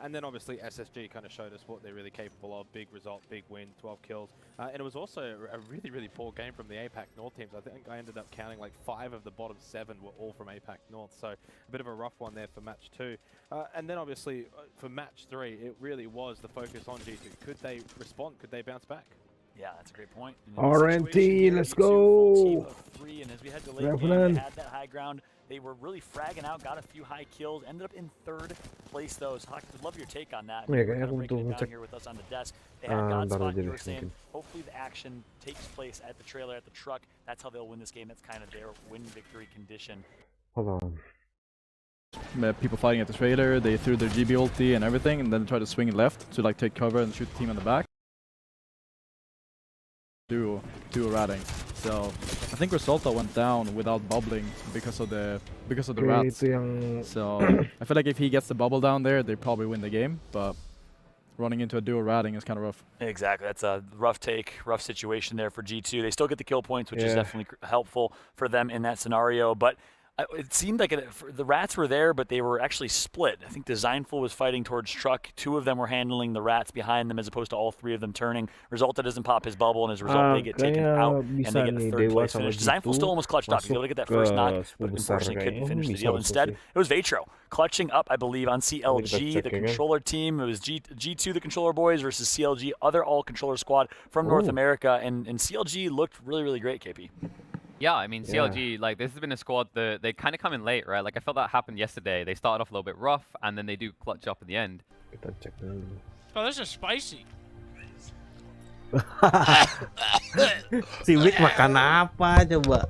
U: And then obviously SSG kind of showed us what they're really capable of. Big result, big win, 12 kills. And it was also a really poor game from the APAC North teams. I think I ended up counting like 5 of the bottom 7 were all from APAC North. So a bit of a rough one there for match 2. And then obviously for match 3, it really was the focus on G2. Could they respond? Could they bounce back?
R: Yeah, that's a great point.
D: RNT, let's go.
R: 3, and as we head to late game, they had that high ground. They were really fragging out, got a few high kills, ended up in 3rd place though. So Hawk, would love your take on that.
D: Yeah,
R: We're
D: aku
R: breaking
D: butuh
R: it down
D: ngecek.
R: here with us on the desk. They had Godspot, you were saying,
D: mungkin.
R: hopefully the action takes place at the trailer, at the truck. That's how they'll win this game. That's kind of their win victory condition.
D: Hold on.
S: People fighting at the trailer, they threw their GB ulti and everything, and then tried to swing it left to like take cover and shoot the team in the back. Do a ratting. So I think Resulta went down without bubbling because of the rats. So I feel like if he gets the bubble down there, they probably win the game. But running into a duo ratting is kind of rough.
R: Exactly. That's a rough take, rough situation there for G2. They still get the kill points, which is definitely helpful for them in that scenario. But it seemed like the rats were there, but they were actually split. I think Designful was fighting towards truck. 2 of them were handling the rats behind them as opposed to all 3 of them turning. Resulta doesn't pop his bubble, and as a result, they get taken out, and they get a 3rd place finish. Designful still almost clutched up. He was able to get that first knock, but unfortunately couldn't finish the deal. Instead, it was Vatro clutching up, I believe, on CLG, the controller team. It was G2, the controller boys, versus CLG, other all-controller squad from North America, and CLG looked really great, KP.
T: Yeah, I mean, CLG, like, this has been a squad that they kind of come in late, right? Like, I felt that happened yesterday. They started off a little bit rough, and then they do clutch up at the end.
F: Oh, this is spicy.
D: Si Wick makan apa coba?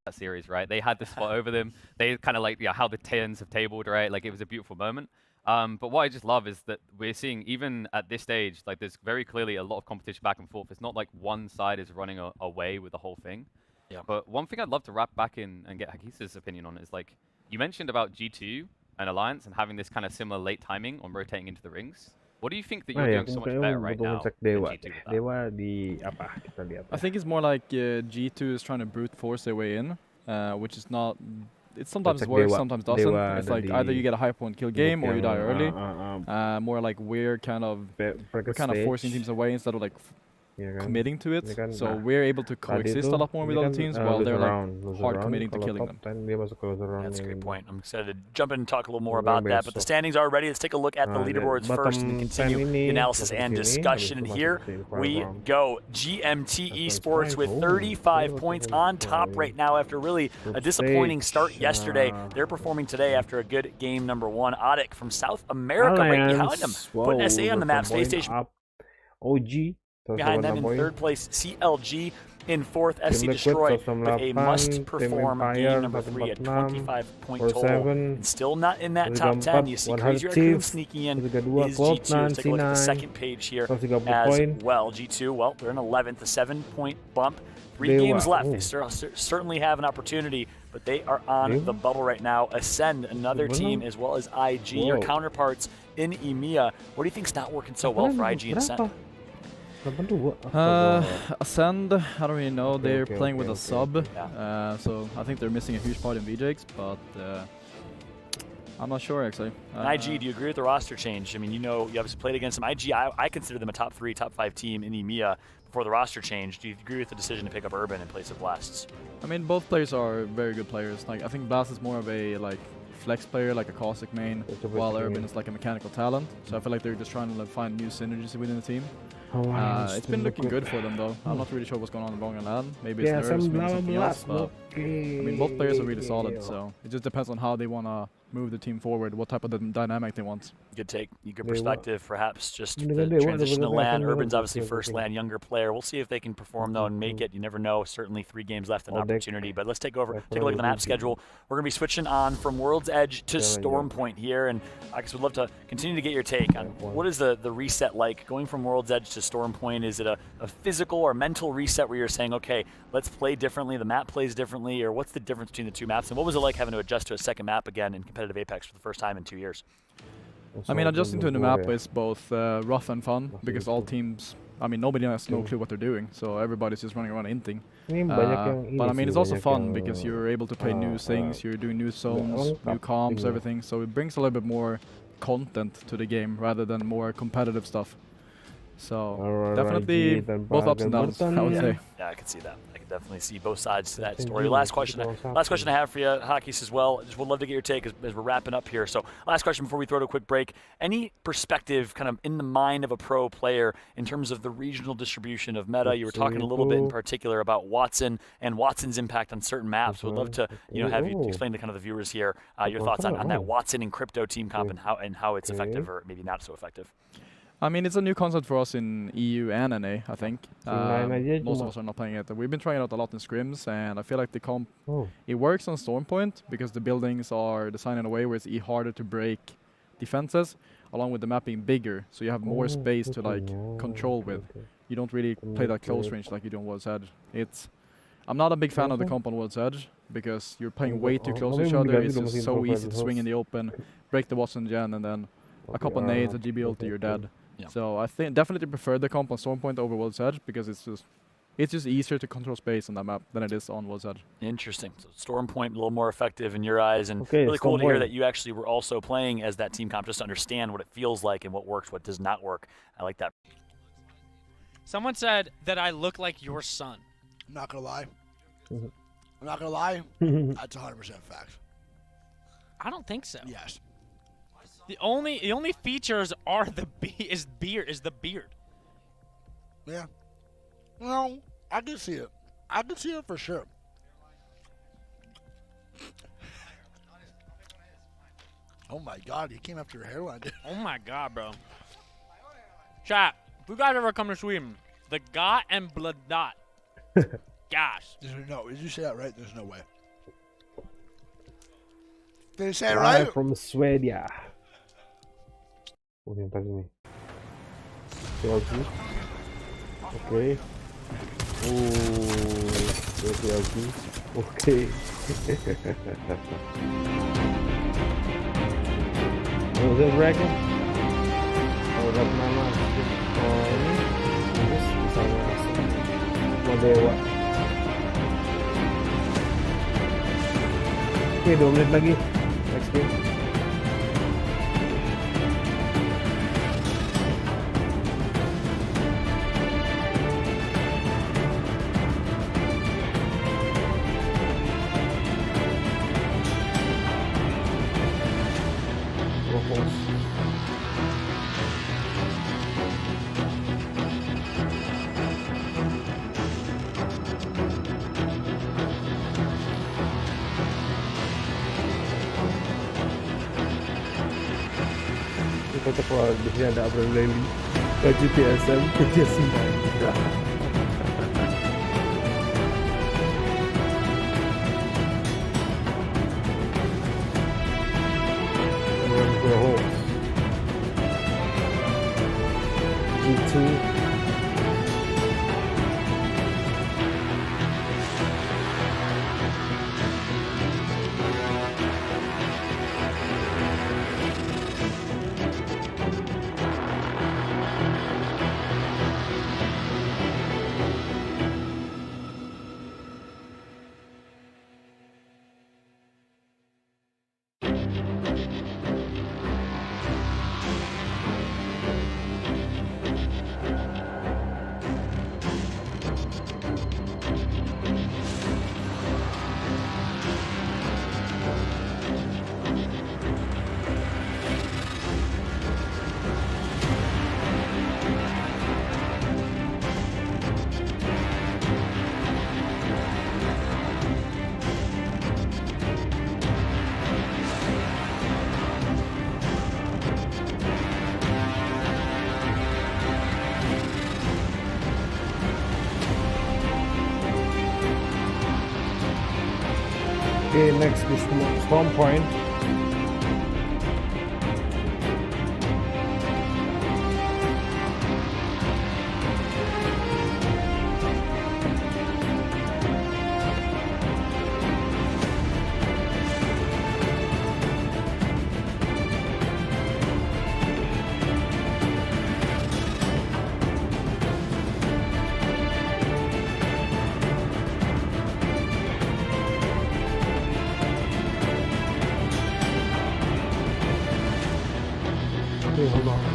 T: That series, right? They had the spot over them. They kind of like, how the Tens have tabled, right? Like, it was a beautiful moment. But what I just love is that we're seeing, even at this stage, like there's very clearly a lot of competition back and forth. It's not like one side is running away with the whole thing.
R: Yeah.
T: But one thing I'd love to wrap back in and get Hakisa's opinion on is, like, you mentioned about G2 and Alliance and having this kind of similar late timing on rotating into the rings. What do you think that you're doing so much better right now than G2 with that?
D: Dewa di apa? Kita lihat.
S: I think it's more like G2 is trying to brute force their way in, which is not... It sometimes works, sometimes doesn't. It's like either you get a high point kill game or you die early. More like we're kind of forcing teams away instead of like committing to it. So we're able to coexist a lot more with other teams while they're like hard committing to killing them.
R: That's a great point. I'm excited to jump in and talk a little more about that. But the standings are ready. Let's take a look at the leaderboards first and continue the analysis and discussion. And here we go. GMT Esports with 35 points on top right now after really a disappointing start yesterday. They're performing today after a good game number 1. Audic from South America right behind them, putting SA on the map. Space Station
D: OG.
R: behind them in 3rd place, CLG in fourth. SC Destroy with a must-perform game number 3 at 25-point total. And still not in that top 10. You see Crazy Raccoon sneaking in is G2. Let's take a look at the second page here as well. G2, well, they're in 11th, a 7-point bump. 3 games left. They certainly have an opportunity, but they are on the bubble right now. Ascend, another team, as well as IG, your counterparts in EMEA. What do you think's not working so well for IG and Ascend?
S: Ascend, I don't really know. They're playing with a sub, so I think they're missing a huge part in VJX, but I'm not sure actually.
R: IG, do you agree with the roster change? I mean, you obviously played against them. IG, I consider them a top 3, top 5 team in EMEA before the roster change. Do you agree with the decision to pick up Urban in place of Blasts?
S: I mean, both players are very good players. Like, I think Blast is more of a flex player, like a caustic main, while Urban is like a mechanical talent. So I feel like they're just trying to find new synergies within the team. It's been looking good for them though. I'm not really sure what's going on in Long Island. Maybe it's nerves, maybe something else, but I mean, both players are really solid, so it just depends on how they want to move the team forward, what type of dynamic they want.
R: Good take, good perspective, perhaps just the transition to LAN. Urban's obviously first LAN, younger player. We'll see if they can perform though and make it. You never know, certainly 3 games left, an opportunity. But let's take a look at the map schedule. We're going to be switching on from World's Edge to Storm Point here, and I guess we'd love to continue to get your take on what is the reset like going from World's Edge to Storm Point. Is it a physical or mental reset where you're saying, okay, let's play differently, the map plays differently, or what's the difference between the 2 maps, and what was it like having to adjust to a second map again in competitive Apex for the first time in 2 years?
S: I mean, adjusting to the map is both rough and fun, because all teams, I mean, nobody has no clue what they're doing, so everybody's just running around inting. But I mean, it's also fun because you're able to play new things, you're doing new zones, new comps, everything, so it brings a little bit more content to the game rather than more competitive stuff. So definitely both ups and downs, I would say.
R: Yeah, I can see that. I can definitely see both sides to that story. Last question I have for you, Hakis, as well. Just would love to get your take as we're wrapping up here. So last question before we throw to a quick break. Any perspective kind of in the mind of a pro player in terms of the regional distribution of meta? You were talking a little bit in particular about Watson and Watson's impact on certain maps. Would love to have you explain to kind of the viewers here your thoughts on that Watson and crypto team comp and how it's effective or maybe not so effective.
S: I mean, it's a new concept for us in EU and NA, I think. Most of us are not playing it. We've been trying it out a lot in scrims, and I feel like the comp, it works on Stormpoint because the buildings are designed in a way where it's harder to break defenses, along with the map being bigger, so you have more space to control with. You don't really play that close range like you do on World's Edge. I'm not a big fan of the comp on World's Edge because you're playing way too close to each other. It's just so easy to swing in the open, break the Watson gen, and then a couple nades, a GB ulti, you're dead. Yeah. So I think definitely prefer the comp on Stormpoint over World's Edge because it's just easier to control space on that map than it is on World's Edge.
R: Interesting. So Stormpoint a little more effective in your eyes, and really cool to hear that you actually were also playing as that team comp just to understand what it feels like and what works, what does not work. I like that.
F: Someone said that I look like your son.
C: I'm not gonna lie. That's 100% fact.
F: I don't think so.
C: Yes.
F: The only features are the beard.
C: Yeah. No, I can see it. I can see it for sure. Oh my God, he came after your hairline, dude.
F: Oh my God, bro. Chat, if you guys ever come to Sweden, the Got and Blood Dot. Gosh.
C: No, did you say that right? There's no way. Did you say it right?
D: From Sweden. Oh, yang tadi nih. ALG. Oke. ALG. Oke. Oh, the dragon. Oh, udah nama. Oh, ini. Terus misalnya Modewa. Oke, 2 menit lagi. Next game. Tetap di sini ada Abraham Lely, baju TSM, kerja sini. Okay, next is Storm Point. Okay, hold on.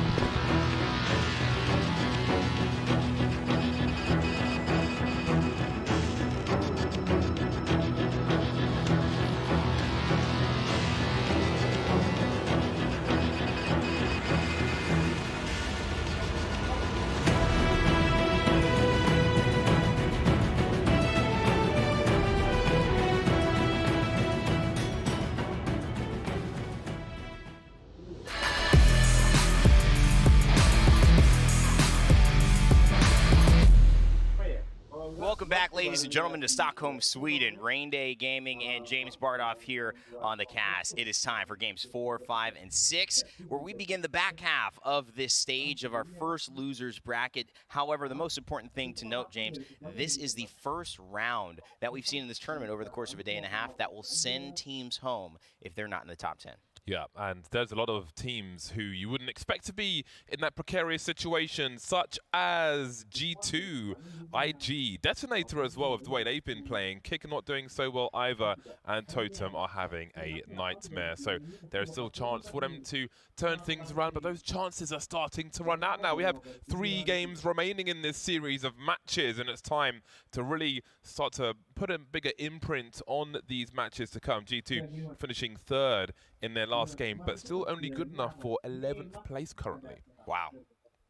K: Welcome back, ladies and gentlemen, to Stockholm, Sweden. Rain Day Gaming and James Bardoff here on the cast. It is time for games 4, 5, and 6, where we begin the back half of this stage of our first losers bracket. However, the most important thing to note, James, this is the first round that we've seen in this tournament over the course of a day and a half that will send teams home if they're not in the top 10.
V: Yeah, and there's a lot of teams who you wouldn't expect to be in that precarious situation, such as G2, IG, Detonator as well, with the way they've been playing. Kick not doing so well either, and Totem are having a nightmare. So there's still a chance for them to turn things around, but those chances are starting to run out now. We have 3 games remaining in this series of matches, and it's time to really start to put a bigger imprint on these matches to come. G2 finishing 3rd in their last game, but still only good enough for 11th place currently.
K: Wow.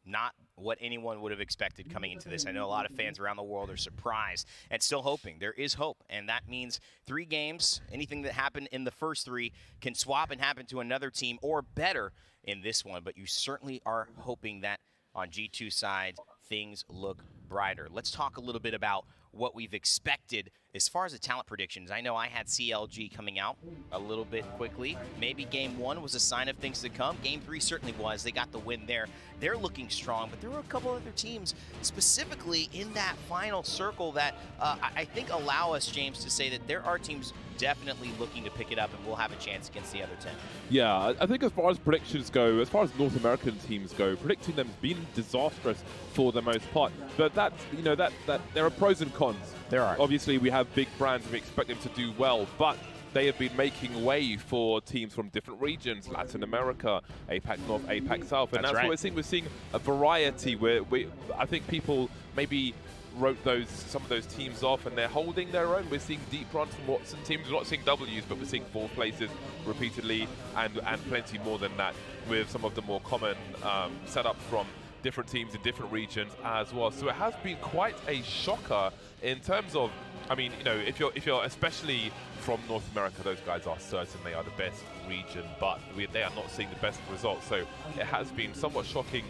K: Not what anyone would have expected coming into this. I know a lot of fans around the world are surprised and still hoping. There is hope, and that means 3 games, anything that happened in the first 3 can swap and happen to another team or better in this one, but you certainly are hoping that on G2 side, things look brighter. Let's talk a little bit about what we've expected as far as the talent predictions. I know I had CLG coming out a little bit quickly. Maybe game 1 was a sign of things to come. Game 3 certainly was. They got the win there. They're looking strong, but there were a couple other teams specifically in that final circle that I think allow us, James, to say that there are teams definitely looking to pick it up and we'll have a chance against the other 10.
V: Yeah, I think as far as predictions go, as far as North American teams go, predicting them has been disastrous for the most part. But that's, you know, that there are pros and cons.
K: There are.
V: Obviously, we have big brands and we expect them to do well, but they have been making way for teams from different regions, Latin America, APAC North, APAC South, and that's what we're seeing. We're seeing a variety where I think people maybe wrote some of those teams off and they're holding their own. We're seeing deep runs from Watson teams. We're not seeing W's, but we're seeing 4th places repeatedly and plenty more than that with some of the more common setups from different teams in different regions as well. So it has been quite a shocker in terms of, I mean, you know, if you're especially from North America, those guys are certain they are the best region, but they are not seeing the best results. So it has been somewhat shocking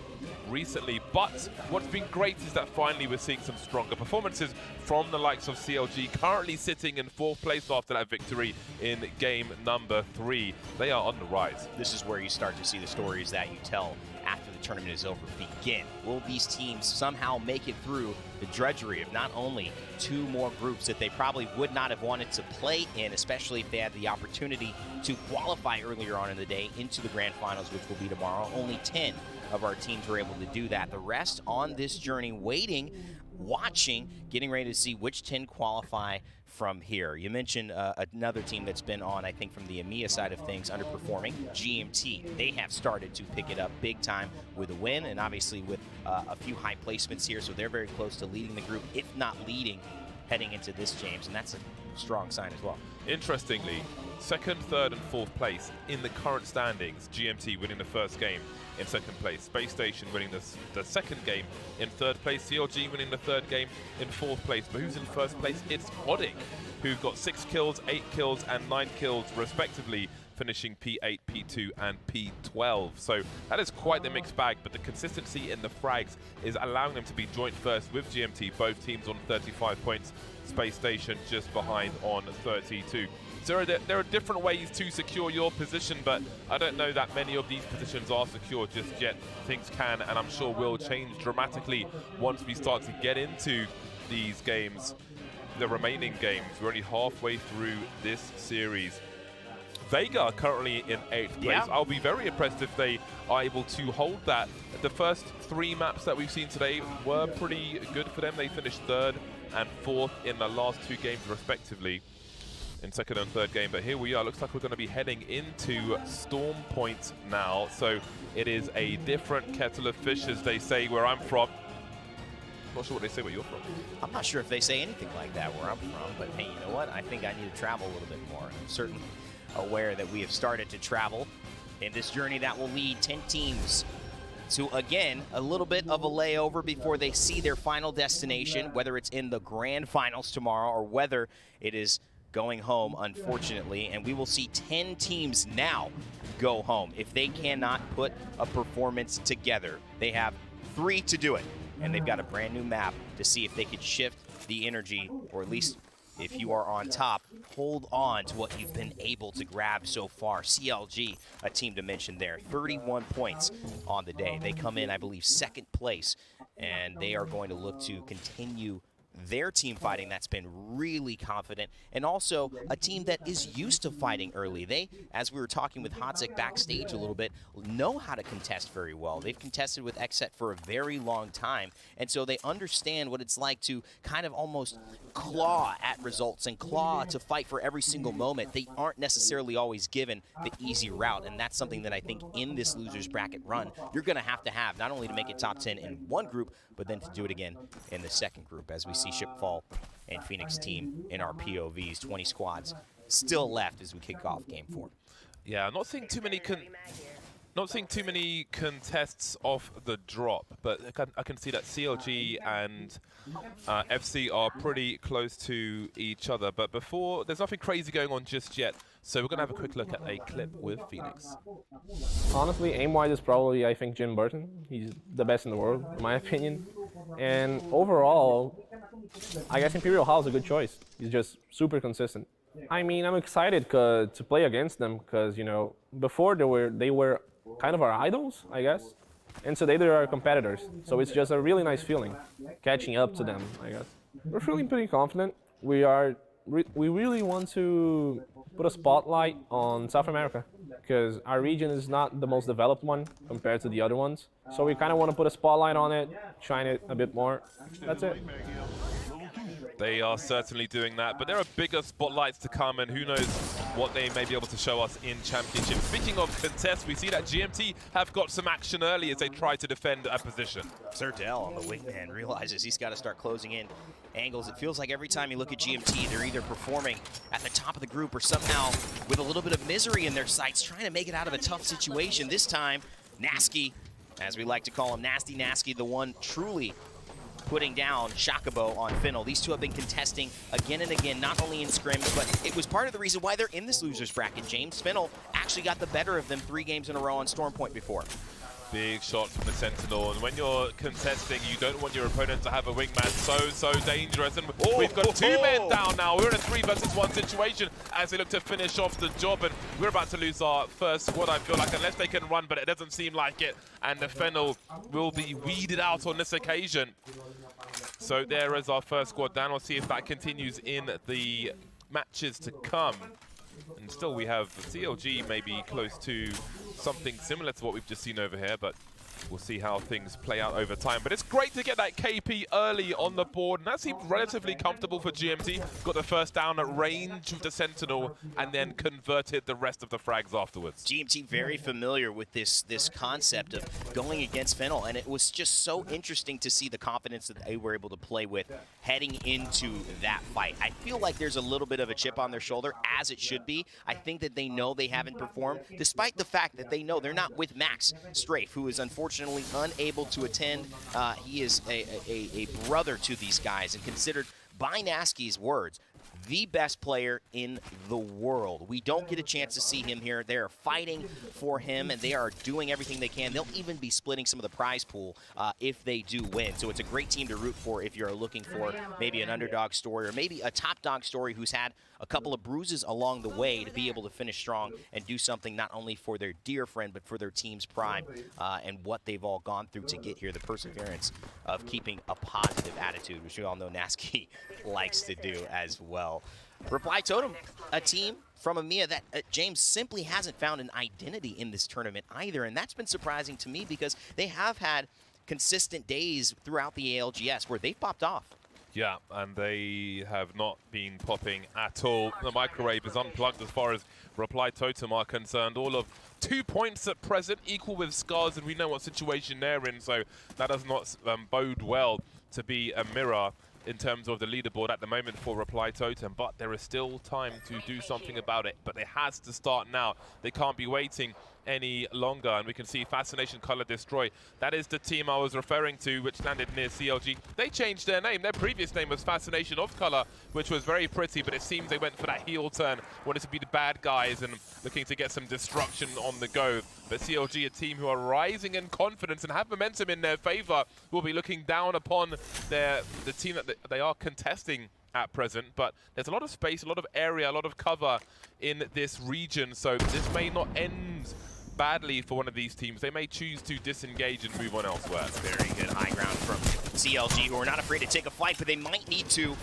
V: recently, but what's been great is that finally we're seeing some stronger performances from the likes of CLG, currently sitting in 4th place after that victory in game number 3. They are on the rise.
K: This is where you start to see the stories that you tell after the tournament is over begin. Will these teams somehow make it through the drudgery of not only 2 more groups that they probably would not have wanted to play in, especially if they had the opportunity to qualify earlier on in the day into the grand finals, which will be tomorrow. Only 10 of our teams were able to do that. The rest on this journey waiting, watching, getting ready to see which 10 qualify from here. You mentioned another team that's been on, I think, from the EMEA side of things, underperforming, GMT. They have started to pick it up big time with a win, and obviously with a few high placements here, so they're very close to leading the group, if not leading, heading into this, James, and that's a strong sign as well.
V: Interestingly, 2nd, 3rd, and 4th place in the current standings. GMT winning the 1st game in 2nd place. Space Station winning the 2nd game in 3rd place. CLG winning the 3rd game in 4th place. But who's in 1st place? It's Procc, who've got 6 kills, 8 kills, and 9 kills respectively finishing P8, P2, and P12. So that is quite the mixed bag, but the consistency in the frags is allowing them to be joint first with GMT, both teams on 35 points, Space Station just behind on 32. So there are different ways to secure your position, but I don't know that many of these positions are secure just yet. Things can, and I'm sure will, change dramatically once we start to get into these games, the remaining games. We're only halfway through this series. Vega currently in 8th place.
K: Yeah.
V: I'll be very impressed if they are able to hold that. The first 3 maps that we've seen today were pretty good for them. They finished 3rd and 4th in the last 2 games respectively, in 2nd and 3rd game. But here we are. Looks like we're going to be heading into Storm Point now. So it is a different kettle of fish, as they say where I'm from. Not sure what they say where you're from.
K: I'm not sure if they say anything like that where I'm from, but hey, you know what? I think I need to travel a little bit more. I'm certainly aware that we have started to travel in this journey that will lead 10 teams to, again, a little bit of a layover before they see their final destination, whether it's in the grand finals tomorrow or whether it is going home, unfortunately. And we will see 10 teams now go home if they cannot put a performance together. They have 3 to do it, and they've got a brand new map to see if they could shift the energy, or at least if you are on top, hold on to what you've been able to grab so far. CLG, a team to mention there, 31 points on the day. They come in, I believe, 2nd place, and they are going to look to continue their team fighting that's been really confident, and also a team that is used to fighting early. They, as we were talking with Hotzek backstage a little bit, know how to contest very well. They've contested with XSET for a very long time, and so they understand what it's like to kind of almost claw at results and claw to fight for every single moment. They aren't necessarily always given the easy route, and that's something that I think in this losers bracket run, you're going to have, not only to make it top 10 in one group, but then to do it again in the second group, as we see Shipfall and Phoenix team in our POVs. 20 squads still left as we kick off Game 4.
V: Yeah, I'm not seeing too many contests off the drop, but I can see that CLG and FC are pretty close to each other. But before, there's nothing crazy going on just yet, so we're going to have a quick look at a clip with Phoenix.
E: Honestly, aim-wise is probably, I think, Jim Burton. He's the best in the world, in my opinion. And overall, I guess Imperial Hall is a good choice. He's just super consistent. I mean, I'm excited to play against them because, you know, before they were kind of our idols, I guess. And today they're our competitors. So it's just a really nice feeling, catching up to them, I guess. We're feeling pretty confident. We really want to put a spotlight on South America because our region is not the most developed one compared to the other ones. So we kind of want to put a spotlight on it, shine it a bit more. That's it.
V: They are certainly doing that, but there are bigger spotlights to come, and who knows what they may be able to show us in Championship. Speaking of contests, we see that GMT have got some action early as they try to defend a position.
K: Serdell on the wingman realizes he's got to start closing in angles. It feels like every time you look at GMT, they're either performing at the top of the group or somehow with a little bit of misery in their sights, trying to make it out of a tough situation. This time, Nasky, as we like to call him, Nasty Nasky, the one truly putting down Shakabo on Finnel. These two have been contesting again and again, not only in scrims, but it was part of the reason why they're in this losers bracket. James Finnel actually got the better of them 3 games in a row on Storm Point before.
V: Big shot from the Sentinel, and when you're contesting, you don't want your opponent to have a wingman so dangerous. And we've got 2 men down now. We're in a 3 versus 1 situation as they look to finish off the job, and we're about to lose our first squad, I feel like, unless they can run, but it doesn't seem like it. And the Fennel will be weeded out on this occasion. So there is our first squad down. We'll see if that continues in the matches to come. And still we have the CLG maybe close to something similar to what we've just seen over here, but we'll see how things play out over time. But it's great to get that KP early on the board, and that seemed relatively comfortable for GMT. Got the first down at range with the Sentinel, and then converted the rest of the frags afterwards.
K: GMT very familiar with this concept of going against Fennel, and it was just so interesting to see the confidence that they were able to play with heading into that fight. I feel like there's a little bit of a chip on their shoulder, as it should be. I think that they know they haven't performed, despite the fact that they know they're not with Max Strafe, who is unfortunately unable to attend. He is a brother to these guys, and considered, by Nasky's words, the best player in the world. We don't get a chance to see him here. They are fighting for him, and they are doing everything they can. They'll even be splitting some of the prize pool if they do win. So it's a great team to root for if you're looking for maybe an underdog story or maybe a top dog story who's had a couple of bruises along the way to be able to finish strong and do something not only for their dear friend, but for their team's pride and what they've all gone through to get here. The perseverance of keeping a positive attitude, which we all know Nasky likes to do as well. Reply Totem, a team from EMEA that James simply hasn't found an identity in this tournament either, and that's been surprising to me because they have had consistent days throughout the ALGS where they've popped off.
V: Yeah, and they have not been popping at all. The microwave is unplugged as far as Reply Totem are concerned. All of 2 points at present, equal with Scars, and we know what situation they're in, so that does not bode well to be a mirror in terms of the leaderboard at the moment for Reply Totem, but there is still time to do something about it. But it has to start now. They can't be waiting any longer, and we can see Fascination Color Destroy. That is the team I was referring to, which landed near CLG. They changed their name. Their previous name was Fascination of Color, which was very pretty, but it seems they went for that heel turn, wanted to be the bad guys and looking to get some destruction on the go. But CLG, a team who are rising in confidence and have momentum in their favor, will be looking down upon the team that they are contesting at present. But there's a lot of space, a lot of area, a lot of cover in this region, so this may not end badly for one of these teams. They may choose to disengage and move on elsewhere.
K: Very good high ground from CLG, who are not afraid to take a fight, but they might need to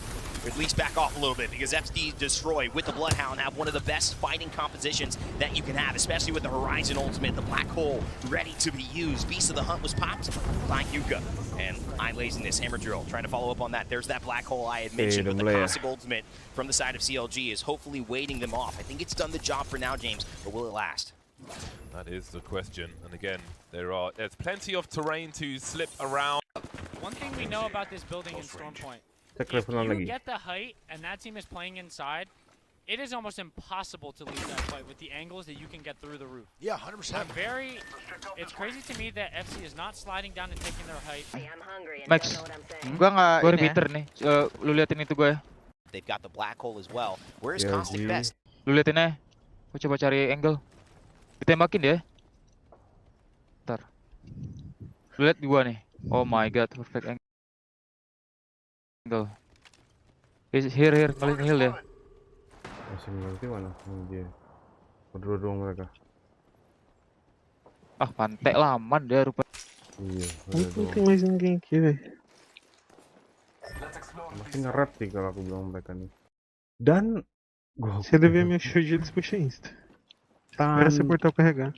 K: at least back off a little bit because FD Destroy with the Bloodhound have one of the best fighting compositions that you can have, especially with the Horizon Ultimate, the Black Hole ready to be used. Beast of the Hunt was popped by Yuka, and Eye Laziness, Hammer Drill, trying to follow up on that. There's that Black Hole I had mentioned, but the Cossack Ultimate from the side of CLG is hopefully waiting them off. I think it's done the job for now, James, but will it last?
V: That is the question, and again, there's plenty of terrain to slip around.
F: One thing we know about this building in Stormpoint, if you get the height and that team is playing inside, it is almost impossible to lose that fight with the angles that you can get through the roof.
C: Yeah, 100%.
F: It's crazy to me that FC is not sliding down and taking their height.
L: Max, gua nggak repeater nih. Lu liatin itu gue.
K: They've got the Black Hole as well. Where is Caustic best?
L: Lu liatin aja. Gua coba cari angle. Ditembakin dia. Ntar. Lu liat gua nih. Oh my god, perfect angle. He's here, kalian heal ya.
D: Masih mengerti mana dia? Berdua mereka.
L: Ah, pantek laman dia rupanya.
D: Iya.
G: Penting masih kayak gitu.
D: Masih nge-rap sih kalau aku bilang mereka nih. Dan
G: Você devia me fugir dos puxins. Agora você portou carregar.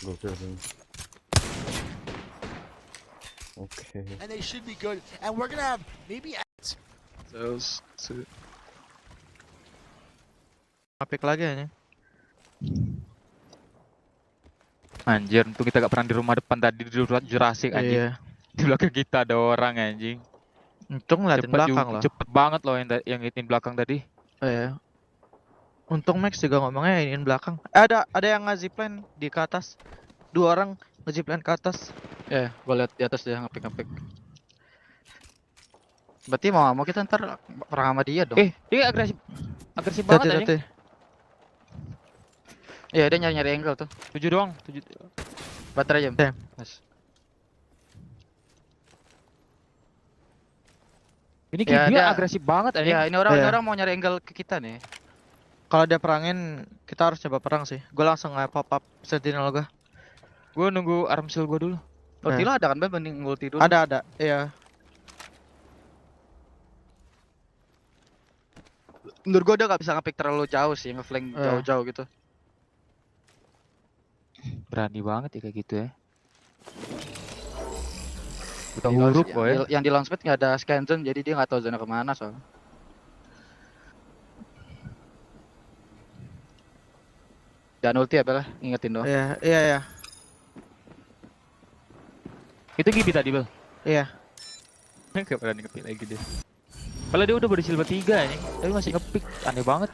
D: Gokil sih. Okay.
C: And they should be good. And we're gonna have maybe
L: Apek lagi aja. Anjir, untung kita gak pernah di rumah depan tadi di Jurassic anjing. Di belakang kita ada orang anjing. Untung ngeliatin belakang loh. Cepet banget loh yang ngeliatin belakang tadi. Iya. Untung Max juga ngomongnya ingin belakang. Ada yang nge-zipline di ke atas. 2 orang nge-zipline ke atas. Ya, gua lihat di atas dia ngepik-ngepik. Berarti mau kita ntar perang sama dia dong. Dia agresif banget anjing. Iya, dia nyari angle tuh. 7 doang, 7. Baterai jam. Mas. Ini ya, dia agresif banget anjing. Ya, ini orang mau nyari angle ke kita nih. Kalau dia perangin, kita harus coba perang sih. Gue langsung pop up sentinel gue. Gue nunggu arm shield gue dulu. Ulti lo ada kan, Ben? Mending ulti dulu. Ada. Iya. Menurut gue udah gak bisa nge-pick terlalu jauh sih, nge-flank jauh-jauh gitu. Berani banget ya kayak gitu ya. Udah huruf boy. Yang di launchpad nggak ada scan zone, jadi dia nggak tahu zona kemana soalnya. Jangan ulti ya Bel, ingetin dong. Iya. Itu Gibi tadi Bel? Iya. Gak berani nge-pick lagi deh. Padahal dia udah body silver 3 nih, tapi masih nge-pick, aneh banget.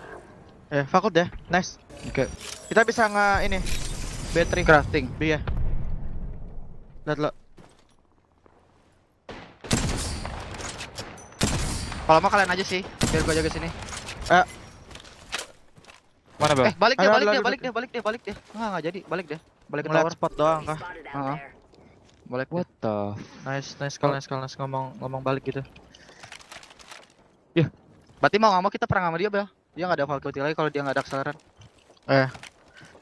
L: Fakult ya, nice. Oke. Kita bisa ini battery crafting. Iya. Lihat lo.
I: Kalau mau kalian aja sih, biar gua jaga sini.
Q: Mana bang?
I: Balik dia. Enggak jadi, balik dia. Balik ke
L: Ngeliat
I: tower.
L: spot doang kah?
I: Heeh. Balik.
Q: What the?
L: Nice ngomong balik gitu.
I: Berarti mau nggak mau kita perang sama dia, Bel. Dia nggak ada fakulti lagi kalau dia nggak ada akseleran.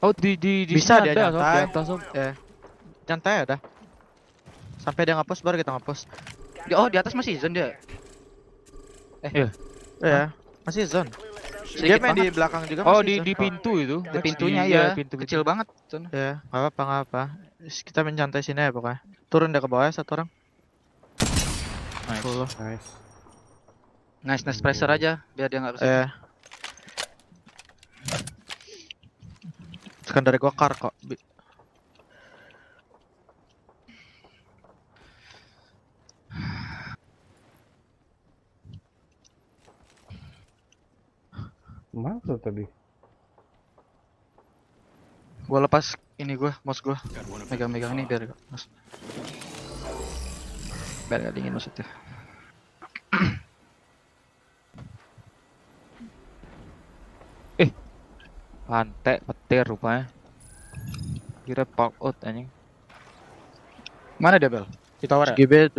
Q: Oh di
L: bisa
Q: sini
L: dia
Q: ada, Sob,
L: nyantai.
Q: di atas, Sob.
L: Nyantai ada. Sampai dia nge-push baru kita nge-push.
I: Di atas masih zone dia.
L: Iya, masih zone. Dia
I: Sedikit
L: main di
I: banget.
L: belakang juga
Q: Oh
L: masih
Q: di
L: zone.
Q: pintu itu.
I: Di pintunya ya,
Q: pintu
I: kecil banget. Zone.
L: Ya, nggak apa. Kita menyantai sini ya pokoknya. Turun deh ke bawah ya, satu orang.
I: Nice pressure aja biar dia nggak kesini.
L: Sekan dari gua kar kok.
D: Masuk tadi.
I: Gua lepas ini mouse gua. Megang-megang ini biar nggak dingin maksudnya.
Q: Pantai petir rupanya. Kira park out anjing.
I: Mana dia, Bel?
L: Di tower ya? GB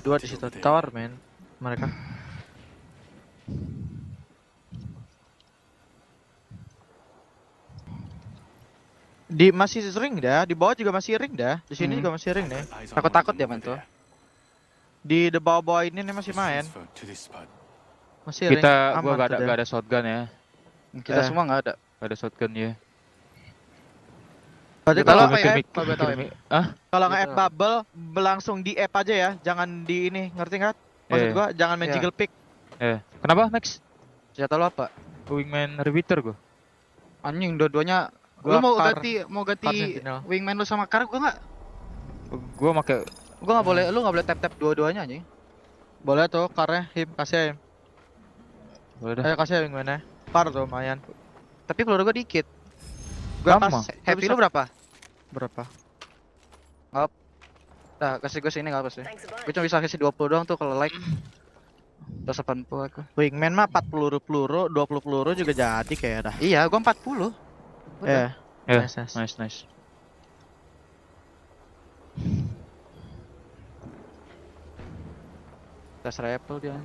L: dua di situ. Tower men mereka. Masih ring dah, di bawah juga masih ring dah. Di sini juga masih ring nih.
I: Takut dia main tuh.
L: Di bawah ini nih masih main. Masih ring.
Q: Gua gak ada shotgun ya.
I: Kita semua nggak ada.
Q: Gak ada shotgun ya.
L: Berarti kalau
I: Kalau
L: nge-app bubble langsung di app aja ya, jangan di ini, ngerti nggak? Maksud gua jangan main jiggle pick.
Q: Kenapa Max?
I: Senjata lo apa?
Q: Wingman repeater gua.
I: Anjing dua-duanya. Lu mau ganti wingman lu sama Kar gua nggak?
Q: Gua make.
I: Gua nggak boleh, lu nggak boleh tap dua-duanya anjing.
L: Boleh tuh, Karnya kasih.
Q: Boleh dah.
L: Ayo kasih wingman-nya. Kar tuh lumayan.
I: Tapi peluru gua dikit. Gua pas happy lu berapa? Up. Nah, kasih gue sini nggak apa sih? Gue cuma bisa kasih 20 doang tuh kalau like. Terus 80 aku.
L: Wingman mah 40 peluru, 20 peluru juga jadi kayak dah.
I: Iya, gua 40.
Q: Nice.
I: Tes rifle dia.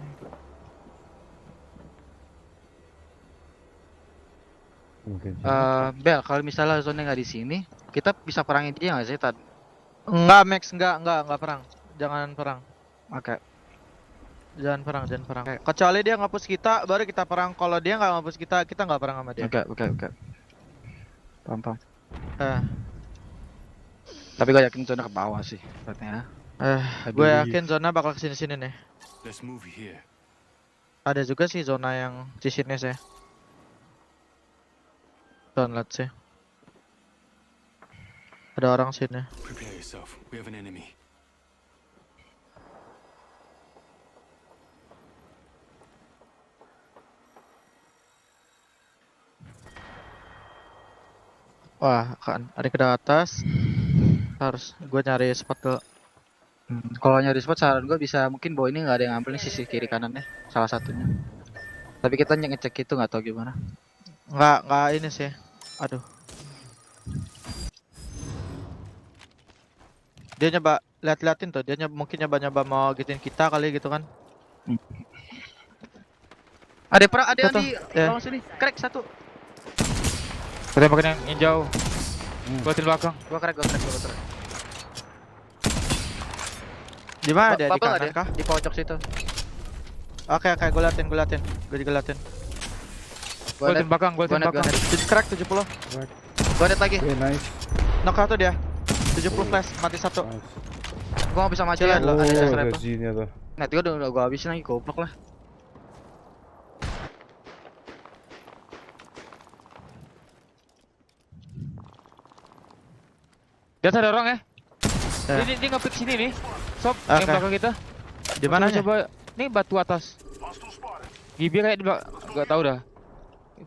I: Bel, kalau misalnya zone nggak di sini, kita bisa perangin dia nggak sih, Tad?
L: Enggak, Max, enggak perang. Jangan perang.
I: Oke.
L: Jangan perang. Kecuali dia ngapus kita, baru kita perang. Kalau dia nggak ngapus kita nggak perang sama dia.
I: Oke. Paham.
Q: Tapi gue yakin zona ke bawah sih, katanya.
L: Gue yakin zona bakal kesini nih. Ada juga sih zona yang di sini sih. Let's see. Ada orang sini. Wah, kan ada ke atas. Harus gue nyari spot ke.
I: Kalau nyari spot saran gue bisa mungkin bahwa ini nggak ada yang ngambil nih sisi kiri kanannya, salah satunya. Tapi kita ngecek itu nggak tahu gimana.
L: Nggak ini sih. Aduh. Dia nyoba liatin tuh, mungkin nyoba mau gituin kita kali gitu kan.
I: Ada di bawah sini. Crack satu.
Q: Kita makan yang jauh. Gua di belakang.
I: Gua crack.
L: Di mana dia? Di kanan
I: kah? Di pojok situ.
L: Oke, gue liatin. Gue juga liatin.
Q: Gua di belakang.
L: Crack 70.
I: Gua net lagi.
D: Nice.
L: Knock satu dia. 70 flash, mati satu.
I: Gua nggak bisa maju ya. Ada
D: sini tuh.
I: Net udah gua habisin lagi, goblok lah.
Q: Di atas ada orang ya? Dia nge-pick sini nih. Sob, yang belakang kita.
L: Di mana
Q: coba? Nih batu atas. Gibi kayak di belakang, enggak tahu dah.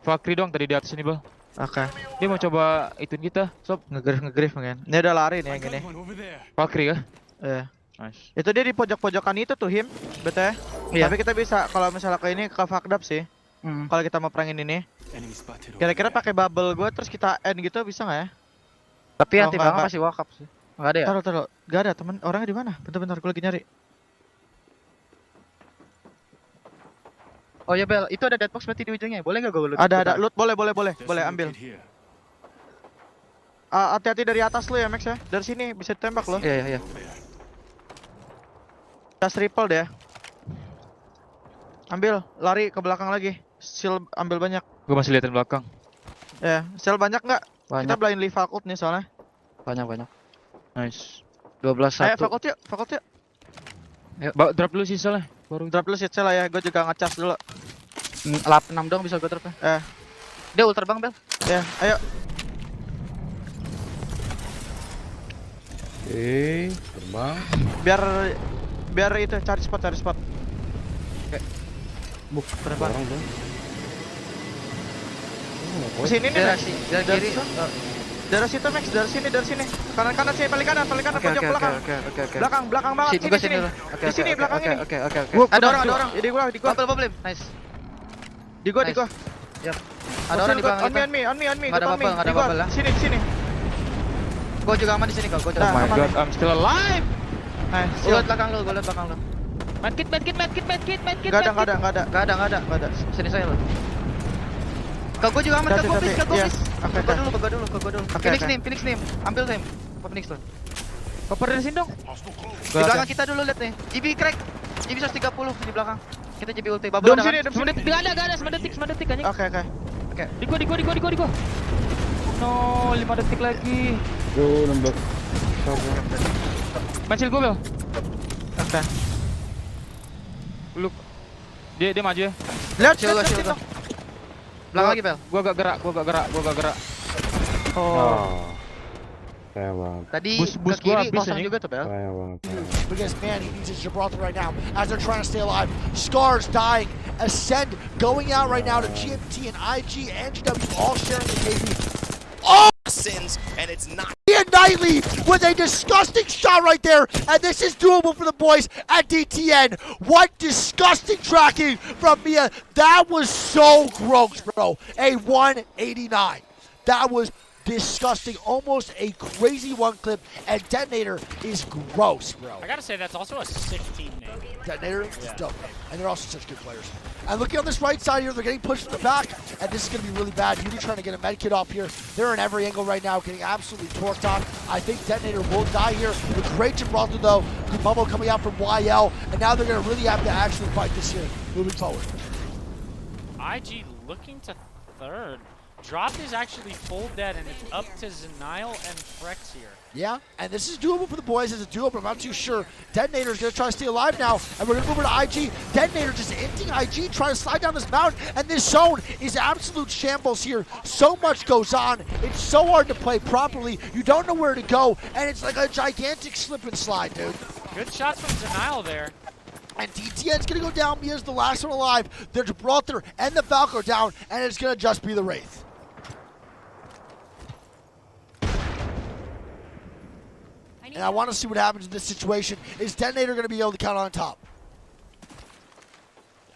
Q: Fakri doang tadi di atas ini, Bal.
L: Oke.
Q: Dia mau coba ituin kita, Sob.
L: Ngegrif mungkin. Ini udah lari nih yang ini.
Q: Fakri kah?
L: Iya. Nice. Itu dia di pojok-pojokan itu tuh him, betul ya? Iya. Tapi kita bisa kalau misalnya ke ini ke fucked up sih. Kalau kita mau perangin ini. Kira-kira pakai bubble gue terus kita end gitu bisa nggak ya?
I: Tapi yang tim belakang pasti walk up sih. Enggak ada ya?
L: Taruh. Gak ada temen orangnya di mana? Bentar, gue lagi nyari.
I: Oh ya Bel, itu ada deadbox berarti di ujungnya. Boleh nggak gue loot?
L: Ada loot, boleh ambil. Hati-hati dari atas lo ya Max ya. Dari sini bisa ditembak lo.
I: Iya.
L: Just triple deh. Ambil, lari ke belakang lagi. Shield ambil banyak.
I: Gue masih liatin belakang.
L: Ya, shield banyak nggak?
I: Banyak.
L: Kita blind leave fakult nih soalnya.
I: Banyak. Nice. 12-1.
L: Ayo fakult yuk.
I: Ayo, drop dulu sih soalnya.
L: Baru drop dulu sih lah ya, gue juga ngecas dulu.
I: 6 dong bisa gue drop ya. Dia ultra bang Bel.
L: Ya, ayo.
D: Terbang.
L: Biar itu cari spot. Oke. Terbang. Sini nih.
I: Dari kiri.
L: Dari situ Max, dari sini. Kanan sini, paling kanan pojok belakang.
I: Oke.
L: Belakang banget sini. Di sini belakang ini.
I: Oke.
L: Ada orang. Di gua.
I: Problem. Nice.
L: Di gua.
I: Yap. Ada orang di belakang kita.
L: On me.
I: Nggak ada bubble lah.
L: Sini.
I: Gua juga aman di sini kok.
L: Oh my god, I'm still alive.
I: Gua liat belakang lu. Medkit.
L: Gak ada.
I: Sini saya lo. Kau gua juga aman, kau gua please.
L: Oke.
I: Kau dulu. Phoenix nim. Ambil Tim. Phoenix lo.
L: Koper dari sini dong.
I: Di belakang kita dulu lihat nih. GB crack. GB 130 di belakang. Kita GB ulti. Bubble ada. Enggak ada. 9 detik anjing.
L: Oke.
I: Di gua. No, 5 detik lagi.
D: Tuh, nembak.
I: Mancil gua Bel.
L: Oke.
I: Lu. Dia maju ya.
L: Lihat
I: shield. Belakang lagi Bel. Gua gak gerak.
L: Oh.
D: Sayang banget.
I: Tadi
L: bus gua habis
I: kosong juga tuh Bel.
D: Sayang banget.
C: Because man, he needs his Gibraltar right now as they're trying to stay alive. Scars dying. Ascend going out right now to GMT and IG and GW all sharing the KP. Oh!
K: Sins, and it's not.
C: Ian Knightley with a disgusting shot right there, and this is doable for the boys at DTN. What disgusting tracking from Mia. That was so gross, bro. A 189. That was disgusting, almost a crazy one clip, and Detonator is gross, bro.
F: I gotta say, that's also a sick team name.
C: Detonator is dope, and they're also such good players. And looking on this right side here, they're getting pushed to the back, and this is going to be really bad. Yuri trying to get a med kit off here. They're in every angle right now, getting absolutely torqued on. I think Detonator will die here. The great Gibraltar, though. The bubble coming out from YL, and now they're going to really have to actually fight this here, moving forward.
F: IG looking to third. Drop is actually full dead, and it's up to Zenile and Frex here.
C: Yeah, and this is doable for the boys as a duo, but I'm not too sure. Detonator's going to try to stay alive now, and we're going to move over to IG. Detonator just inting IG, trying to slide down this mountain, and this zone is absolute shambles here. So much goes on. It's so hard to play properly. You don't know where to go, and it's like a gigantic slip and slide, dude.
F: Good shots from Zenile there.
C: And DTN's going to go down. Mia's the last one alive. Their Gibraltar and the Falco down, and it's going to just be the Wraith. And I want to see what happens in this situation. Is Detonator going to be able to count on top?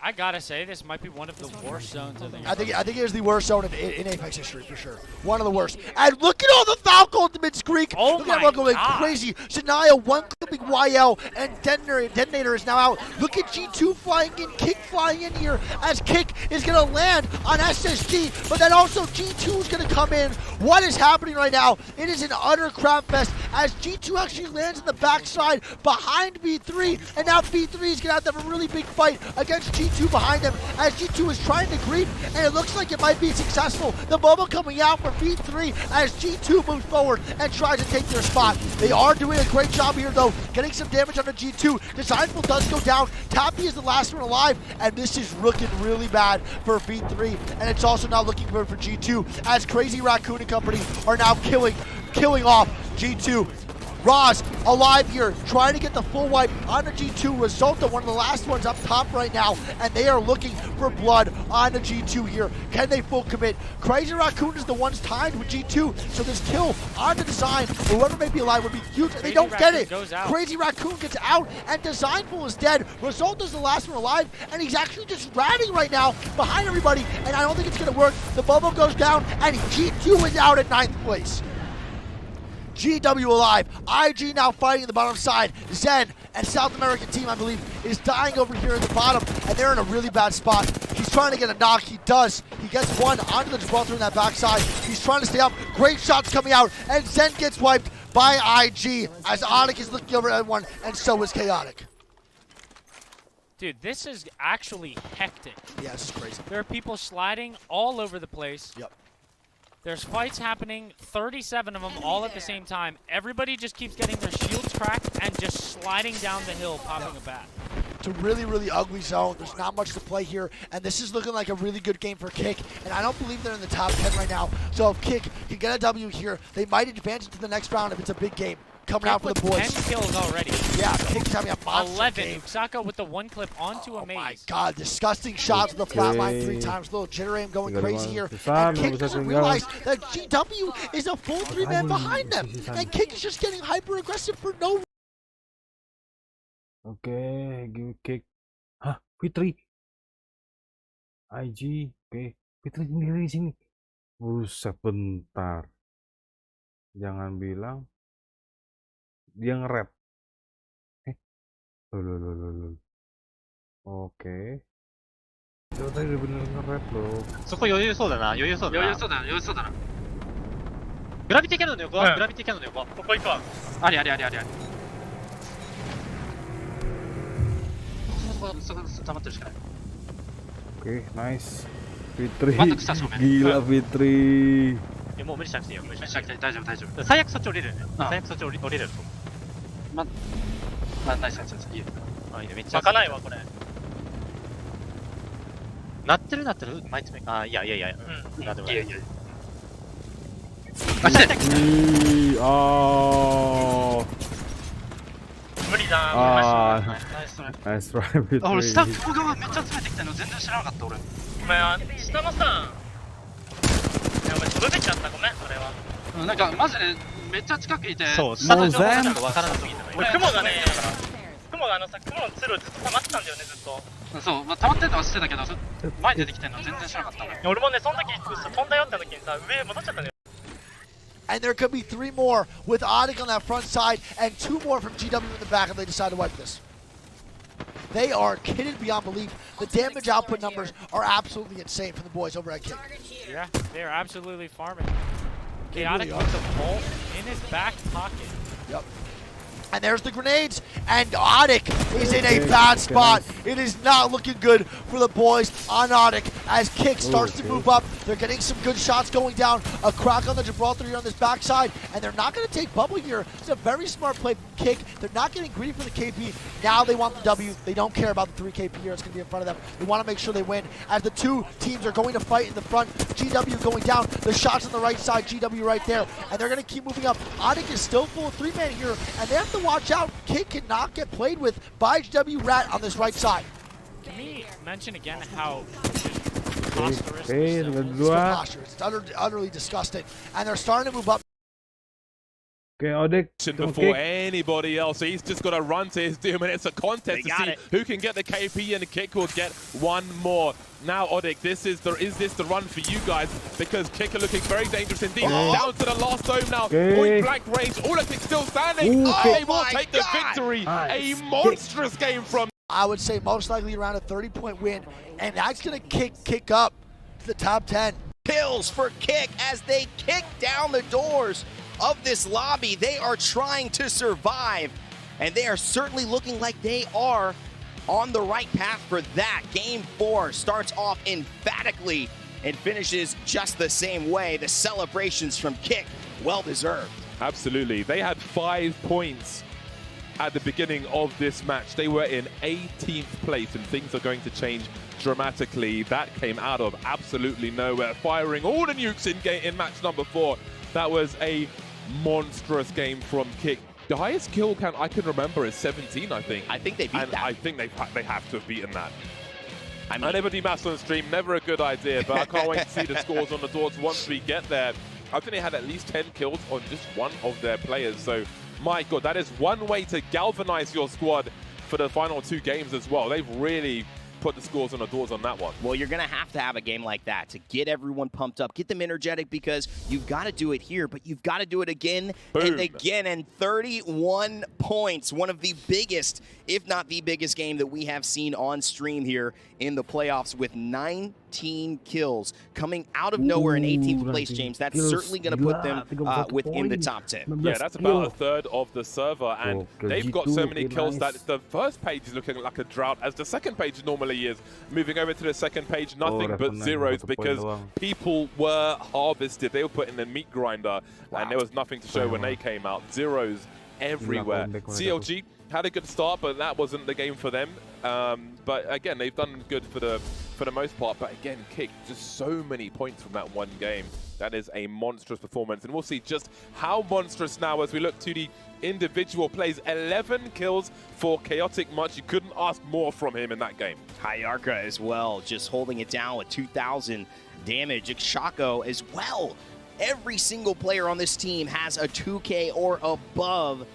F: I gotta say, this might be one of the worst zones of the year.
C: I think it is the worst zone in Apex history, for sure. One of the worst. And look at all the Falco ultimates, Greek.
F: Oh
C: look at everyone going crazy. Shania one-clipping YL, and Detonator is now out. Look at G2 flying in, Kick flying in here, as Kick is going to land on SSG, but then also G2 is going to come in. What is happening right now? It is an utter crap fest, as G2 actually lands in the backside behind B3, and now B3 is going to have a really big fight against G2 behind them, as G2 is trying to creep, and it looks like it might be successful. The bubble coming out for B3 as G2 moves forward and tries to take their spot. They are doing a great job here, though, getting some damage on the G2. Designful does go down. Tappy is the last one alive, and this is looking really bad for B3, and it's also now looking good for G2, as Crazy Raccoon and company are now killing off G2. Roz alive here, trying to get the full wipe on the G2. Resulta, one of the last ones up top right now, and they are looking for blood on the G2 here. Can they full commit? Crazy Raccoon is the ones tied with G2, so this kill on the Design, whoever may be alive, would be huge, and they don't get it. Crazy Raccoon gets out, and Designful is dead. Resulta's the last one alive, and he's actually just ratting right now behind everybody, and I don't think it's going to work. The bubble goes down, and G2 is out at 9th place. GW alive. IG now fighting the bottom side. Zen and South American team, I believe, is dying over here in the bottom, and they're in a really bad spot. He's trying to get a knock. He does. He gets one onto the Gibraltar in that backside. He's trying to stay up. Great shots coming out, and Zen gets wiped by IG as Onyx is looking over at everyone, and so is Chaotic.
F: Dude, this is actually hectic.
C: Yeah, this is crazy.
F: There are people sliding all over the place.
C: Yep.
F: There's fights happening, 37 of them all at the same time. Everybody just keeps getting their shields cracked and just sliding down the hill, popping a bat.
C: It's a really, really ugly zone. There's not much to play here, and this is looking like a really good game for Kick, and I don't believe they're in the top 10 right now. So if Kick can get a W here, they might advance to the next round if it's a big game. Coming out for the boys.
F: 10 kills already.
C: Yeah, Kick's having a monster
F: 11.
C: game.
F: Uxaka with the one clip onto a maze.
C: My God, disgusting shots with the flat line 3 times. Little jitter aim going crazy here. And Kick doesn't realize that GW is a full 3-man behind them. And Kick is just getting hyper aggressive for no reason.
D: Okay, give Kick. Hah, Fitri. IG. Okay, Fitri sendiri di sini. Sebentar. Jangan bilang dia nge-rap. Loh. Oke. Itu tadi udah bener nge-rap loh.
J: そこ余裕そうだな。余裕そうだな。グラビティキャノンの横は、グラビティキャノンの横。ここ行くわ。あり。そこ溜まってるしかない。
D: Oke, nice. Fitri. Gila Fitri.
J: もう無理しなくていいよ。無理しなくて大丈夫。最悪そっち降りるね。最悪そっち降りれると。ナイス。いいよ。いいね。めっちゃ。開かないわこれ。鳴ってる。前詰め。いや。うん。いや。無理だ。
D: ナイストライブ。
J: 俺下ここ側めっちゃ詰めてきたの全然知らなかった俺。お前下のさ。お前飛べちゃったごめんそれは。なんかマジでめっちゃ近くいて。そう。下の情報なんかわからなすぎて。俺雲がさ雲のツルずっと溜まってたんだよねずっと。そう、溜まってんのは知ってたけど前に出てきてんの全然知らなかった俺もねその時飛んだよって時にさ上戻っちゃったんだよ。
C: And there could be 3 more with Onyx on that front side and 2 more from GW in the back if they decide to wipe this. They are kitted beyond belief. The damage output numbers are absolutely insane for the boys over at Kick.
F: Yeah, they are absolutely farming. Chaotic with the bolt in his back pocket.
C: Yep. And there's the grenades, and Onyx is in a bad spot. It is not looking good for the boys on Onyx as Kick starts to move up. They're getting some good shots going down. A crack on the Gibraltar here on this backside, and they're not going to take bubble here. It's a very smart play from Kick. They're not getting greedy for the KP. Now they want the W. They don't care about the 3 KP here. It's going to be in front of them. They want to make sure they win. As the 2 teams are going to fight in the front, GW going down. The shots on the right side, GW right there, and they're going to keep moving up. Onyx is still full of 3-man here, and they have to watch out. Kick cannot get played with by GW Rat on this right side.
F: Can we mention again how preposterous
C: it's utterly disgusting. And they're starting to move up.
D: Okay, Onyx.
V: Before anybody else, so he's just got to run to his doom, and it's a contest to see who can get the KP, and the Kick will get 1 more. Now, Onyx, is this the run for you guys? Because Kick are looking very dangerous indeed. Down to the last dome now. Point blank range. Onyx still standing. They will take the victory. A monstrous game from.
C: I would say most likely around a 30-point win, and that's going to kick up to the top 10.
K: Kills for Kick as they kick down the doors of this lobby. They are trying to survive, and they are certainly looking like they are on the right path for that. Game 4 starts off emphatically and finishes just the same way. The celebrations from Kick, well deserved.
V: Absolutely. They had 5 points at the beginning of this match. They were in 18th place, and things are going to change dramatically. That came out of absolutely nowhere, firing all the nukes in match number 4. That was a monstrous game from Kick. The highest kill count I can remember is 17, I think.
K: I think they beat that.
V: I think they have to have beaten that. I never do maths on stream, never a good idea, but I can't wait to see the scores on the doors once we get there. I think they had at least 10 kills on just one of their players, so my God, that is one way to galvanize your squad for the final 2 games as well. They've really put the scores on the doors on that one.
K: Well, you're going to have a game like that to get everyone pumped up, get them energetic, because you've got to do it here, but you've got to do it again and again. And 31 points, one of the biggest, if not the biggest game that we have seen on stream here in the playoffs, with 19 kills coming out of nowhere in 18th place, James. That's certainly going to put them within the top 10.
V: Yeah, that's about a third of the server, and they've got so many kills that the first page is looking like a drought, as the second page normally is. Moving over to the second page, nothing but zeros, because people were harvested. They were put in the meat grinder, and there was nothing to show when they came out. Zeros everywhere. CLG had a good start, but that wasn't the game for them. But again, they've done good for the most part. But again, Kick, just so many points from that one game. That is a monstrous performance, and we'll see just how monstrous now as we look to the individual plays. 11 kills for Chaotic Much. You couldn't ask more from him in that game.
K: Hayarka as well, just holding it down with 2,000 damage. Ikshako as well. Every single player on this team has a 2K or above.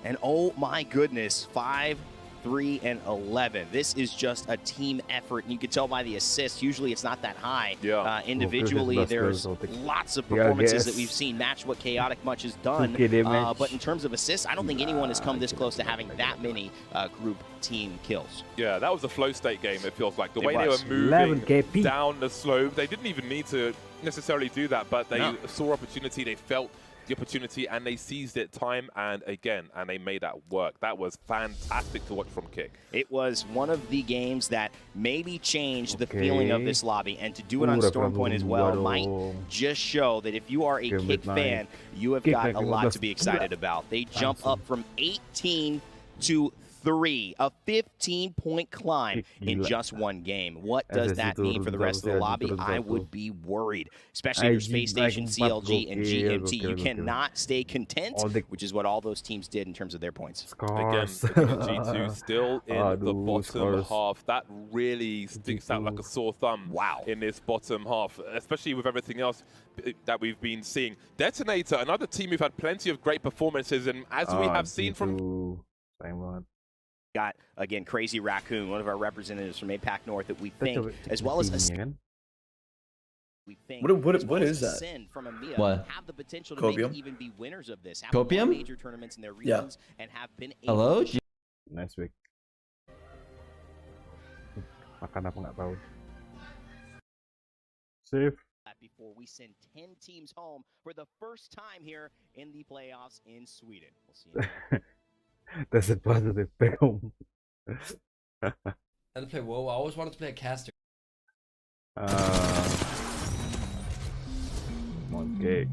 K: And oh my goodness, 5, 3, and 11. This is just a team effort, and you can tell by the assists. Usually it's not that high.
V: Yeah.
K: Individually, there's lots of performances that we've seen match what Chaotic Much has done. But in terms of assists, I don't think anyone has come this close to having that many group team kills.
V: Yeah, that was a flow state game, it feels like. The way they were moving down the slope, they didn't even need to necessarily do that, but they saw opportunity, they felt the opportunity, and they seized it time and again, and they made that work. That was fantastic to watch from Kick.
K: It was one of the games that maybe changed the feeling of this lobby, and to do it on Storm Point as well might just show that if you are a Kick fan, you have got a lot to be excited about. They jump up from 18 to 3, a 15-point climb in just one game. What does that mean for the rest of the lobby? I would be worried, especially if you're Space Station, CLG, and GMT. You cannot stay content, which is what all those teams did in terms of their points.
V: Again, G2 still in the bottom half. That really sticks out like a sore thumb in this bottom half, especially with everything else that we've been seeing. Detonator, another team who've had plenty of great performances, and as we have seen from...
K: Got, again, Crazy Raccoon, one of our representatives from APAC North that we think, as well as
B: what is that?
K: From EMEA,
B: what?
K: Have the potential to
B: Copium?
K: maybe even be winners of this. Have
B: Copium?
K: Major tournaments in their regions and have been able
B: Hello?
K: to
D: Nice week. Makan apa nggak tahu. Save.
K: Before we send 10 teams home for the first time here in the playoffs in Sweden. We'll see you.
D: That's a positive film.
B: I had to play WoW. I always wanted to play a caster.
D: Okay.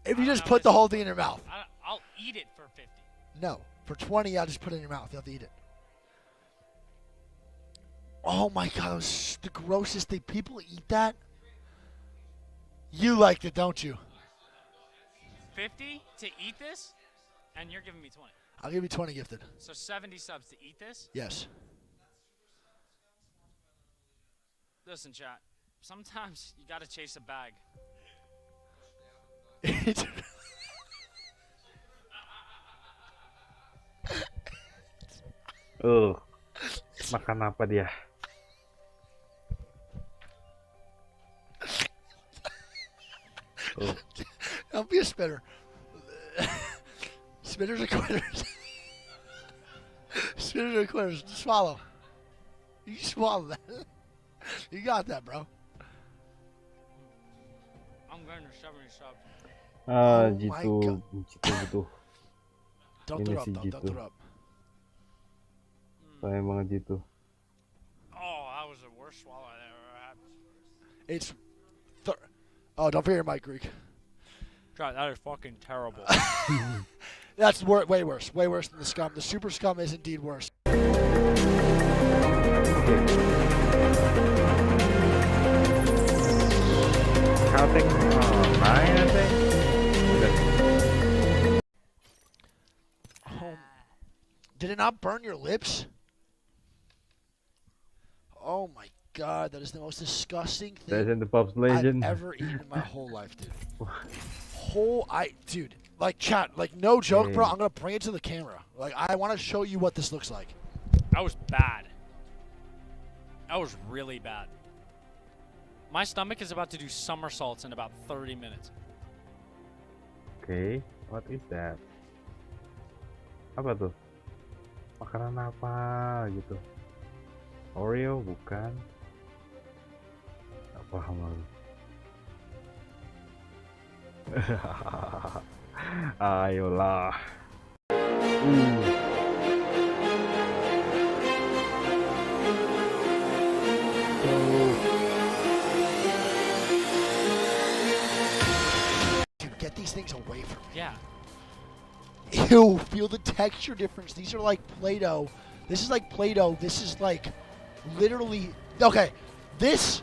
C: If you just put the whole thing in your mouth.
F: I'll eat it for 50.
C: No. For 20, I'll just put it in your mouth. You have to eat it. Oh my God, it was the grossest thing. People eat that? You liked it, don't you?
F: 50 to eat this? And you're giving me 20.
C: I'll give you 20 gifted.
F: So 70 subs to eat this?
C: Yes.
F: Listen, chat. Sometimes you gotta chase a bag.
D: Makan apa dia?
C: Don't be a spitter. Spitters are quitters. Spitters are quitters. Just swallow. You swallow that. You got that, bro.
F: I'm going to 70 subs.
D: Gitu.
C: Don't throw up, though. Don't throw up.
D: Saya mga gitu.
F: Oh, that was the worst swallow I ever had.
C: It's... Oh, don't forget your mic, Greek.
F: God, that is fucking terrible.
C: That's way worse. Way worse than the scum. The super scum is indeed worse.
D: Caltech 9, I think.
C: Did it not burn your lips? Oh my god, that is the most disgusting thing
D: Legend, the Pub's legend.
C: I've ever eaten in my whole life, dude. Dude, like chat, like no joke, bro. I'm gonna bring it to the camera. Like I want to show you what this looks like.
F: That was bad. That was really bad. My stomach is about to do somersaults in about 30 minutes.
D: Okay, what is that? Apa tuh? Makanan apa gitu? Oreo bukan? Gak paham aku. Ayolah.
C: Dude, get these things away from me.
F: Yeah.
C: Ew, feel the texture difference. These are like Play-Doh. This is like Play-Doh. This is like literally, okay, this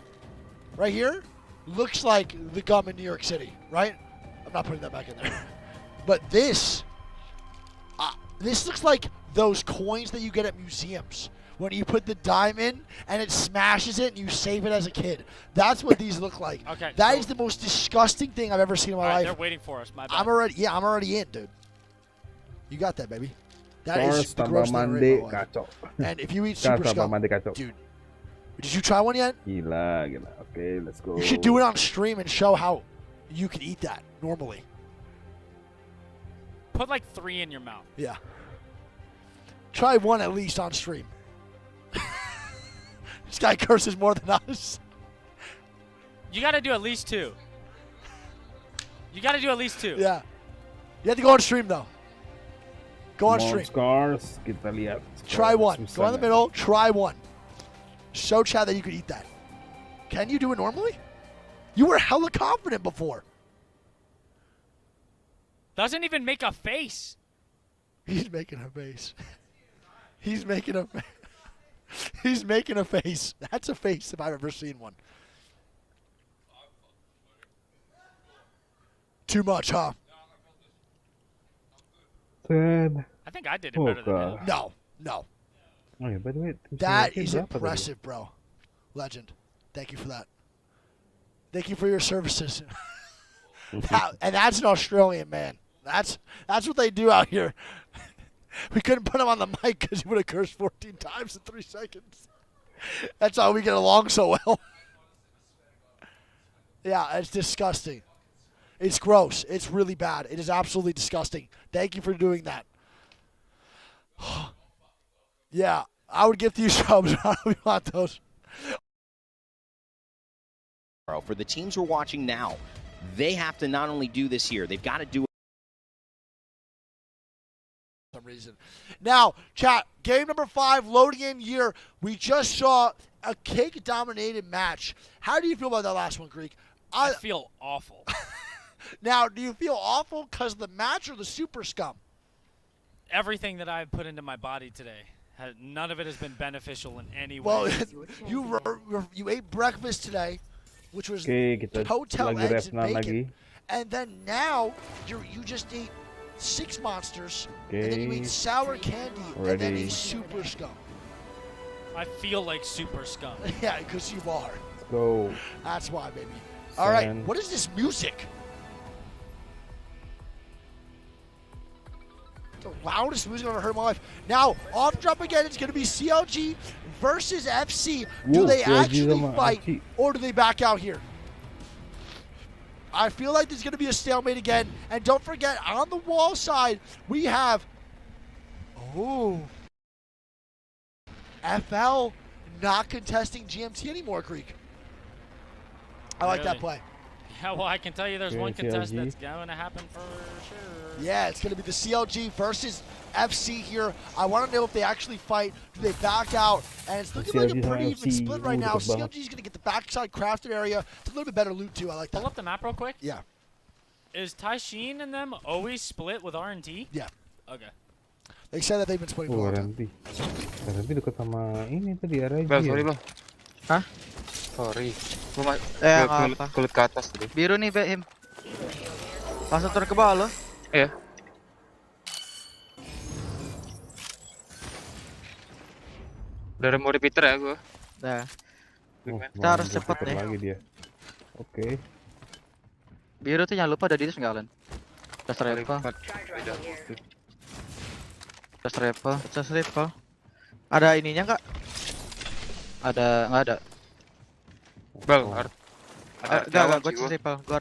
C: right here looks like the gum in New York City, right? I'm not putting that back in there. But this looks like those coins that you get at museums when you put the dime in and it smashes it and you save it as a kid. That's what these look like.
F: Okay.
C: That is the most disgusting thing I've ever seen in my life.
F: They're waiting for us. My bad.
C: I'm already in, dude. You got that, baby. That is the
D: tambah
C: gross thing
D: mandi
C: right now.
D: kacau.
C: And if you eat Super
D: tambah
C: Scum,
D: mandi kacau.
C: dude, did you try one yet?
D: Gila. Okay, let's go.
C: You should do it on stream and show how you can eat that normally.
F: Put like 3 in your mouth.
C: Yeah. Try one at least on stream. This guy curses more than us.
F: You got to do at least 2. You got to do at least 2.
C: Yeah. You have to go on stream though. Go on stream.
D: Scars, kita lihat.
C: Try one. Go in the middle. Try one. Show chat that you could eat that. Can you do it normally? You were hella confident before.
F: Doesn't even make a face.
C: He's making a face. He's making a face. He's making a face. That's a face if I've ever seen one. Too much, huh?
F: I think I did it better than him.
C: No, no.
D: Oh, yeah, by the way,
C: That is impressive, bro. Legend. Thank you for that. Thank you for your services. And that's an Australian man. That's what they do out here. We couldn't put him on the mic because he would have cursed 14 times in 3 seconds. That's how we get along so well. Yeah, it's disgusting. It's gross. It's really bad. It is absolutely disgusting. Thank you for doing that. Yeah, I would give you subs. I don't want those.
K: For the teams we're watching now, they have to not only do this here, they've got to do it.
C: Some reason. Now, chat, game number 5, loading in year. We just saw a cake-dominated match. How do you feel about that last one, Greek?
F: I feel awful.
C: Now, do you feel awful because of the match or the Super Scum?
F: Everything that I've put into my body today, none of it has been beneficial in any way.
C: Well, you ate breakfast today, which was hotel eggs and bacon. And then now, you just ate 6 monsters, and then you ate sour candy, and then ate Super Scum.
F: I feel like Super Scum.
C: Yeah, because you are.
D: Let's go.
C: That's why, baby. All right, what is this music? The loudest music I've ever heard in my life. Now, off drop again, it's going to be CLG versus FC. Do they actually fight, or do they back out here? I feel like there's going to be a stalemate again. And don't forget, on the wall side, we have... Oh. FL not contesting GMT anymore, Greek. I like that play.
F: Yeah, well, I can tell you there's one contest that's going to happen for sure.
C: Yeah, it's going to be the CLG versus FC here. I want to know if they actually fight. Do they back out? And it's looking like a pretty even split right now. CLG is going to get the backside crafted area. It's a little bit better loot, too. I like that.
F: Pull up the map real quick.
C: Yeah.
F: Is Taishin and them always split with R&T?
C: Yeah.
F: Okay.
C: They said that they've been splitting for a long time.
D: Ranti dekat sama ini tadi RIG.
Q: Bel, sorry bel.
L: Hah?
Q: Sorry. Gua kulit ke atas tadi.
I: Biru nih Behim.
L: Langsung turun ke bawah lo.
Q: Iya. Udah mau repeater ya gua.
L: Nah. Kita harus cepet nih.
D: Lagi dia. Oke.
I: Biru tuh jangan lupa ada di terus nggak Alan? Just rifle.
L: Ada ininya nggak?
I: Nggak ada.
Q: Bel,
L: Enggak, gua just rifle. Gua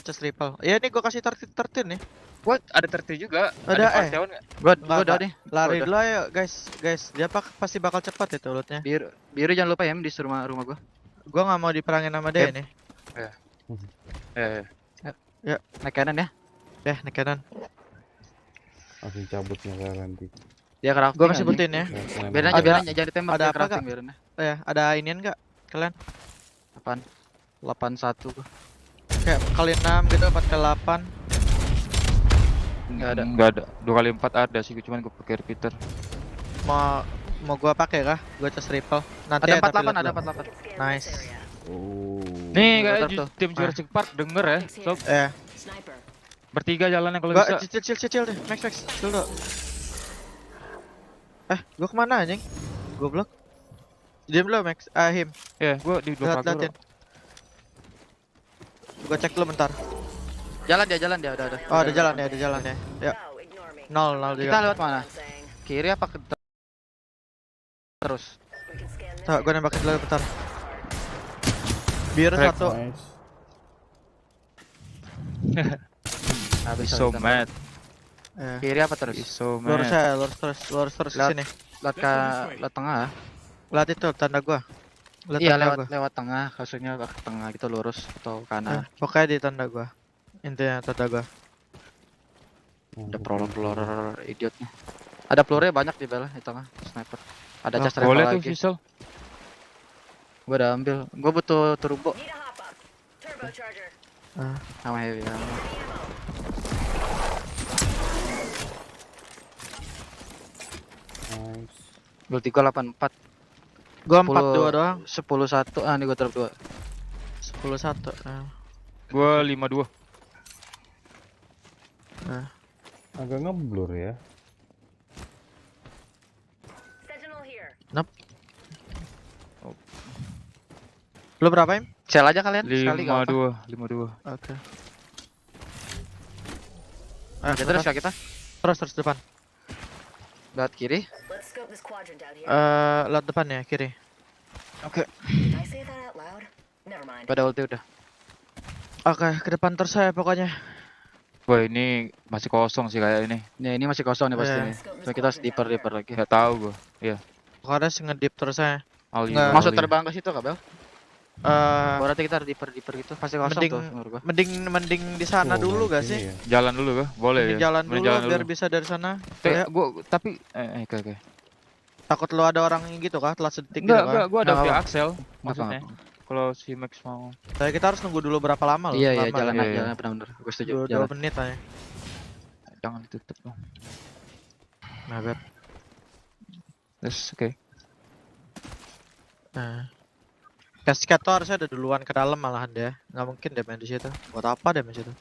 L: just rifle. Ya ini gua kasih 13 nih.
Q: Gua ada 30 juga.
L: Ada
Q: enggak?
I: Gua udah nih.
L: Lari dulu ayo guys. Dia pasti bakal cepat itu lootnya.
I: Biru jangan lupa ya di rumah gua.
L: Gua nggak mau diperangin sama dia nih.
I: Ya, naik kanan ya.
L: Ya, naik kanan.
D: Langsung cabutnya Ranti.
I: Dia crafting.
L: Gua masih butuhin ya.
I: Biarin aja jangan ditembak.
L: Ada apa
I: crafting biarin.
L: Ya, ada inian enggak kalian?
I: Apaan? 81 gua.
L: Kayak kali 6 gitu 4 kali 8.
I: Enggak ada.
Q: 2 kali 4 ada sih, cuman gua pakai repeater.
L: Mau gua pakai kah? Gua just rifle. Nanti
I: ada 48, ada 48.
L: Nice.
Q: Nih kayak tim Jurassic Park denger ya, sob. Bertiga jalannya kalau bisa.
L: Chill deh, Max. Chill dulu. Gua kemana anjing? Goblok. Diam dulu Max, Him.
Q: Ya, gua di 2 kali.
L: Gua cek dulu bentar.
I: Jalan dia, udah.
L: Oh, ada jalan ya. Ya. 0 juga.
I: Kita lewat mana? Kiri apa ke terus?
L: Tuh, gua nembakin dulu bentar. Biru satu.
I: Habis
Q: so mad.
I: Kiri apa terus?
Q: So mad.
L: Lurus terus ke sini.
I: Lewat tengah.
L: Lihat itu tanda gua.
I: Iya, lewat tengah, maksudnya ke tengah gitu lurus atau kanan.
L: Pokoknya di tanda gua. Intinya tanda gua.
I: Ada peluru idiotnya. Ada pelurunya banyak di bawah di tengah, sniper. Ada chest rifle
Q: boleh
I: lagi.
Q: Tuh, Sisel.
I: Gua udah ambil. Gua butuh turbo. Sama heavy.
D: Nice.
I: Gua 384.
L: Gua 42 doang.
I: 10-1. Ini gua drop 2.
L: 10-1.
Q: Gua 52.
D: Agak ngeblur ya.
L: Nope. Lu berapa, Im?
I: Sel aja kalian sekali
Q: 52.
L: Oke.
I: Terus ya kita.
L: Terus depan.
I: Lihat kiri.
L: Lihat depan ya, kiri.
I: Oke. Pada ulti udah.
L: Oke, ke depan terus saya pokoknya.
Q: Wah, ini masih kosong sih kayak ini.
I: Ini masih kosong nih pasti nih. So, kita harus deeper lagi.
Q: Gak tahu gua. Iya.
L: Pokoknya ngedip terus saya.
I: Masuk terbang ke situ kah, Bel? Berarti kita harus deeper gitu. Pasti kosong tuh menurut gua.
L: Mending di sana dulu gak sih?
Q: Jalan dulu kah? Boleh ya.
L: Jalan dulu biar bisa dari sana.
Q: Gua tapi oke.
L: Takut lu ada orang gitu kah? Telat sedetik gitu kah?
Q: Enggak, gua ada via Axel maksudnya. Kalau si Max mau.
L: Tapi kita harus nunggu dulu berapa lama loh?
I: Iya, jalan aja benar-benar. Gue setuju.
L: 2 menit aja.
Q: Jangan ditutup dong.
L: Nah, bet.
Q: Yes, oke.
L: Nah. Cascat tuh harusnya ada duluan ke dalam malahan dia. Nggak mungkin dia main di situ. Buat apa dia main di situ?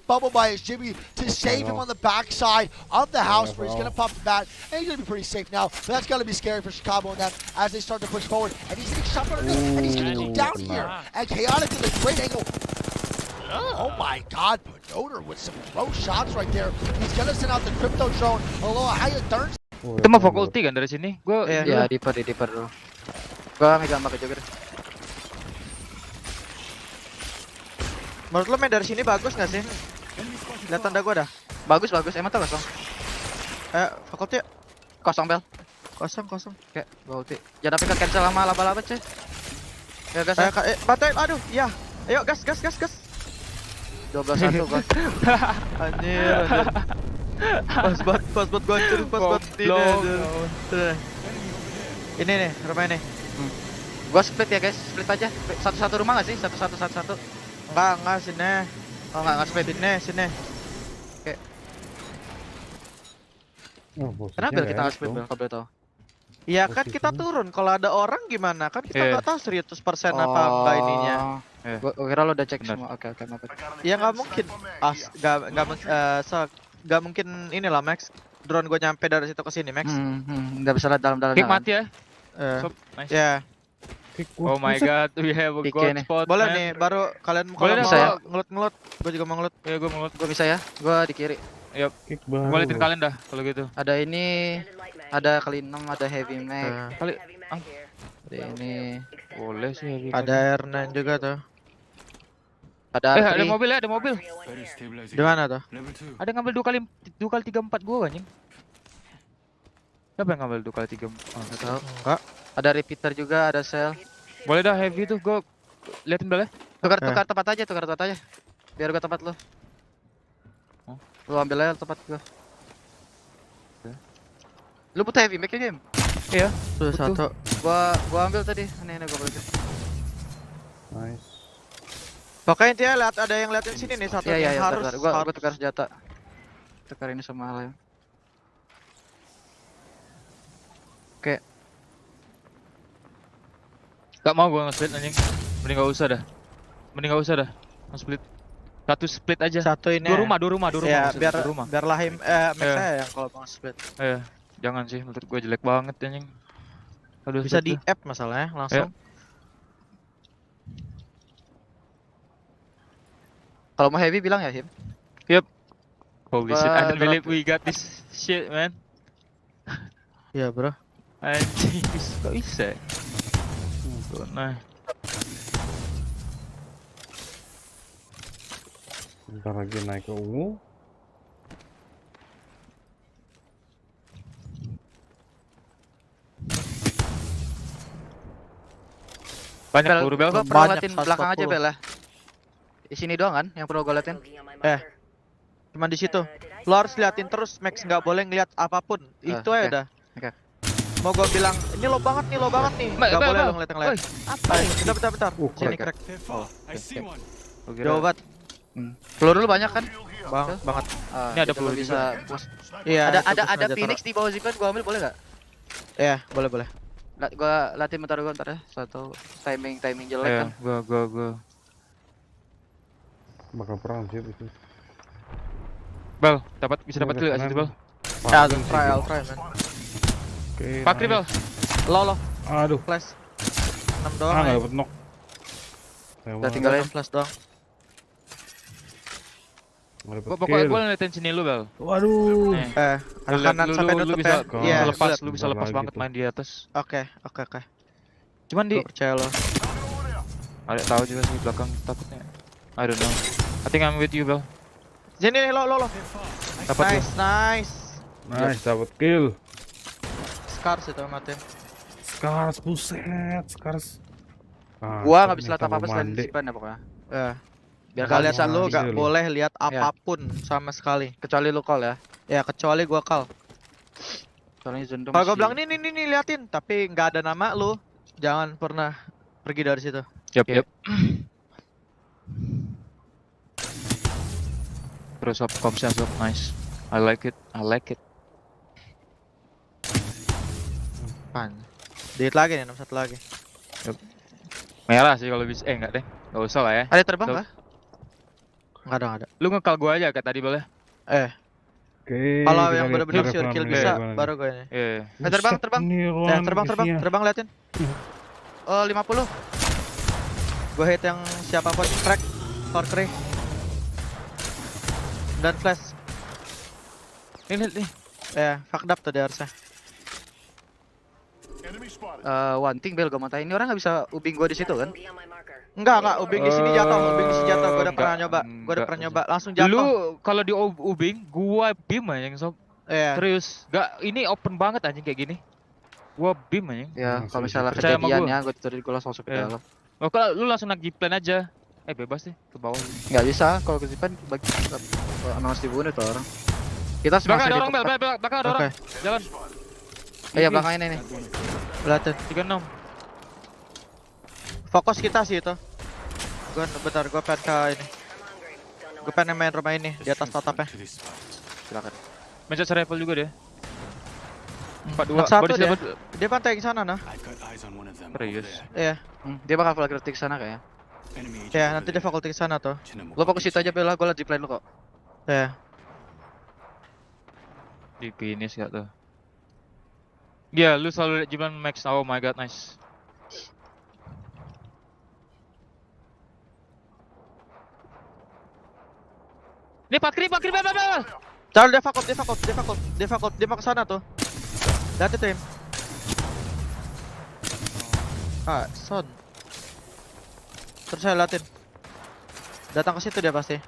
L: Bubble by his Jimmy to save him on the backside of the house where he's going to pop the bat. And he's going to be pretty safe now. But that's going to be scary for Chicago and them as they start to push forward. And he's getting shot from and he's going to go down here. And Chaotic with a great angle. Oh my god, Penoder with some throw shots right there. He's going to send out the crypto drone. Aloha, how you turns?
Q: Itu mau fokus ulti kan dari sini? Gua
I: ya deeper dulu. Gua megang pakai jogger.
L: Menurut lo main dari sini bagus gak sih? Lihat tanda gua dah.
I: Bagus. Emang tuh kosong.
L: Fakulti
I: kosong, Bel.
L: Kosong.
I: Oke, gua ulti. Jangan sampai cancel sama laba-laba, cuy. Ya gas.
L: Batai, aduh, iya. Ayo gas.
I: 12-1 gua.
L: Anjir. Pas buat gua hancur, pas buat ini nih, rumah ini.
I: Gua split ya, guys. Split aja. Satu rumah enggak sih? Satu.
L: Enggak sini. Oh nggak split sini. Oke. Kenapa kita nggak split Bel? Kalau boleh tahu. Iya kan kita turun. Kalau ada orang gimana? Kan kita nggak tahu 100% apa enggak ininya.
I: Gua kira lo udah cek semua. Oke, maaf.
L: Ya nggak mungkin. Nggak mungkin inilah Max. Drone gue nyampe dari situ ke sini Max.
I: Nggak bisa lihat dalam-dalam.
Q: Kick mati ya. Nice.
L: Ya.
Q: Oh my god, we have a gold spot.
L: Boleh
Q: man.
L: nih, baru kalian mau ngelut. Gue juga mau ngelut.
Q: Ya gue mau ngelut.
I: Gue bisa ya. Gue di kiri.
Q: Yuk. Gue liatin kalian dah kalau gitu.
I: Ada ini, ada kali 6, ada heavy mag.
Q: Kali
I: ada ini.
Q: Boleh sih heavy.
L: Ada R9 juga tuh.
I: Ada
Q: ada mobil ya, ada mobil.
L: Di mana tuh?
Q: Ada ngambil 2 kali 3 4 gua anjing. Siapa yang ngambil 2 kali 3 4?
L: Enggak tahu. Enggak.
I: Ada repeater juga, ada cell.
Q: Boleh dah heavy tuh, gua liatin boleh.
I: Tukar tempat aja. Biar gua tempat lu. Lu ambil aja tempat gua. Lu butuh heavy mag ya, game?
Q: Iya.
L: Tuh satu.
I: Gua ambil tadi. Ini gua balik.
D: Nice.
L: Pokoknya intinya lihat ada yang liatin sini nih satu
I: Iya,
L: harus.
I: Gua tukar senjata. Tukar ini sama hal yang. Oke.
Q: Gak mau gua nge-split anjing. Mending gak usah dah. Nge-split. Satu split aja.
L: Satu ini.
Q: Dua rumah.
L: Ya, biar Lahim Max saya yang kalau mau split.
Q: Iya. Jangan sih, menurut gua jelek banget anjing. Aduh,
L: bisa di app masalahnya langsung.
I: Kalau mau heavy bilang ya, Him.
Q: Yep. Holy shit, I don't believe we got this shit, man.
L: Iya, bro.
Q: Anjing, kok bisa? Nah.
D: Bentar lagi naik ke ungu.
Q: Banyak peluru Bel.
I: Gua pernah liatin belakang aja Bel ya. Di sini doang kan yang perlu gue liatin?
L: Cuma di situ. Lo harus liatin terus Max, nggak boleh ngeliat apapun. Itu aja dah. Mau gue bilang ini lo banget nih. Nggak boleh lo ngeliat yang lain. Bentar. Sini crack.
I: Jauh banget. Peluru lu banyak kan?
L: Banget.
Q: Ini ada peluru
I: bisa.
L: Iya.
I: Ada Phoenix di bawah Zipan, gua ambil boleh nggak?
L: Iya, boleh.
I: Gua latihan bentar ya. Satu timing jelek kan.
Q: Gua.
D: Bakal perang sih itu.
Q: Bel, bisa dapat kill situ Bel.
L: Ya, try man.
D: Oke.
Q: Pakri Bel.
L: Lo.
D: Aduh.
L: Flash. 6 doang.
D: Enggak dapat knock.
I: Udah tinggalin
L: flash doang.
Q: Pokoknya gue ngeliatin sini lu Bel.
D: Waduh.
L: Ada kanan sampai nutup ya.
Q: Iya, lu bisa lepas banget main di atas.
L: Oke.
Q: Cuman di
L: percaya lo.
Q: Ada tahu juga sih belakang takutnya. I don't know. I think I'm with you, Bel.
L: Sini nih lo. Nice.
D: Dapat kill.
L: Scars itu matiin.
D: Scars, buset, Scars.
I: Gua nggak bisa lihat apa-apa selain Zipan ya pokoknya.
L: Biar kalian lu gak boleh lihat apapun sama sekali.
I: Kecuali lu call ya.
L: Ya kecuali gua call.
I: Kalau
L: gua bilang nih liatin, tapi nggak ada nama lu, jangan pernah pergi dari situ.
Q: Yep. Terus up komsnya up, nice. I like it.
L: Pan. Delete lagi nih, 61 lagi.
Q: Yep. Merah sih kalau bisa. Enggak deh. Enggak usah lah ya.
I: Ada terbang kah?
L: Enggak ada.
Q: Lu ngekal gua aja kayak tadi boleh.
D: Oke.
L: Kalau yang benar-benar sure kill bisa, baru gue ini.
I: Terbang.
L: Terbang liatin.
I: Oh, 50.
L: Gue hit yang siapapun, crack, Valkyrie. Dan flash.
Q: Ini.
L: Fucked up tadi harusnya.
I: One thing Bel, gue mau tanya, ini orang nggak bisa ubing gue di situ kan?
L: Enggak, ubing di sini jatuh, Gue udah pernah nyoba, langsung jatuh.
Q: Lu kalau di ubing, gua beam aja yang sob. Serius, ini open banget anjing kayak gini. Gua beam anjing.
I: Ya, kalau misalnya kejadian ya, gue langsung masuk ke dalam.
Q: Oh, kalau lu langsung naik plan aja. Bebas deh ke bawah.
I: Nggak bisa, kalau ke Zipan bagi emang harus dibunuh tuh orang. Kita
Q: belakang ada orang, belakang ada orang. Jalan.
I: Iya, belakang ini nih.
L: Liatin.
Q: 36.
L: Fokus kita sih itu. Gue pengen ke ini. Gue pengen main rumah ini di atas tatapnya.
Q: Silakan. Mencet rifle juga dia.
L: 4-2. Satu dia pantai ke sana nah.
Q: Serius.
L: Iya.
I: Dia bakal fakulti ke sana kayaknya.
L: Iya, nanti dia fakulti ke sana tuh.
I: Lo fokus situ aja Bella, gue lagi zipline lu kok.
L: Iya.
Q: Di finish gak tuh? Iya, lu selalu liat zipline max. Oh my god, nice. Ini pakri, bel.
L: Charles dia fakult. Dia mau ke sana tuh. Lihat tim. Son. Terus saya liatin. Datang ke situ dia pasti.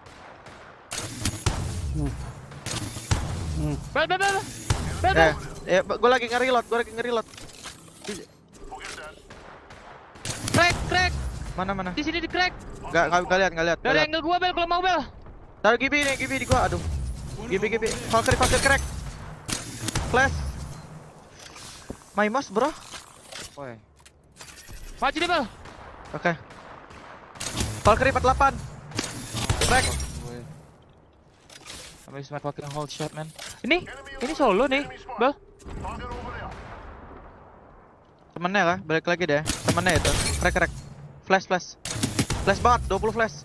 L: Bel. Gue lagi nge-reload.
Q: Crack.
L: Mana?
Q: Di sini di crack.
L: Gak lihat.
Q: Dari angle gua bel kalau mau bel.
L: Taruh Gibi di gua, aduh. Gibi. Valkyrie crack. Flash. My mouse, bro.
Q: Woi. Maju deh, Bel.
L: Oke. Valkyrie 48. Crack.
Q: Sampai smart fucking hold shot, man. Ini solo nih, Bel.
L: Temennya kah? Balik lagi deh. Temennya itu. Crack. Flash. Flash banget, 20 flash.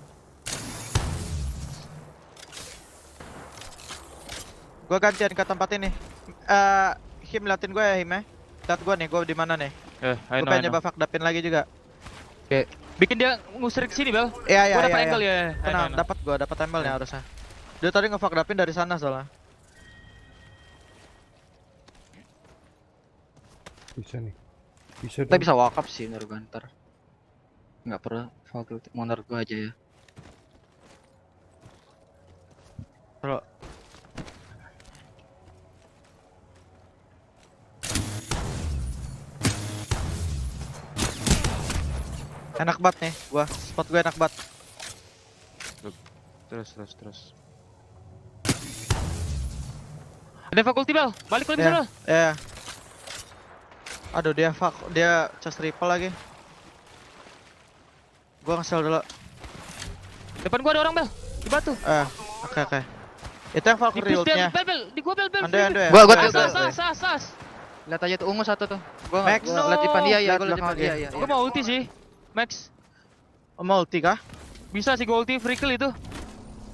L: Gua gantian ke tempat ini. Him liatin gue ya, Him ya. Lihat gue nih, gue di mana nih. Gue pengen nyoba fakdapin lagi juga.
Q: Oke. Bikin dia ngusir ke sini, Bel.
L: Iya.
Q: Gua dapat angle ya.
L: Tenang, dapat angle-nya harusnya. Dia tadi ngefakdapin dari sana soalnya.
D: Bisa nih.
I: Kita bisa walk up sih menurut gue ntar. Nggak perlu fakulti, menurut gue aja ya.
L: Bro. Enak banget nih, spot gue enak banget.
Q: Terus. Ada fakulti, Bel. Balik lagi sana.
L: Iya. Aduh, dia chest triple lagi. Gua nge-sell dulu.
Q: Depan gua ada orang, Bel. Di batu.
L: Oke. Itu yang Valkyrie ult-nya.
Q: Bel. Di gua, Bel.
L: Ando ya.
I: Gua
Q: Sas.
I: Lihat aja tuh ungu satu tuh. Gua
L: Max,
I: lihat depan dia, gua lihat depan dia.
Q: Gua mau ulti sih. Max.
L: Mau ulti kah?
Q: Bisa sih gua ulti free kill itu.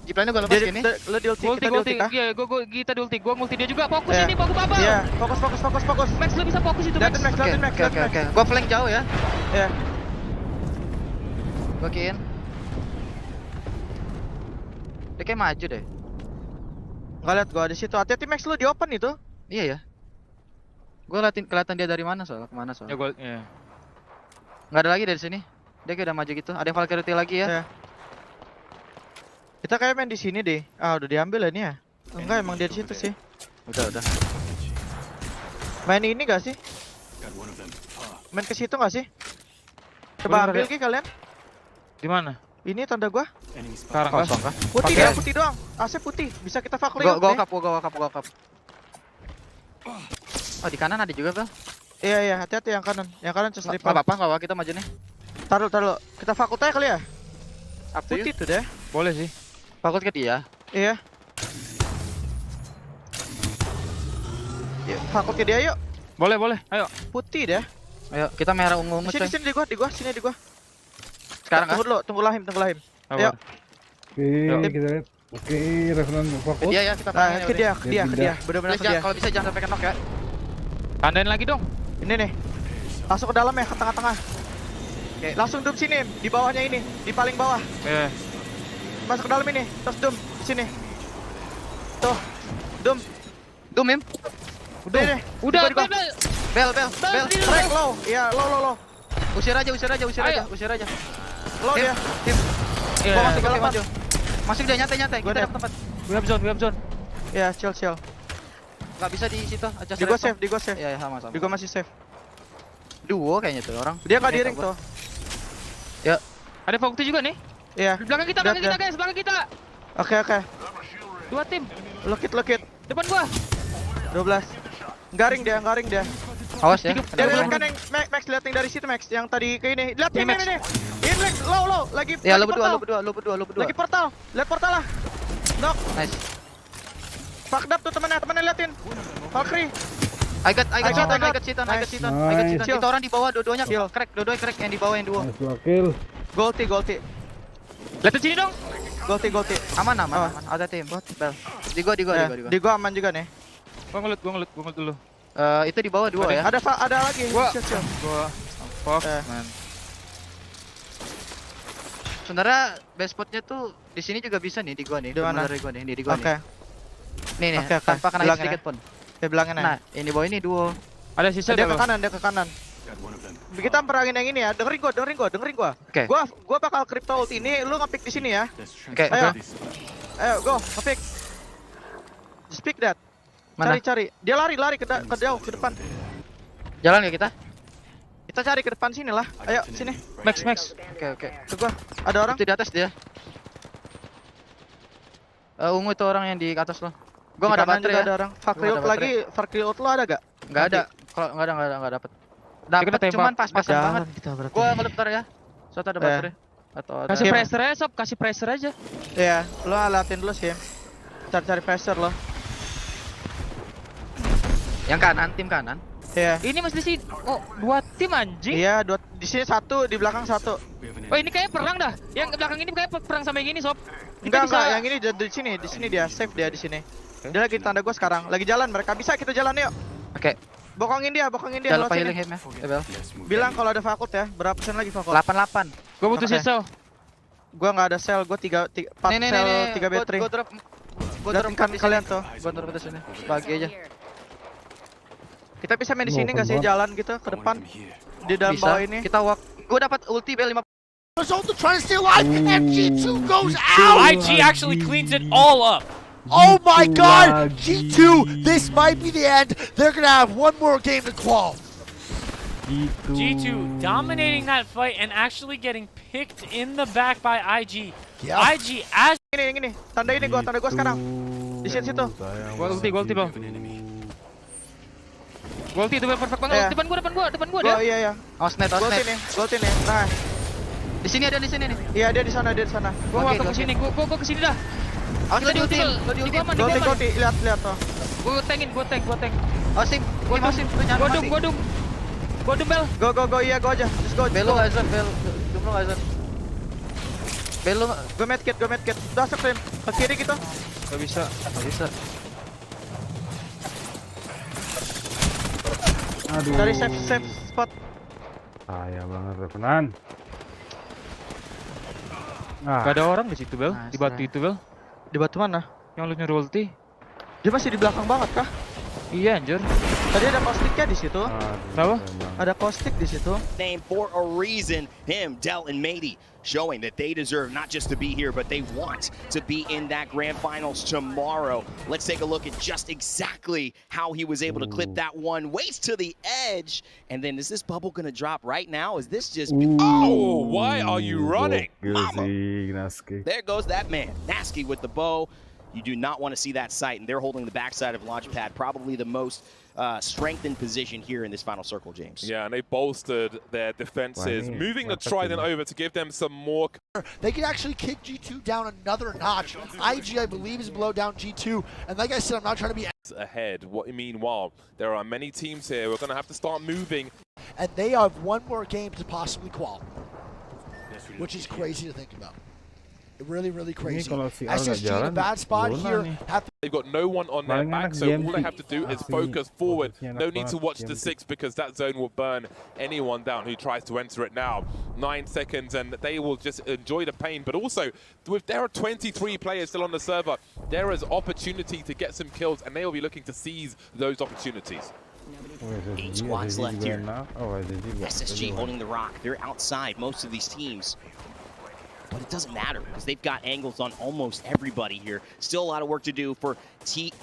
I: Zipline gua lepas gini.
L: Lo di ulti, kita di ulti kah?
Q: Iya, kita di ulti. Gua multi dia juga. Fokus ini, fokus apa?
L: Iya, fokus.
Q: Max, lu bisa fokus itu, Max.
L: Liatin Max.
I: Oke. Gua flank jauh ya.
L: Iya.
I: Gua kiin. Dia kayak maju deh.
L: Nggak liat gua di situ. Hati-hati Max, lu di open itu.
I: Iya ya. Gua kelihatan dia dari mana soalnya, kemana soalnya.
Q: Ya gua, iya.
I: Nggak ada lagi dari sini. Dia kayak udah maju gitu. Ada yang Valkyrie lagi ya.
L: Iya. Kita kayak main di sini deh. Udah diambil ya ini ya? Enggak, emang dia di situ sih.
I: Udah.
L: Main ini gak sih? Main ke situ gak sih? Coba ambil Ki kalian.
Q: Di mana?
L: Ini tanda gua.
Q: Sekarang kosong kah?
L: Putih doang. AC putih. Bisa kita Valkyrie.
I: Gua kap. Oh, di kanan ada juga, Bel.
L: Iya, hati-hati yang kanan. Yang kanan chest triple.
I: Enggak apa-apa, kita maju nih.
L: Taruh. Kita fakult aja kali ya? Putih tuh deh.
Q: Boleh sih.
I: Fakult ke dia.
L: Iya. Fakult ke dia yuk.
Q: Boleh. Ayo.
L: Putih deh.
I: Ayo, kita merah ungu
L: coy. Sini di gua.
I: Sekarang
L: tunggu lahim. Ayo.
D: Oke, kita lihat. Oke, referan fokus.
I: Iya, kita
L: ke dia. Benar-benar ke dia.
I: Kalau bisa jangan sampai knock ya.
Q: Tandain lagi dong.
L: Ini nih. Langsung ke dalam ya, ke tengah-tengah. Oke, langsung dum sini, di bawahnya ini, di paling bawah.
Q: Iya.
L: Masuk ke dalam ini, terus dum di sini. Tuh. Dum,
I: Mim.
L: Udah.
I: Bel.
L: Track low. Iya, low.
I: Usir aja.
L: Low dia.
I: Gua masuk. Masuk dia nyantai.
L: Gua
I: Kita dapat tempat.
Q: We have zone.
L: Iya, chill.
I: Enggak bisa di situ aja.
L: Di gua save.
I: Iya, sama.
L: Di gua masih save.
I: Duo kayaknya tuh orang.
L: Dia enggak di ring tuh.
I: Ya.
Q: Ada fakulti juga nih.
L: Iya.
Q: Belakang kita guys, belakang kita.
L: Oke.
Q: 2 tim.
L: Lokit.
Q: Depan gua.
L: 12. Garing dia.
I: Awas ya.
L: Dia lihat kan yang Max lihat yang dari situ Max, yang tadi ke ini. Lihat ini. back. Low. Lagi
I: Ya, lo
L: portal.
I: berdua.
L: Lagi portal. Lihat portal lah. Knock.
I: Nice.
L: Fucked up tuh temennya liatin. Valkyrie.
I: I got cheaton. Itu orang di bawah, dua-duanya crack, yang di bawah yang dua.
D: Kill.
L: Golti.
Q: Lihat sini dong.
L: Golti.
I: Aman. Ada tim. Bel. Di gua.
L: Di gua aman juga nih.
Q: Gua ngelut dulu.
I: Itu di bawah dua ya.
L: Ada lagi.
Q: Gua.
L: Fuck,
Q: man.
I: Sebenarnya best spotnya tuh di sini juga bisa nih di gua nih.
L: Di mana?
I: Dari gua nih, di gua
L: Oke.
I: nih. Nih, tanpa kena sedikit pun.
L: Bilangin aja.
I: Nah, ini bawah ini duo.
Q: Ada sisa
L: dia ke kanan. Kita perangin yang ini ya. Dengerin gua.
I: Oke.
L: Gua bakal crypto ult ini, lu nge-pick di sini ya.
I: Oke.
L: Ayo, go, nge-pick. Just pick that.
I: Mana?
L: Cari. Dia lari ke jauh ke depan.
I: Jalan ya kita?
L: Kita cari ke depan sini lah. Ayo, sini.
Q: Max.
L: Oke. Ke gua. Ada orang?
I: Itu di atas dia. Ungu itu orang yang di atas lo. Gua enggak ada baterai ya.
L: Ada orang. Valkyrie ult lo ada gak?
I: Enggak ada. Kalau enggak dapet. Dapat cuman pas-pasan banget. Gua ngelip bentar ya. Soalnya ada baterai. Atau ada.
Q: Kasih pressure aja, Sob. Kasih pressure aja.
L: Iya, lo alatin dulu sih. Cari pressure lo.
I: Yang kanan, tim kanan.
L: Iya.
Q: Ini masih di sini. Oh, 2 tim anjing.
L: Iya, di sini 1, di belakang 1.
Q: Oh, ini kayak perang dah. Yang belakang ini kayak perang sama yang ini, Sob.
L: Enggak, yang ini di sini dia save dia di sini. Dia lagi tanda gua sekarang. Lagi jalan mereka. Bisa kita jalan yuk.
I: Oke.
L: Bokongin dia.
I: Jangan lupa healing him ya. Bel.
L: Bilang kalau ada fakult ya. Berapa persen lagi fakult?
I: 88.
Q: Gua butuh sel.
L: Gua enggak ada sel. Gua 4 sel 3 battery.
I: Gua drop
L: kalian tuh.
I: Gua drop di sini. Bagi aja.
L: Kita bisa main di sini enggak sih jalan gitu ke depan? Di dalam bawah ini.
I: Kita walk. Gua dapat ulti Bel 5.
C: Result trying to stay alive. MG2 goes out.
F: IG actually cleans it all up.
C: Oh my god, G2, this might be the end. They're gonna have one more game to qual.
F: G2 dominating that fight and actually getting picked in the back by IG.
C: Yep.
F: IG as
L: ini. Tanda gua sekarang. Di situ.
Q: Gua ulti, Bang. Gua ulti itu perfect banget. Depan gua dia.
L: Oh iya.
I: Osnet.
L: Gold ini. Nah.
I: Di sini ada nih.
L: Iya, dia di sana.
Q: Gua ke sini. Gua ke sini dah.
I: Kita di ulti.
Q: Di gua aman.
L: Gold, lihat tuh.
Q: Gua tank.
I: Osim.
Q: Gua dum. Bel.
L: Go, iya gua aja. Just go.
I: Bel lo Azar. Bel lo.
L: Gua medkit. Udah screen. Ke kiri gitu.
Q: Gak bisa.
D: Aduh.
L: Dari safe spot.
D: Sayang banget Revenan.
Q: Gak ada orang di situ, Bel. Di batu itu, Bel.
L: Di batu mana?
Q: Yang lu nyuruh ulti.
L: Dia masih di belakang banget kah?
Q: Iya, anjir.
L: Tadi ada caustic-nya di situ.
Q: Kenapa?
L: Ada caustic di situ.
K: Name for a reason, him, Del, and Matey, showing that they deserve not just to be here, but they want to be in that grand finals tomorrow. Let's take a look at just exactly how he was able to clip that one. Waits to the edge, and then is this bubble gonna drop right now? Is this just...
V: Oh, why are you running?
K: Mama. There goes that man, Nasky with the bow. You do not want to see that sight, and they're holding the backside of Launchpad, probably the most strengthened position here in this final circle, James.
V: Yeah, and they bolstered their defenses, moving the Trident over to give them some more...
C: They can actually kick G2 down another notch. IG, I believe, is below down G2, and like I said, I'm not trying to be...
V: ahead. Meanwhile, there are many teams here. We're going to have to start moving.
C: And they have one more game to possibly qual, which is crazy to think about. Really crazy. SSG in a bad spot here.
V: They've got no one on their back, so all they have to do is focus forward. No need to watch the 6 because that zone will burn anyone down who tries to enter it now. 9 seconds and they will just enjoy the pain, but also if there are 23 players still on the server, there is opportunity to get some kills and they will be looking to seize those opportunities.
K: 8 squads left here. SSG holding the rock. They're outside most of these teams. but it doesn't matter because they've got angles on almost everybody here. Still a lot of work to do for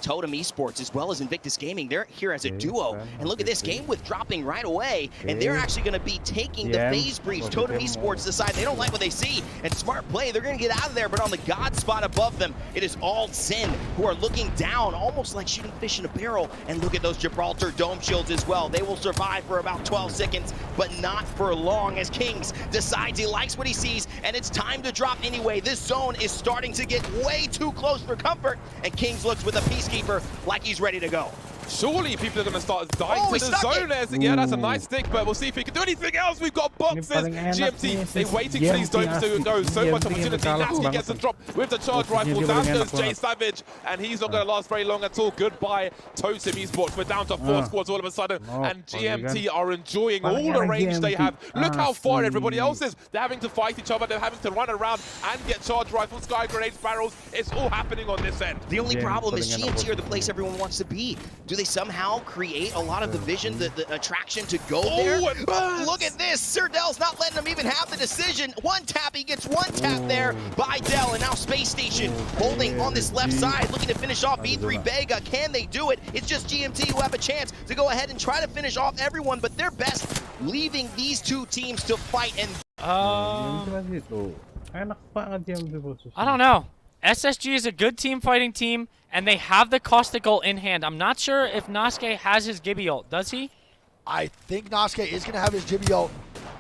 K: Totem Esports as well as Invictus Gaming. They're here as a duo, and look at this, Game With dropping right away, and they're actually going to be taking the phase breach. Totem Esports decide they don't like what they see, and smart play, they're going to get out of there, but on the God spot above them, it is all Sin who are looking down, almost like shooting fish in a barrel, and look at those Gibraltar dome shields as well. They will survive for about 12 seconds, but not for long, as Kings decides he likes what he sees, and it's time to drop anyway. This zone is starting to get way too close for comfort, and Kings looks with a Peacekeeper like he's ready to go.
V: Surely people are going to start dying to the zone. Yeah, that's a nice stick, but we'll see if he can do anything else. We've got boxes. GMT, they're waiting for these domes to go. So much opportunity. Natsuki gets a drop with the charge rifle. Down goes Jay Savage, and he's not going to last very long at all. Goodbye, Totem Esports. We're down to 4 squads all of a sudden, and GMT are enjoying all the range they have. Look how far everybody else is. They're having to fight each other. They're having to run around and get charge rifles, sky grenades, barrels. It's all happening on this end.
K: The only problem is GMT are the place everyone wants to be. Do they somehow create a lot of the vision, the attraction to go there? Look at this! Sirdel's not letting him even have the decision. One tap, he gets one tap there by Dell, and now Space Station holding on this left side, looking to finish off B3 Vega. Can they do it? It's just GMT who have a chance to go ahead and try to finish off everyone, but they're best leaving these two teams to fight. And
F: I don't know. SSG is a good team fighting team, and they have the caustic ult in hand. I'm not sure if Nosuke has his Gibby ult. Does he?
C: I think Nosuke is going to have his Gibby ult.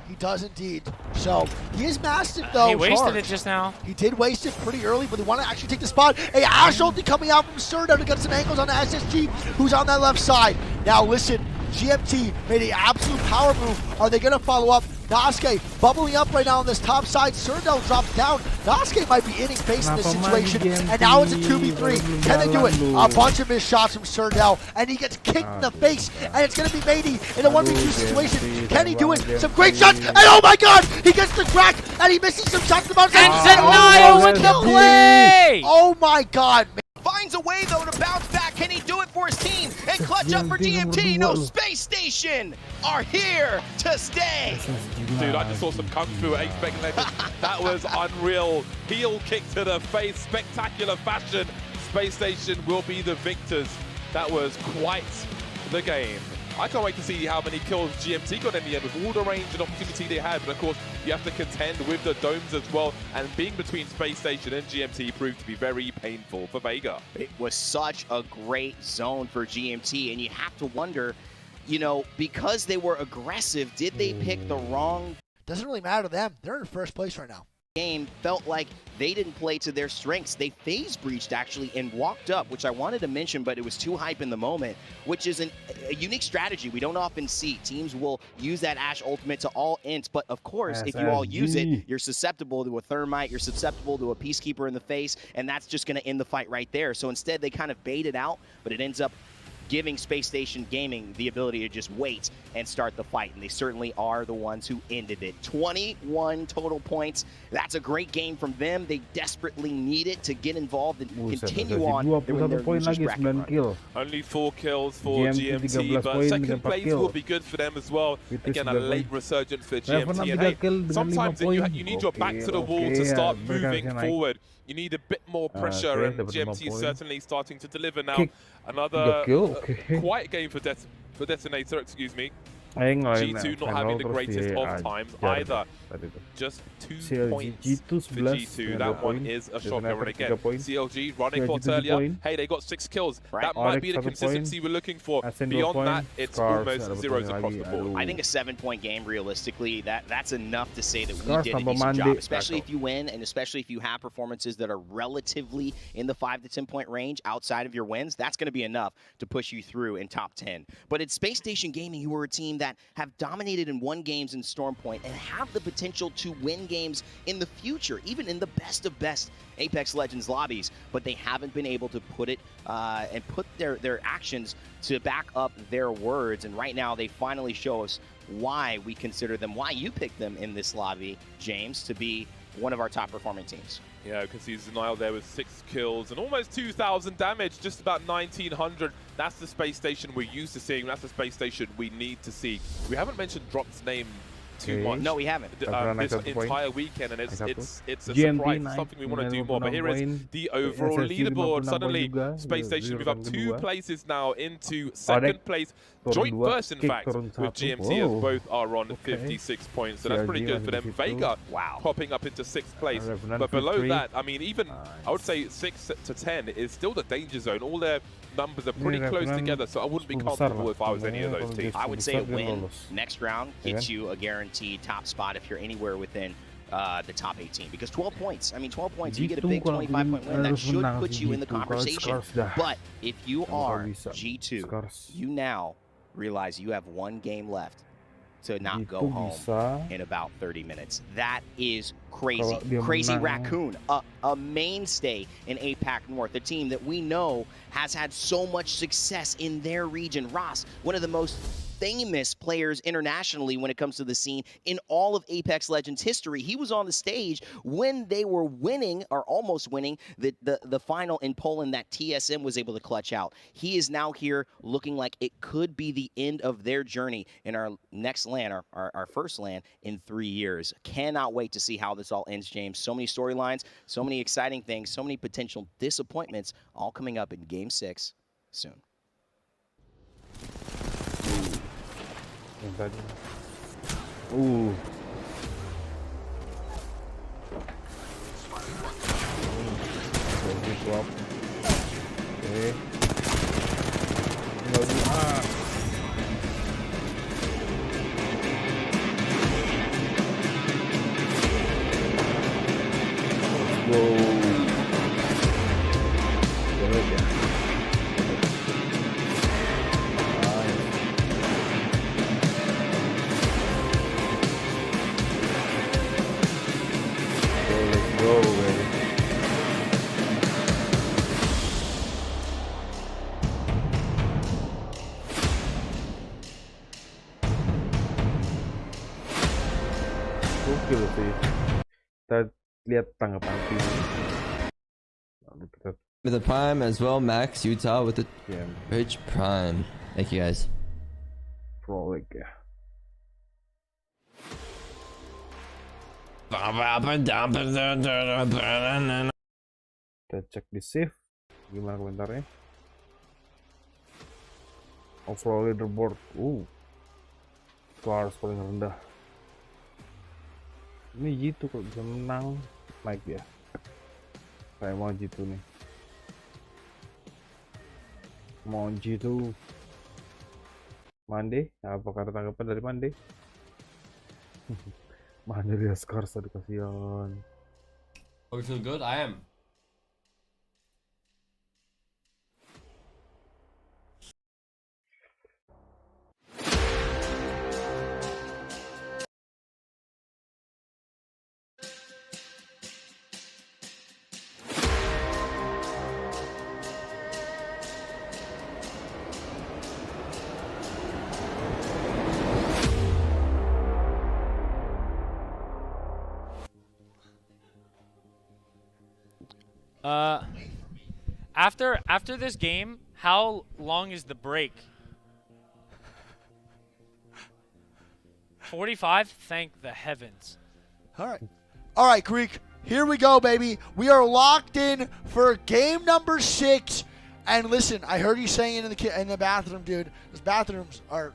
C: He does indeed. So he is massive though.
F: He wasted it just now.
C: He did waste it pretty early, but they want to actually take the spot. Hey, Ash ulti coming out from Sirdo to get some angles on the SSG, who's on that left side. Now listen, GMT made an absolute power move. Are they going to follow up? Nosuke bubbling up right now on this top side. Sirdo drops down. Nosuke might be inning face in this situation, and now it's a 2v3. Can they do it? A bunch of missed shots from Sirdo, and he gets kicked in the face, and it's going to be Matey in a 1v2 situation. Can he do it? Some great shots, and oh my god, he gets the crack, and he misses some shots. And
F: Zanayo with the play!
C: Oh my god, man.
K: Finds a way though to bounce back. Can he do it for his team and clutch up for GMT? No, Space Station are here to stay.
V: Dude, I just saw some kung fu at APEXLEGENDS. That was unreal. Heel kick to the face, spectacular fashion. Space Station will be the victors. That was quite the game. I can't wait to see how many kills GMT got in the end with all the range and opportunity they had. But of course, you have to contend with the domes as well. And being between Space Station and GMT proved to be very painful for Vega.
K: It was such a great zone for GMT. And you have to wonder, you know, because they were aggressive, did they pick the wrong?
C: Doesn't really matter to them. They're in first place right now.
K: Game felt like they didn't play to their strengths. They phase breached actually and walked up, which I wanted to mention, but it was too hype in the moment, which is a unique strategy we don't often see. Teams will use that Ashe ultimate to all ints, but of course, if you all use it, you're susceptible to a thermite, you're susceptible to a Peacekeeper in the face, and that's just going to end the fight right there. So instead, they kind of bait it out, but it ends up giving Space Station Gaming the ability to just wait and start the fight, and they certainly are the ones who ended it. 21 total points. That's a great game from them. They desperately need it to get involved and continue on.
V: Only 4 kills for GMT, but second place will be good for them as well. Again, a late resurgence for GMT. And hey, sometimes you need your back to the wall to start moving forward. You need a bit more pressure, and GMT is certainly starting to deliver now. Another quiet game for Detonator, excuse me. G2 not having the greatest of times either. Just 2 points for G2. That one is a shocker. And again, CLG running hot earlier. Hey, they got 6 kills. That might be the consistency we're looking for. Beyond that, it's almost zeros across the board.
K: I think a 7-point game, realistically, that's enough to say that we did a decent job, especially if you win, and especially if you have performances that are relatively in the 5 to 10 point range outside of your wins. That's going to be enough to push you through in top 10. But it's Space Station Gaming, who are a team that have dominated and won games in Stormpoint and have the potential to win games in the future, even in the best of best Apex Legends lobbies, but they haven't been able to put it and put their actions to back up their words. And right now they finally show us why we consider them, why you picked them in this lobby, James, to be one of our top performing teams.
V: Yeah, you can see Zanayo there with 6 kills and almost 2,000 damage, just about 1,900. That's the Space Station we're used to seeing. That's the Space Station we need to see. We haven't mentioned Drop's name too much.
K: No, we haven't.
V: This entire weekend, and it's a surprise. It's something we want to do more. But here is the overall leaderboard. Suddenly, Space Station move up 2 places now into 2nd place. Joint first, in fact, with GMT, as both are on 56 points. So that's pretty good for them. Vega popping up into 6th place. But below that, I mean, even I would say 6 to 10 is still the danger zone. All their numbers are pretty close together, so I wouldn't be comfortable if I was any of those teams.
K: I would say a win next round gets you a guaranteed top spot if you're anywhere within the top 18, because 12 points. I mean, 12 points, you get a big 25-point win. That should put you in the conversation. But if you are G2, you now realize you have 1 game left to not go home in about 30 minutes. That is crazy. Crazy Raccoon, a mainstay in APAC North, a team that we know has had so much success in their region. Ross, one of the most famous players internationally when it comes to the scene in all of Apex Legends history. He was on the stage when they were winning, or almost winning, the final in Poland that TSM was able to clutch out. He is now here looking like it could be the end of their journey in our next LAN, our first LAN in 3 years. Cannot wait to see how this all ends, James. So many storylines, so many exciting things, so many potential disappointments, all coming up in Game 6 soon.
D: Ooh. Gokil sih. Kita lihat tanggapan tim.
M: With the Prime as well, Max, Utah with the Rich Prime. Thank you guys.
D: Procc ya. Kita cek di save. Gimana komentarnya? Overall leaderboard. Scars paling rendah. Ini G2 kok bisa menang. Naik ya. Saya mau G2 nih. Mau G2. Mande, apa kata tanggapan dari Mande? Mande lihat Scars tadi, kasihan.
B: Oh, you feel good? I am.
F: After this game, how long is the break? 45? Thank the heavens.
C: All right, Greek. Here we go, baby. We are locked in for game number 6. And listen, I heard you saying in the bathroom, dude. Those bathrooms are.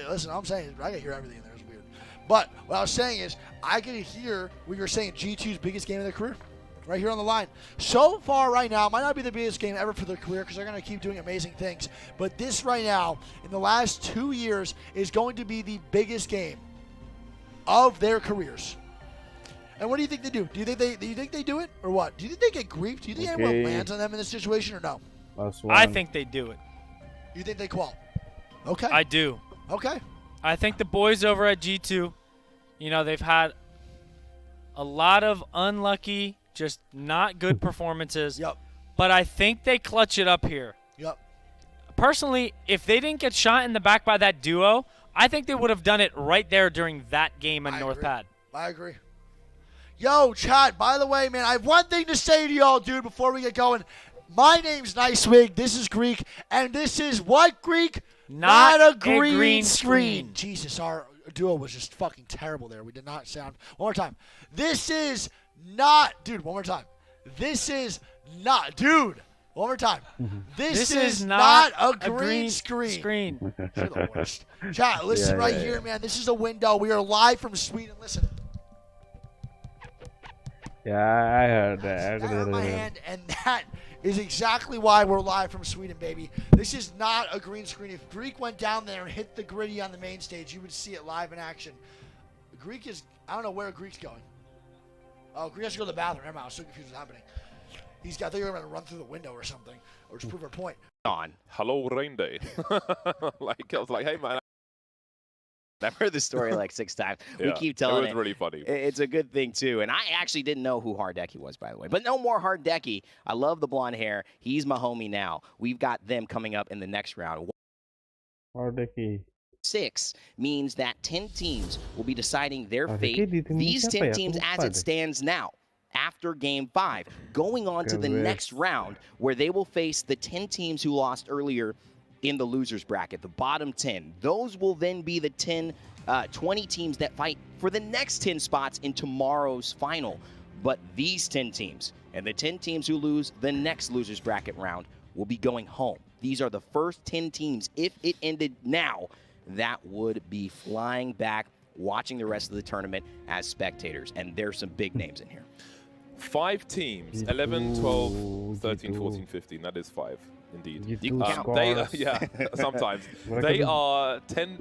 C: Listen, I'm saying I can hear everything in there. It's weird. But what I was saying is, I can hear what you're saying. G2's biggest game of their career. Right here on the line. So far right now, might not be the biggest game ever for their career because they're going to keep doing amazing things. But this right now, in the last 2 years, is going to be the biggest game of their careers. And what do you think they do? Do you think they do it or what? Do you think they get griefed? Do you think anyone lands on them in this situation or no?
F: I think they do it.
C: You think they qual? Okay.
F: I do.
C: Okay.
F: I think the boys over at G2, you know, they've had a lot of unlucky, just not good performances.
C: Yep.
F: But I think they clutch it up here.
C: Yep.
F: Personally, if they didn't get shot in the back by that duo, I think they would have done it right there during that game in North Pad.
C: I agree. Yo, chat, by the way, man, I have one thing to say to y'all, dude, before we get going. My name's Nicewig, this is Greek, and this is what, Greek? Not a green screen. Jesus, our duo was just fucking terrible there. We did not sound. One more time. This is not, dude. One more time. This is not, dude. One more time. This is not a green screen. You're the worst. Chat, listen right here, man. This is a window. We are live from Sweden. Listen.
D: Yeah, I heard that.
C: I my hand, and that is exactly why we're live from Sweden, baby. This is not a green screen. If Greek went down there and hit the gritty on the main stage, you would see it live in action. Greek is, I don't know where Greek's going. Oh, Greek has to go to the bathroom. Never mind, I was so confused what's happening. I thought you were going to run through the window or something, or just prove our point.
V: Hello, Rain Day. I was like, hey, man.
K: I've heard this story like 6 times. We keep telling it.
V: It was really funny.
K: It's a good thing, too. And I actually didn't know who Hardeki was, by the way. But no more Hardeki. I love the blonde hair. He's my homie now. We've got them coming up in the next round.
D: Hardeki.
K: 6 means that 10 teams will be deciding their fate. These 10 teams, as it stands now, after Game 5, going on to the next round where they will face the 10 teams who lost earlier in the losers bracket, the bottom 10. Those will then be the 20 teams that fight for the next 10 spots in tomorrow's final. But these 10 teams and the 10 teams who lose the next losers bracket round will be going home. These are the first 10 teams, if it ended now, that would be flying back, watching the rest of the tournament as spectators. And there's some big names in here.
V: 5 teams, 11, 12, 13, 14, 15. That is 5. Indeed.
K: You can count.
V: Sometimes. They are 10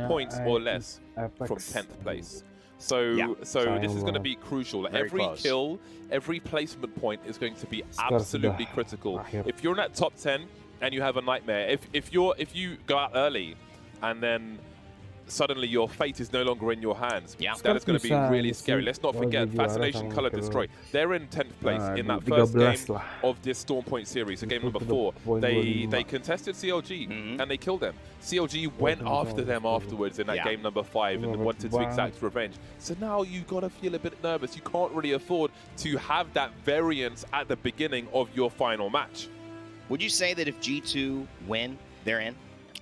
V: points or less from 10th place. So this is going to be crucial. Every kill, every placement point is going to be absolutely critical. If you're in that top 10 and you have a nightmare, if you go out early and then suddenly your fate is no longer in your hands, that is going to be really scary. Let's not forget, Fascination, Color, Destroy. They're in 10th place in that first game of this Storm Point series, so game number 4. They contested CLG and they killed them. CLG went after them afterwards in that game number 5 and wanted to exact revenge. So now you've got to feel a bit nervous. You can't really afford to have that variance at the beginning of your final match.
K: Would you say that if G2 win, they're in?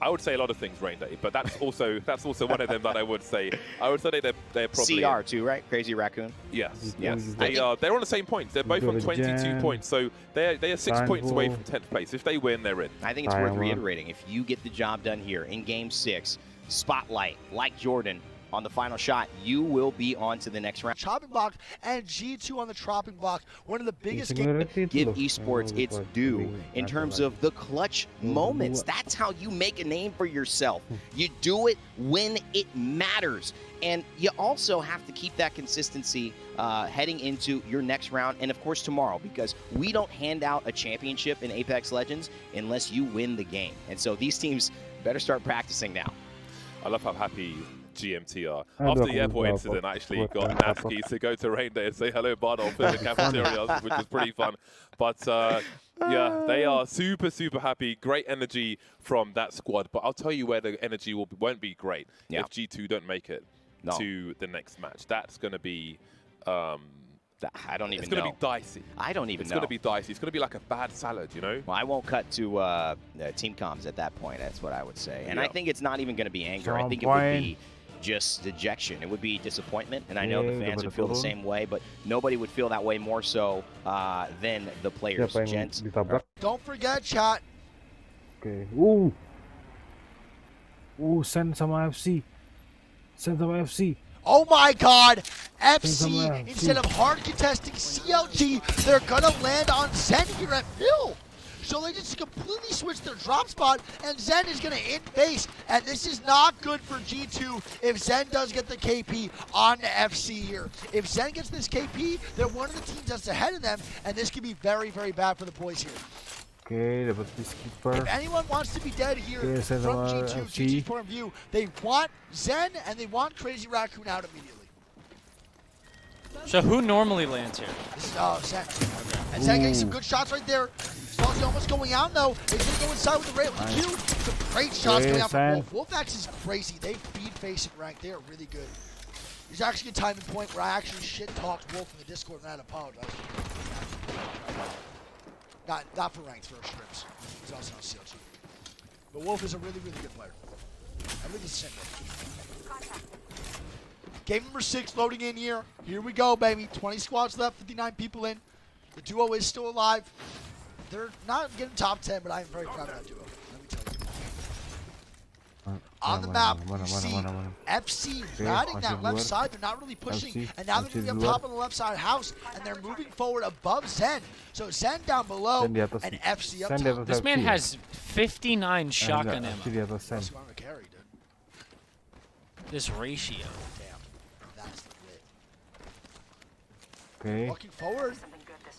V: I would say a lot of things, Rain Day, but that's also one of them that I would say. I would say they're probably
K: CR too, right? Crazy Raccoon.
V: Yes. They're on the same points. They're both on 22 points, so they are 6 points away from 10th place. If they win, they're in.
K: I think it's worth reiterating. If you get the job done here in Game 6, Spotlight, like Jordan, on the final shot, you will be on to the next round.
C: Chopping block and G2 on the chopping block. One of the biggest games.
K: Give esports its due in terms of the clutch moments. That's how you make a name for yourself. You do it when it matters. And you also have to keep that consistency heading into your next round and, of course, tomorrow, because we don't hand out a championship in Apex Legends unless you win the game. And so these teams better start practicing now.
V: I love how happy GMT are. After the airport incident, I actually got Nasky to go to Rain Day and say hello, Bardolph, in the cafeteria, which was pretty fun. But yeah, they are super, super happy. Great energy from that squad. But I'll tell you where the energy won't be great if G2 don't make it to the next match. That's going to be...
K: I don't even know.
V: It's going to be dicey.
K: I don't even know.
V: It's going to be dicey. It's going to be like a bad salad, you know?
K: Well, I won't cut to team comms at that point. That's what I would say. And I think it's not even going to be anger. I think it would be just dejection. It would be disappointment. And I know the fans would feel the same way, but nobody would feel that way more so than the players. Gents.
C: Don't forget, chat.
D: Okay. Send sama FC. Send sama FC.
C: Oh my God! FC, instead of hard contesting CLG, they're gonna land on Zen here at Phil. So they just completely switched their drop spot, and Zen is gonna in base. And this is not good for G2 if Zen does get the KP on FC here. If Zen gets this KP, they're one of the teams that's ahead of them, and this could be very, very bad for the boys here.
D: Okay, dapat peacekeeper.
C: If anyone wants to be dead here from G2, GG's point of view, they want Zen and they want Crazy Raccoon out immediately.
F: So who normally lands here?
C: This is Zen. And Zen getting some good shots right there. Salty almost going out though. He's gonna go inside with the Ray with the Q. Some great shots coming out from Wolf. Wolfax is crazy. They feed face it rank. They are really good. There's actually a timing point where I actually shit talked Wolf in the Discord and I had to apologize. Not for ranked, for strips. He's also on CLG. But Wolf is a really, really good player. I believe it's Central. Game number 6 loading in here. Here we go, baby. 20 squads left, 59 people in. The duo is still alive. They're not getting top 10, but I'm very proud of that duo. Let me tell you. On the map, you see FC riding that left side. They're not really pushing. And now they're going to be up top of the left side house. And they're moving forward above Zen. So Zen down below and FC up top.
F: This man has 59 shotgun ammo. This ratio.
C: That's the
D: Okay.
C: Walking forward.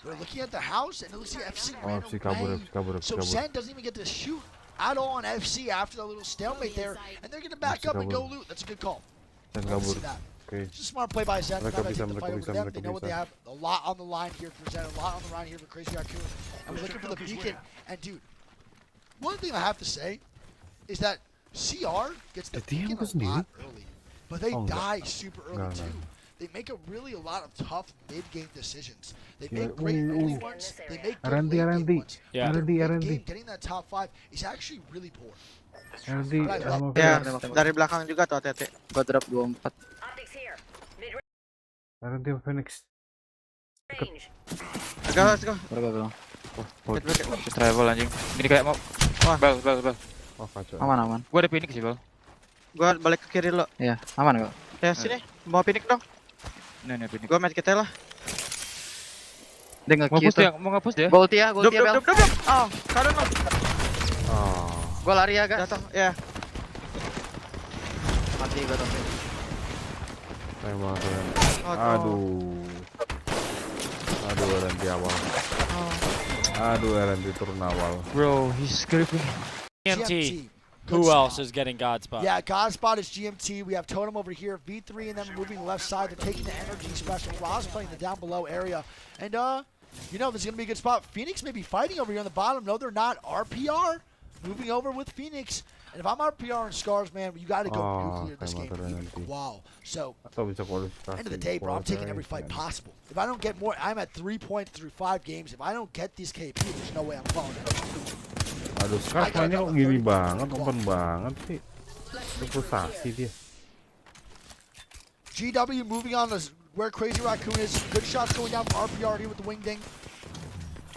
C: We're looking at the house, and it looks like FC ran away. So Zen doesn't even get to shoot at all on FC after the little stalemate there, and they're going to back up and go loot. That's a good call. See that.
D: Okay.
C: It's a smart play by Zen. They're not going to take the fight over them. They know what they have. A lot on the line here for Zen, a lot on the line here for Crazy Raccoon. And we're looking for the beacon. And dude, one thing I have to say is that CR gets the beacon a lot early, but they die super early too. They make a lot of tough mid-game decisions. They make great early ones. They make good late-game ones.
F: Yeah.
C: Mid-game, getting that top 5 is actually really poor.
L: Dari belakang juga tuh hati-hati.
I: Gua drop 24.
D: R&D Phoenix.
L: Let's go.
I: Berapa bang? Just travel anjing. Ini kayak mau. Wah, bal.
D: Oh, kacau.
I: Aman. Gua ada Phoenix sih bal.
L: Gua balik ke kiri lo.
I: Iya, aman kok.
L: Ya sini, mau Phoenix dong.
I: Nih Phoenix.
L: Gua match kita lah.
I: Dia nge-kill tuh.
Q: Mau nge-push dia?
I: Gol dia bal.
L: Oh, kanan lo.
I: Gua lari ya guys.
L: Datang, ya.
I: Mati gua tuh.
D: Aduh, RND awal. Aduh, RND turun awal.
Q: Bro, he's scraping.
F: GMT. Who else is getting Godspot?
C: Yeah, Godspot is GMT. We have Totem over here. V3 and them moving left side. They're taking the energy special. Ross playing the down below area. And, you know, this is going to be a good spot. Phoenix may be fighting over here on the bottom. No, they're not. RPR moving over with Phoenix. And if I'm RPR and Scars, man, you got to go nuclear this game. Wow. So, end of the day, bro, I'm taking every fight possible. If I don't get more, I'm at 3 points through 5 games. If I don't get these KP, there's no way I'm calling it.
D: Aduh, Scars mainnya kok gini banget, open banget sih. Frustasi dia.
C: GW moving on to where Crazy Raccoon is. Good shots going down from RPR here with the wing ding.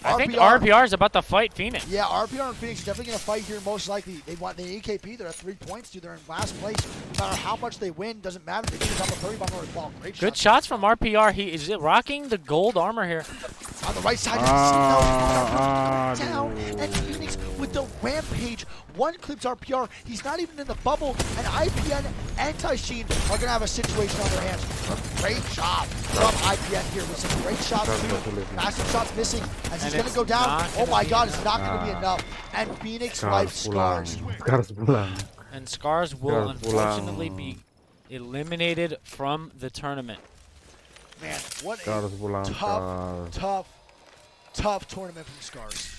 F: I think RPR is about to fight Phoenix.
C: Yeah, RPR and Phoenix definitely going to fight here most likely. They need KP. They're at 3 points, dude. They're in last place. No matter how much they win, doesn't matter. They get on the 30 bomber ball. Great
F: Good shots from RPR. He is rocking the gold armor here.
C: On the right side, down, and Phoenix with the rampage. One clips RPR. He's not even in the bubble. And IPN and Taishin are going to have a situation on their hands. Great job from IPN here with some great shots too. Massive shots missing as he's going to go down. Oh my God, it's not going to be enough. And Phoenix wipes Scars.
F: And Scars will unfortunately be eliminated from the tournament.
C: Man, what a tough tournament from Scars.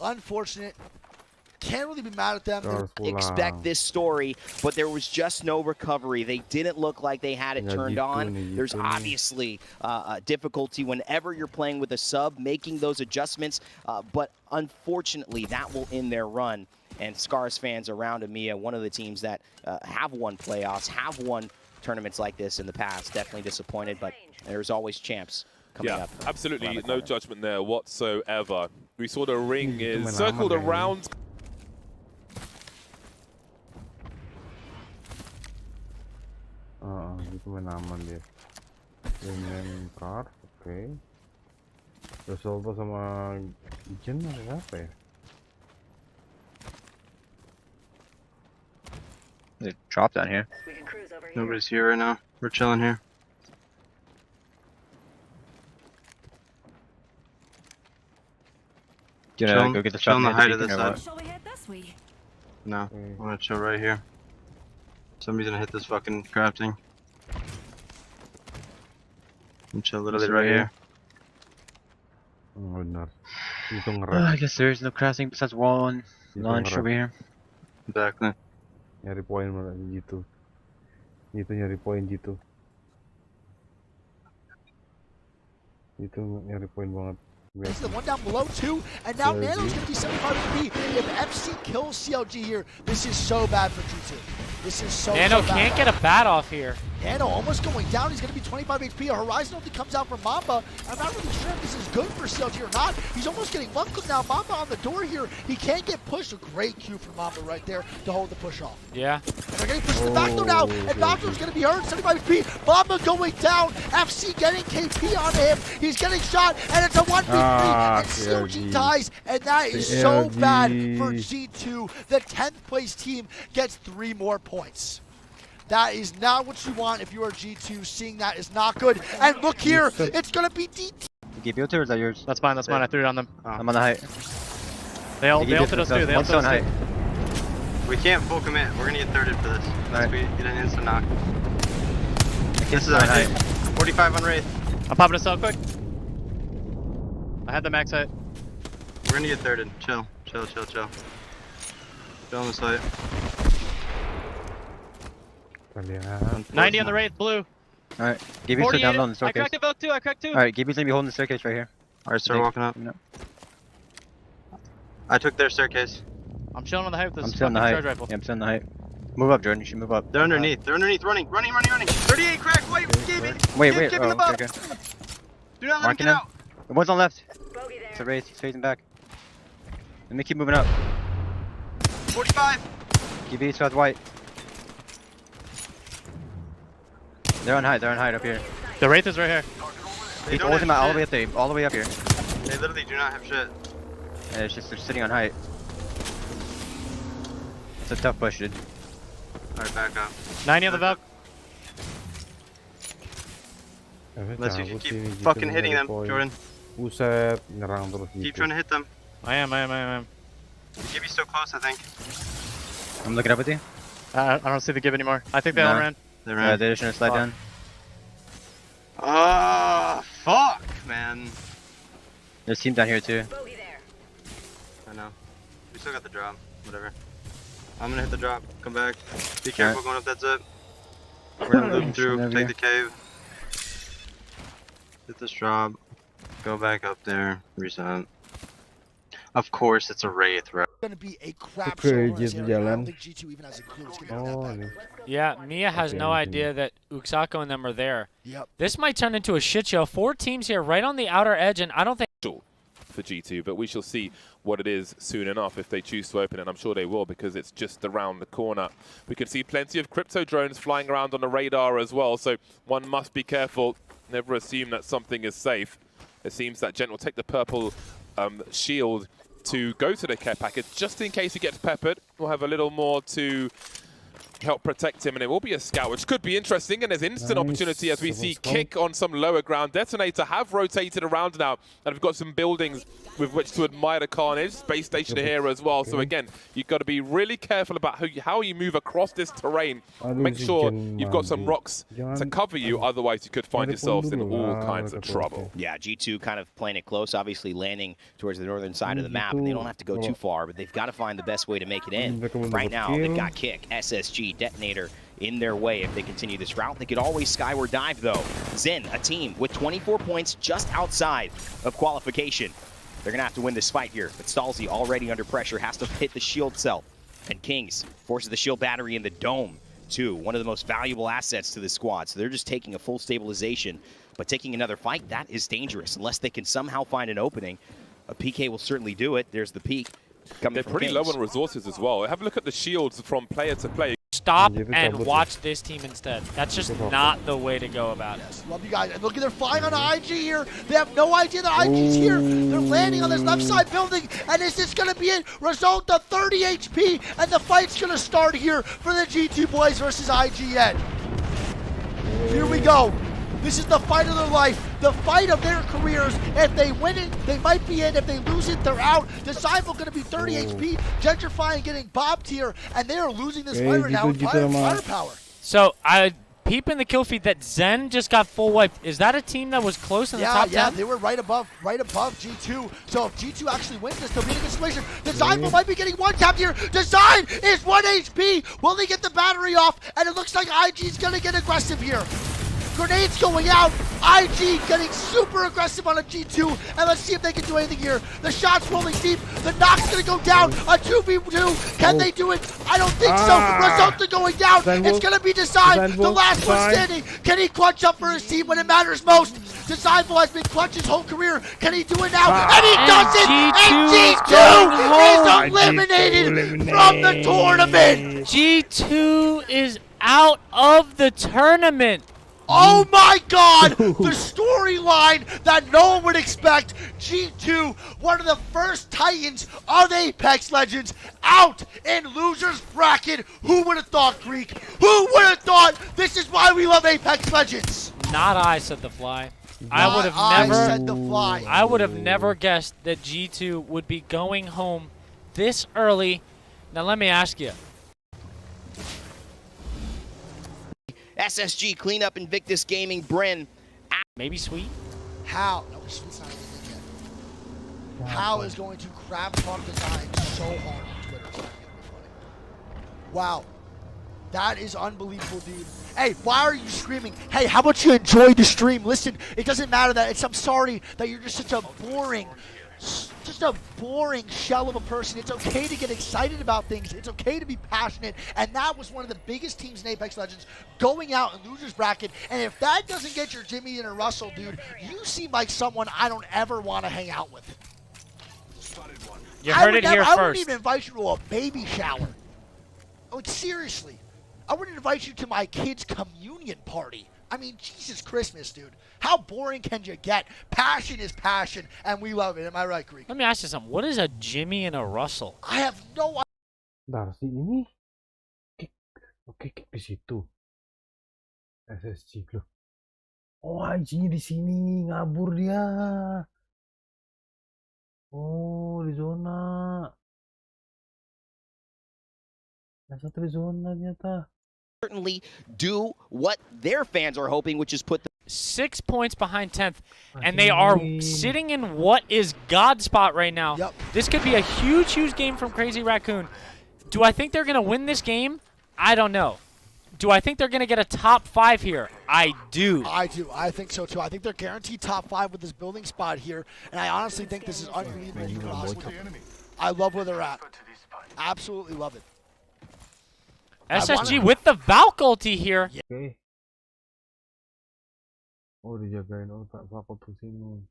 C: Unfortunate. Can't really be mad at them.
K: Expect this story, but there was just no recovery. They didn't look like they had it turned on. There's obviously difficulty whenever you're playing with a sub, making those adjustments, but unfortunately that will end their run. And Scars fans around EMEA, one of the teams that have won playoffs, have won tournaments like this in the past, definitely disappointed, but there's always champs coming up.
V: Absolutely no judgment there whatsoever. We saw the ring is circled around.
D: Gitu main aman dia. Dengan card, oke. Resolve sama Jen ada apa ya?
I: They dropped down here.
H: Nobody's here right now. We're chilling here.
I: You know, go get the shot
H: on the height of this
I: side.
H: No, I'm gonna chill right here. Somebody's gonna hit this fucking crafting. And chill literally right here.
D: Benar.
Q: I guess there is no crafting besides one launch over here.
H: Exactly.
D: Nyari poin malah gitu. Gitu nyari poin gitu. Itu nyari poin banget.
C: He's the one down below too, and now Nano's going to be 75 HP. If FC kills CLG here, this is so bad for G2. This is so
F: Nano
C: bad.
F: can't get a bat off here.
C: Nano almost going down. He's going to be 25 HP. A Horizon only comes out from Mamba. I'm not really sure if this is good for CLG or not. He's almost getting one clip now. Mamba on the door here. He can't get pushed. A great cue from Mamba right there to hold the push off.
F: Yeah.
C: And they're getting pushed to the back though now. And Mamba's going to be hurt. 75 HP. Mamba going down. FC getting KP on him. He's getting shot. And it's a 1v3. And CLG dies. And that is so bad for G2. The 10th place team gets 3 more points. That is not what you want if you are G2. Seeing that is not good. And look here, it's going to be DT.
H: Give you two, or is that yours?
J: That's mine, that's mine. I threw it on them.
H: I'm on the height.
J: They ulted us too. They ulted us too.
H: We can't full commit. We're gonna get thirded for this. Unless we get an instant knock. This is on height. 45 on Wraith.
J: I'm popping us out quick. I had the max height.
H: We're gonna get thirded. Chill. Chill on the site.
J: 90 on the Wraith, blue.
H: Alright, give you down on the staircase.
J: I cracked the Valk too, I cracked two.
H: Alright, give you gonna be holding the staircase right here. Alright, start walking up. I took their staircase.
J: I'm chilling on the height with this
H: charge
J: rifle.
H: Yeah, I'm still on the height. Move up, Jordan. You should move up. They're underneath. They're underneath. Running. 38 crack. Wait. Wait. Give me the buff. Okay. Do not let him get out. The one's on left. It's a Wraith. He's facing back. Let me keep moving up. 45. Give me south white. They're on height up here.
J: The Wraith is right here.
H: He's holding all the way up there. All the way up here. They literally do not have shit. Yeah, it's just they're sitting on height. It's a tough push, dude. Alright, back up.
J: 90 on the Valk.
H: Unless you can keep fucking hitting them, Jordan.
D: Buset, nyerang terus gitu.
H: Keep trying to hit them.
J: I am.
H: Give you so close, I think. I'm looking up with you.
J: I don't see the give anymore. I think they all ran.
H: They ran. They're just gonna slide down. Ah, fuck, man. There's team down here too. I know. We still got the drop. Whatever. I'm gonna hit the drop. Come back. Be careful going up that zip. We're gonna loop through. Take the cave. Hit this drop. Go back up there. Reset. Of course, it's a Wraith, right?
C: It's gonna be a crap show. I don't think G2 even has a clue it's gonna be that bad.
F: Yeah, Mia has no idea that Uxako and them are there.
C: Yep.
F: This might turn into a shit show. 4 teams here right on the outer edge, and I don't think
V: for G2, but we shall see what it is soon enough if they choose to open it, and I'm sure they will because it's just around the corner. We can see plenty of crypto drones flying around on the radar as well, so one must be careful. Never assume that something is safe. It seems that Gent will take the purple shield to go to the care package just in case he gets peppered. We'll have a little more to help protect him, and it will be a scout, which could be interesting, and there's instant opportunity as we see Kick on some lower ground. Detonator have rotated around now, and we've got some buildings with which to admire the carnage. Space station here as well, so again, you've got to be really careful about how you move across this terrain. Make sure you've got some rocks to cover you, otherwise you could find yourselves in all kinds of trouble.
K: Yeah, G2 kind of playing it close, obviously landing towards the northern side of the map, and they don't have to go too far, but they've got to find the best way to make it in. Right now, they've got Kick, SSG, Detonator in their way. If they continue this route, they could always skyward dive though. Zen, a team with 24 points just outside of qualification. They're gonna have to win this fight here, but Stalzy already under pressure, has to hit the shield cell. And Kings forces the shield battery in the dome too, one of the most valuable assets to this squad. So they're just taking a full stabilization, but taking another fight, that is dangerous unless they can somehow find an opening. A PK will certainly do it. There's the peak.
V: They're pretty low on resources as well. Have a look at the shields from player to player.
F: Stop and watch this team instead. That's just not the way to go about it.
C: Love you guys. And look at they're flying on the IG here. They have no idea that IG's here. They're landing on this left side building, and is this going to be it? Result of 30 HP, and the fight's going to start here for the G2 boys versus IGN. Here we go. This is the fight of their life, the fight of their careers. If they win it, they might be in. If they lose it, they're out. Disciple going to be 30 HP, gentrifying, getting bobbed here, and they are losing this fight right now with firepower.
F: So I peep in the kill feed that Zen just got full wiped. Is that a team that was close in the top 10?
C: Yeah, they were right above G2. So if G2 actually wins this, they'll be in a good situation. Disciple might be getting one tapped here. Design is 1 HP. Will they get the battery off? And it looks like IG's going to get aggressive here. Grenades going out. IG getting super aggressive on a G2, and let's see if they can do anything here. The shot's rolling deep. The knock's gonna go down. A 2v2. Can they do it? I don't think so. Results are going down. It's gonna be Design, the last one standing. Can he clutch up for his team when it matters most? Designful has been clutch his whole career. Can he do it now? And he does it! And G2 is eliminated from the tournament!
F: G2 is out of the tournament!
C: Oh my god! The storyline that no one would expect. G2, one of the first Titans of Apex Legends, out in losers bracket. Who would have thought, Greek? Who would have thought? This is why we love Apex Legends.
F: Not I, said the Fly. I would have never guessed that G2 would be going home this early. Now let me ask you.
K: SSG clean up Invictus Gaming, Bryn.
F: Maybe Sweet?
C: How? No, Sweet's not even yet. How is going to crap talk Design so hard on Twitter? It's not gonna be funny. Wow. That is unbelievable, dude. Hey, why are you screaming? Hey, how about you enjoy the stream? Listen, it doesn't matter that I'm sorry that you're just such a boring shell of a person. It's okay to get excited about things. It's okay to be passionate. And that was one of the biggest teams in Apex Legends going out in losers bracket. And if that doesn't get your Jimmy and a Russell, dude, you seem like someone I don't ever want to hang out with.
F: You heard it here first.
C: I wouldn't even invite you to a baby shower. Like, seriously. I wouldn't invite you to my kid's communion party. I mean, Jesus Christmas, dude. How boring can you get? Passion is passion, and we love it. Am I right, Greek?
F: Let me ask you something. What is a Jimmy and a Russell?
C: I have no idea.
D: Darcy ini kick. Oke, kick di situ. SSG loh. Oh, IG di sini ngabur dia. Oh, di zona. Yang satu di zona ternyata.
K: Certainly do what their fans are hoping, which is put them
F: 6 points behind 10th, and they are sitting in what is God spot right now.
C: Yep.
F: This could be a huge, huge game from Crazy Raccoon. Do I think they're going to win this game? I don't know. Do I think they're going to get a top 5 here? I do.
C: I do. I think so, too. I think they're guaranteed top 5 with this building spot here, and I honestly think this is unbelievable. I love where they're at. Absolutely love it.
F: SSG with the Valk ulti here.
D: Okay. Oh, dijagain. Oh, tak Valk tuh sini.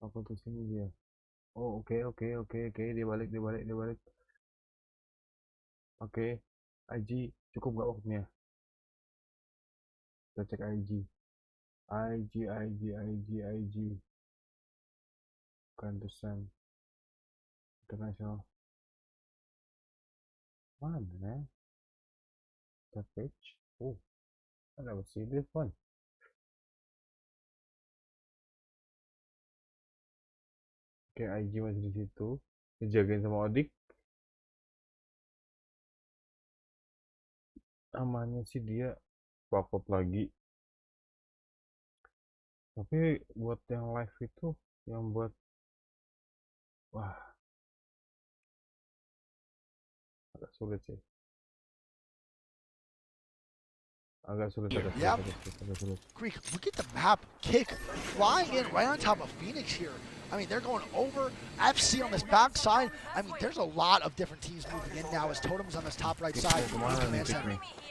D: Valk tuh sini dia. Oh, oke. Dia balik. Oke. IG cukup nggak waktunya? Kita cek IG. IG. Kantusan. International. Mana? Page. Oh, I never see this one. Oke, IG masih di situ. Dijagain sama Odik. Amannya sih dia pop lagi. Tapi buat yang live itu, yang buat wah, agak sulit sih.
C: Yep. Greek, look at the map. Kick flying in right on top of Phoenix here. I mean, they're going over FC on this backside. I mean, there's a lot of different teams moving in now as Totem's on this top right side.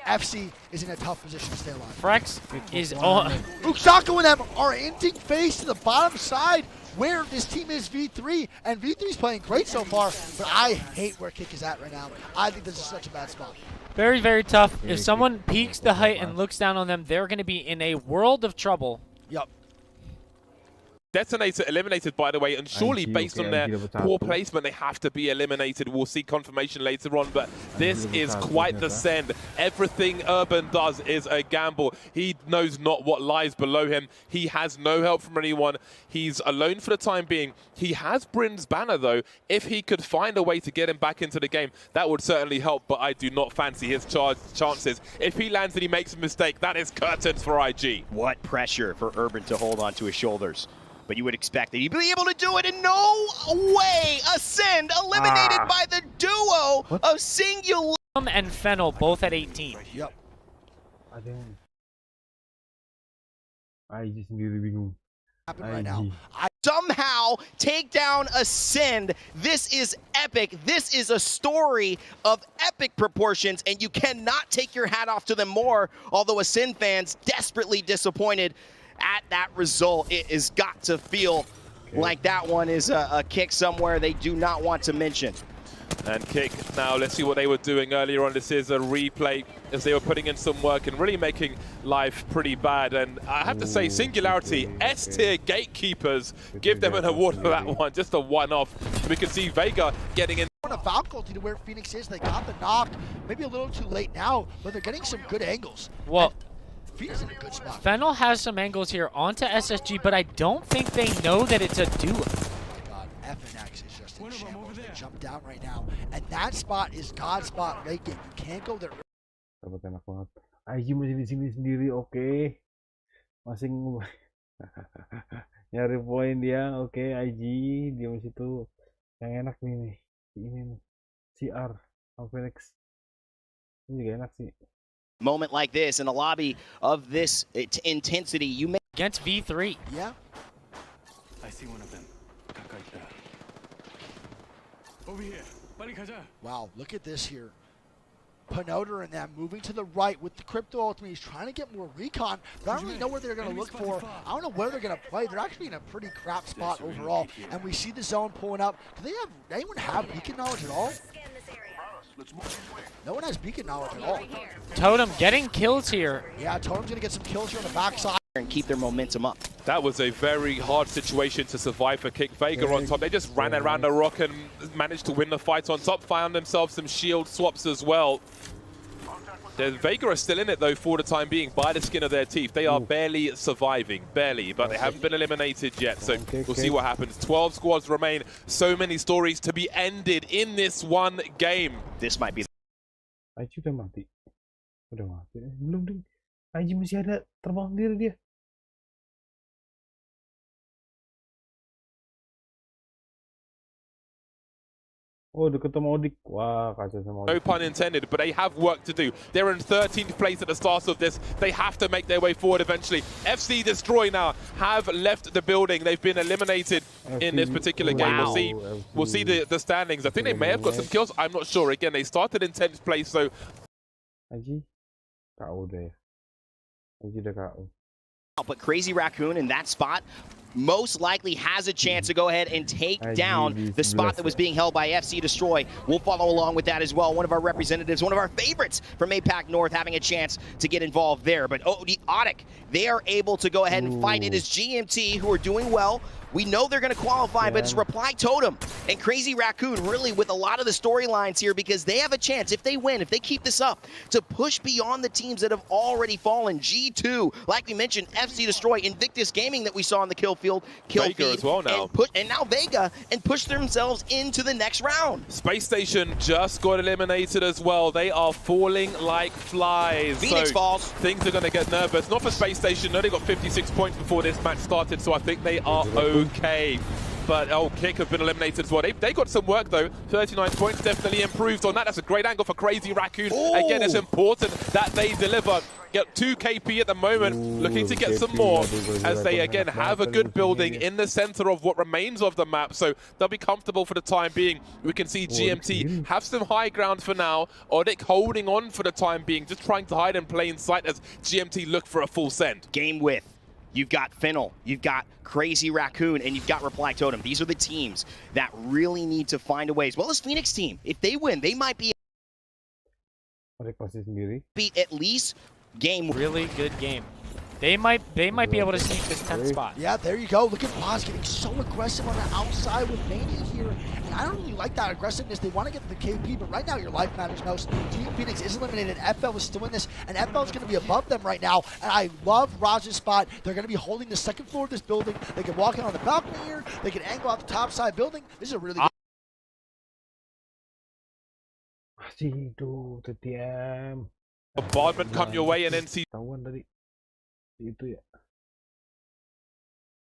C: FC is in a tough position to stay alive.
F: Frex is on.
C: Uksaka and them are inting face to the bottom side where this team is V3, and V3's playing great so far, but I hate where Kick is at right now. I think this is such a bad spot.
F: Very, very tough. If someone peeks the height and looks down on them, they're going to be in a world of trouble.
C: Yep.
V: Detonator eliminated, by the way, and surely based on their poor placement, they have to be eliminated. We'll see confirmation later on, but this is quite the send. Everything Urban does is a gamble. He knows not what lies below him. He has no help from anyone. He's alone for the time being. He has Bryn's banner, though. If he could find a way to get him back into the game, that would certainly help, but I do not fancy his chances. If he lands and he makes a mistake, that is curtains for IG.
K: What pressure for Urban to hold on to his shoulders. But you would expect that he'd be able to do it in no way. Ascend eliminated by the duo of Singular
F: and Fennel, both at 18.
C: Yep.
D: IG sendiri bingung.
C: Right now.
K: Somehow take down Ascend. This is epic. This is a story of epic proportions, and you cannot take your hat off to them more, although Ascend fans desperately disappointed at that result. It has got to feel like that one is a kick somewhere they do not want to mention.
V: And kick now, let's see what they were doing earlier on. This is a replay as they were putting in some work and really making life pretty bad. And I have to say, Singularity, S-tier gatekeepers, give them an award for that one, just a one-off. We can see Vega getting in.
C: On a faculty to where Phoenix is, they got the knock, maybe a little too late now, but they're getting some good angles.
F: Well,
C: Phoenix in a good spot.
F: Fennel has some angles here onto SSG, but I don't think they know that it's a duo.
C: God, FNX is just in shambles. They jump down right now, and that spot is God's spot late game. You can't go there.
D: Dapat enak banget. IG masih di sini sendiri, oke. Masih nyari poin dia, oke. IG dia masih situ. Yang enak nih, ini nih. CR, Felix. Ini juga enak sih.
K: Moment like this in a lobby of this intensity, you may
F: against V3.
C: Yeah.
J: I see one of them. Over here.
C: Wow, look at this here. Panoder and them moving to the right with the crypto ultimate. He's trying to get more recon, but I don't really know where they're going to look for. I don't know where they're going to play. They're actually in a pretty crap spot overall, and we see the zone pulling up. Do anyone have beacon knowledge at all? No one has beacon knowledge at all.
F: Totem getting kills here.
C: Yeah, Totem's going to get some kills here on the backside.
K: And keep their momentum up.
V: That was a very hard situation to survive for Kick. Vega on top. They just ran around the rock and managed to win the fight on top. Found themselves some shield swaps as well. Vega are still in it though for the time being by the skin of their teeth. They are barely surviving, barely, but they haven't been eliminated yet. So we'll see what happens. 12 squads remain. So many stories to be ended in this one game.
K: This might be.
D: IG udah mati. Udah mati. Belum ding. IG masih ada terbang sendiri dia. Oh, deket sama Odik. Wah, kacau sama Odik.
V: No pun intended, but they have work to do. They're in 13th place at the start of this. They have to make their way forward eventually. FC Destroy now have left the building. They've been eliminated in this particular game. We'll see the standings. I think they may have got some kills. I'm not sure. Again, they started in 10th place, so.
D: IG, KO deh. IG udah KO.
K: But Crazy Raccoon in that spot most likely has a chance to go ahead and take down the spot that was being held by FC Destroy. We'll follow along with that as well. One of our representatives, one of our favorites from APAC North having a chance to get involved there. But Odik, they are able to go ahead and fight. It is GMT who are doing well. We know they're going to qualify, but it's Reply Totem and Crazy Raccoon really with a lot of the storylines here because they have a chance, if they win, if they keep this up, to push beyond the teams that have already fallen. G2, like we mentioned, FC Destroy, Invictus Gaming that we saw in the kill field,
V: Vega as well now.
K: And now Vega, and push themselves into the next round.
V: Space Station just got eliminated as well. They are falling like flies.
K: Phoenix falls.
V: Things are going to get nervous. Not for Space Station. No, they got 56 points before this match started, so I think they are okay. But Kick have been eliminated as well. They got some work though. 39 points definitely improved on that. That's a great angle for Crazy Raccoon. Again, it's important that they deliver. Get 2 KP at the moment, looking to get some more as they again have a good building in the center of what remains of the map. So they'll be comfortable for the time being. We can see GMT have some high ground for now. Odik holding on for the time being, just trying to hide in plain sight as GMT look for a full send.
K: Game with. You've got Fennel, you've got Crazy Raccoon, and you've got Reply Totem. These are the teams that really need to find a way, as well as Phoenix team. If they win, they might be at least game.
F: Really good game. They might be able to sneak this 10th spot.
C: Yeah, there you go. Look at Boz getting so aggressive on the outside with Mania here. And I don't really like that aggressiveness. They want to get the KP, but right now your life matters most. Team Phoenix is eliminated. FL is still in this, and FL is going to be above them right now. And I love Raj's spot. They're going to be holding the second floor of this building. They can walk in on the balcony here. They can angle out the top side building. This is a really good.
V: Bombardment come your way and NC.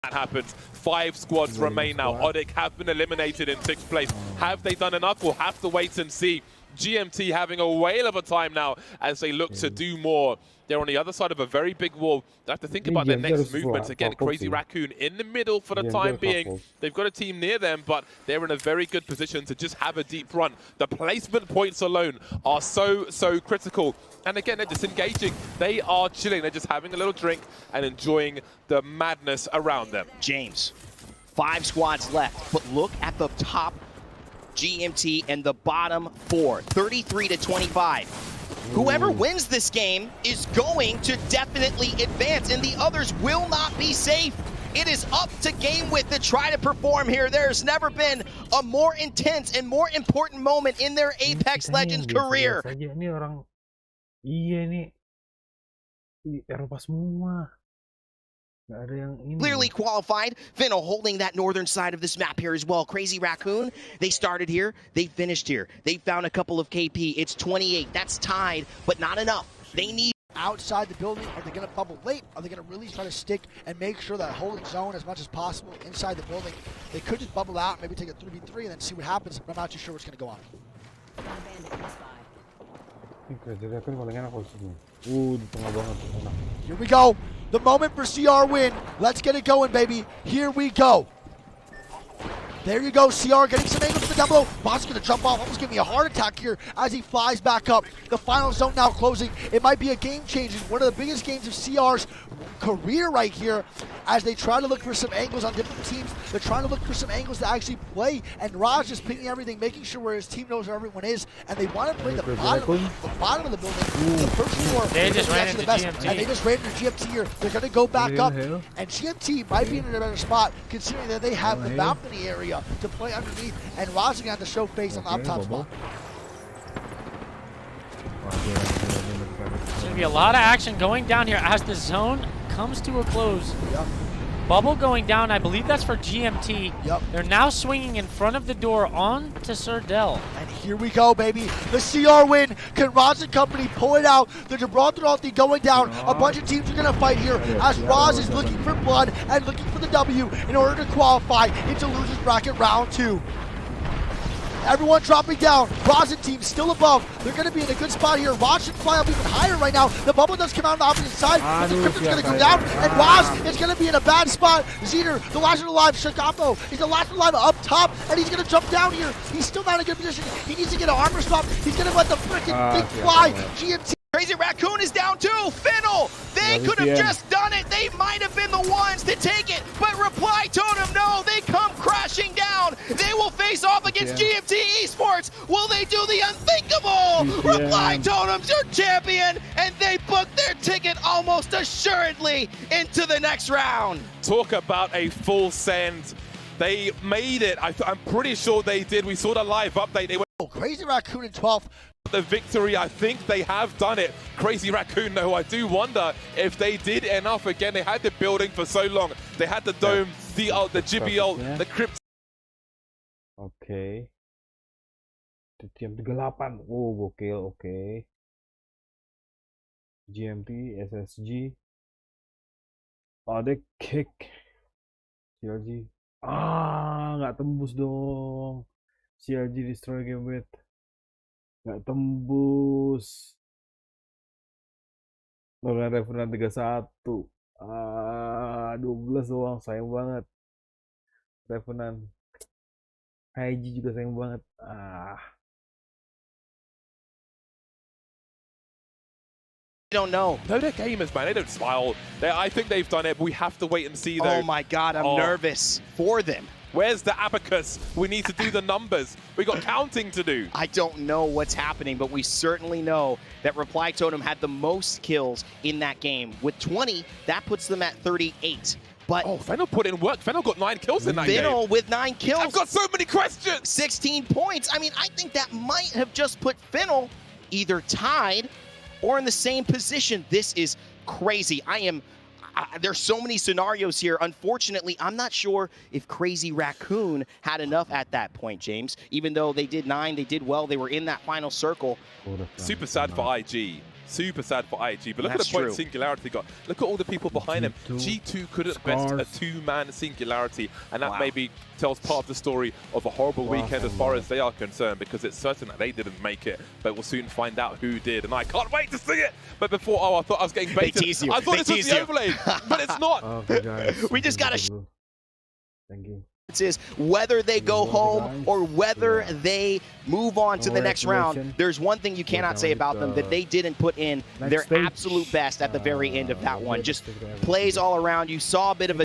V: That happens. 5 squads remain now. Odik have been eliminated in 6th place. Have they done enough? We'll have to wait and see. GMT having a whale of a time now as they look to do more. They're on the other side of a very big wall. They have to think about their next movements. Again, Crazy Raccoon in the middle for the time being. They've got a team near them, but they're in a very good position to just have a deep run. The placement points alone are so critical. And again, they're disengaging. They are chilling. They're just having a little drink and enjoying the madness around them.
K: James, 5 squads left, but look at the top GMT and the bottom 4, 33-25. Whoever wins this game is going to definitely advance, and the others will not be safe. It is up to GameWith to try to perform here. There's never been a more intense and more important moment in their Apex Legends career.
D: Ini orang, iya nih, Eropa semua.
K: Clearly qualified. Finno holding that northern side of this map here as well. Crazy Raccoon, they started here, they finished here. They found a couple of KP. It's 28. That's tied, but not enough. They need
C: outside the building. Are they going to bubble late? Are they going to really try to stick and make sure that holding zone as much as possible inside the building? They could just bubble out, maybe take a 3v3 and then see what happens, but I'm not too sure what's going to go on. Here we go. The moment for CR win. Let's get it going, baby. Here we go. There you go, CR getting some angles from the down below. Boss is going to jump off, almost giving me a heart attack here as he flies back up. The final zone now closing. It might be a game changing, one of the biggest games of CR's career right here as they try to look for some angles on different teams. They're trying to look for some angles to actually play, and Raj is picking everything, making sure where his team knows where everyone is, and they want to play the bottom of the building. The first floor.
F: They just ran into GMT.
C: And they just ran into GMT here. They're going to go back up, and GMT might be in a better spot considering that they have the balcony area to play underneath, and Raj is going to have to show face on the up top spot.
F: There's going to be a lot of action going down here as the zone comes to a close.
C: Yep.
F: Bubble going down, I believe that's for GMT.
C: Yep.
F: They're now swinging in front of the door on to Sir Del.
C: And here we go, baby. The CR win. Can Raz and company pull it out? The Gibraltar ulti going down. A bunch of teams are going to fight here as Raz is looking for blood and looking for the W in order to qualify into losers bracket round 2. Everyone dropping down. Raz and team still above. They're going to be in a good spot here. Raz should fly up even higher right now. The bubble does come out on the opposite side, but the Crypto's going to go down, and Raz is going to be in a bad spot. Zener, the last one alive. Shakapo is the last one alive up top, and he's going to jump down here. He's still not in a good position. He needs to get an armor swap. He's going to let the freaking thing fly. GMT.
K: Crazy Raccoon is down too. Finnel, they could have just done it. They might have been the ones to take it, but Reply Totem, no, they come crashing down. They will face off against GMT Esports. Will they do the unthinkable? Reply Totem's your champion, and they booked their ticket almost assuredly into the next round.
V: Talk about a full send. They made it. I'm pretty sure they did. We saw the live update. They went
C: Crazy Raccoon in 12th.
V: The victory, I think they have done it. Crazy Raccoon, though, I do wonder if they did enough. Again, they had the building for so long. They had the dome, the ult, the Jibby ult, the crypt.
D: Oke. Jam 38. Oh, gokil. Oke. GMT, SSG. Ada kick. CLG. Nggak tembus dong. CLG destroy GameWith. Nggak tembus. Dengan Revenant 31. 12 doang, sayang banget. Revenant. IG juga sayang banget.
K: Don't know.
V: No, they're gamers, man. They don't smile. I think they've done it, but we have to wait and see, though.
K: Oh my God, I'm nervous for them.
V: Where's the abacus? We need to do the numbers. We got counting to do.
K: I don't know what's happening, but we certainly know that Reply Totem had the most kills in that game. With 20, that puts them at 38. But
V: Fennel put in work. Fennel got 9 kills in that game.
K: Fennel with 9 kills.
V: I've got so many questions.
K: 16 points. I mean, I think that might have just put Fennel either tied or in the same position. This is crazy. There's so many scenarios here. Unfortunately, I'm not sure if Crazy Raccoon had enough at that point, James. Even though they did 9, they did well. They were in that final circle.
V: Super sad for IG. super sad for IHG. But look at the point Singularity got. Look at all the people behind him. G2 couldn't best a two-man Singularity, and that maybe tells part of the story of a horrible weekend as far as they are concerned, because it's certain that they didn't make it, but we'll soon find out who did, and I can't wait to see it. But before, I thought I was getting baited. I thought this was the overlay, but it's not.
K: We just got to.
D: Thank you.
K: Is whether they go home or whether they move on to the next round. There's one thing you cannot say about them, that they didn't put in their absolute best at the very end of that one. Just plays all around. You saw a bit of a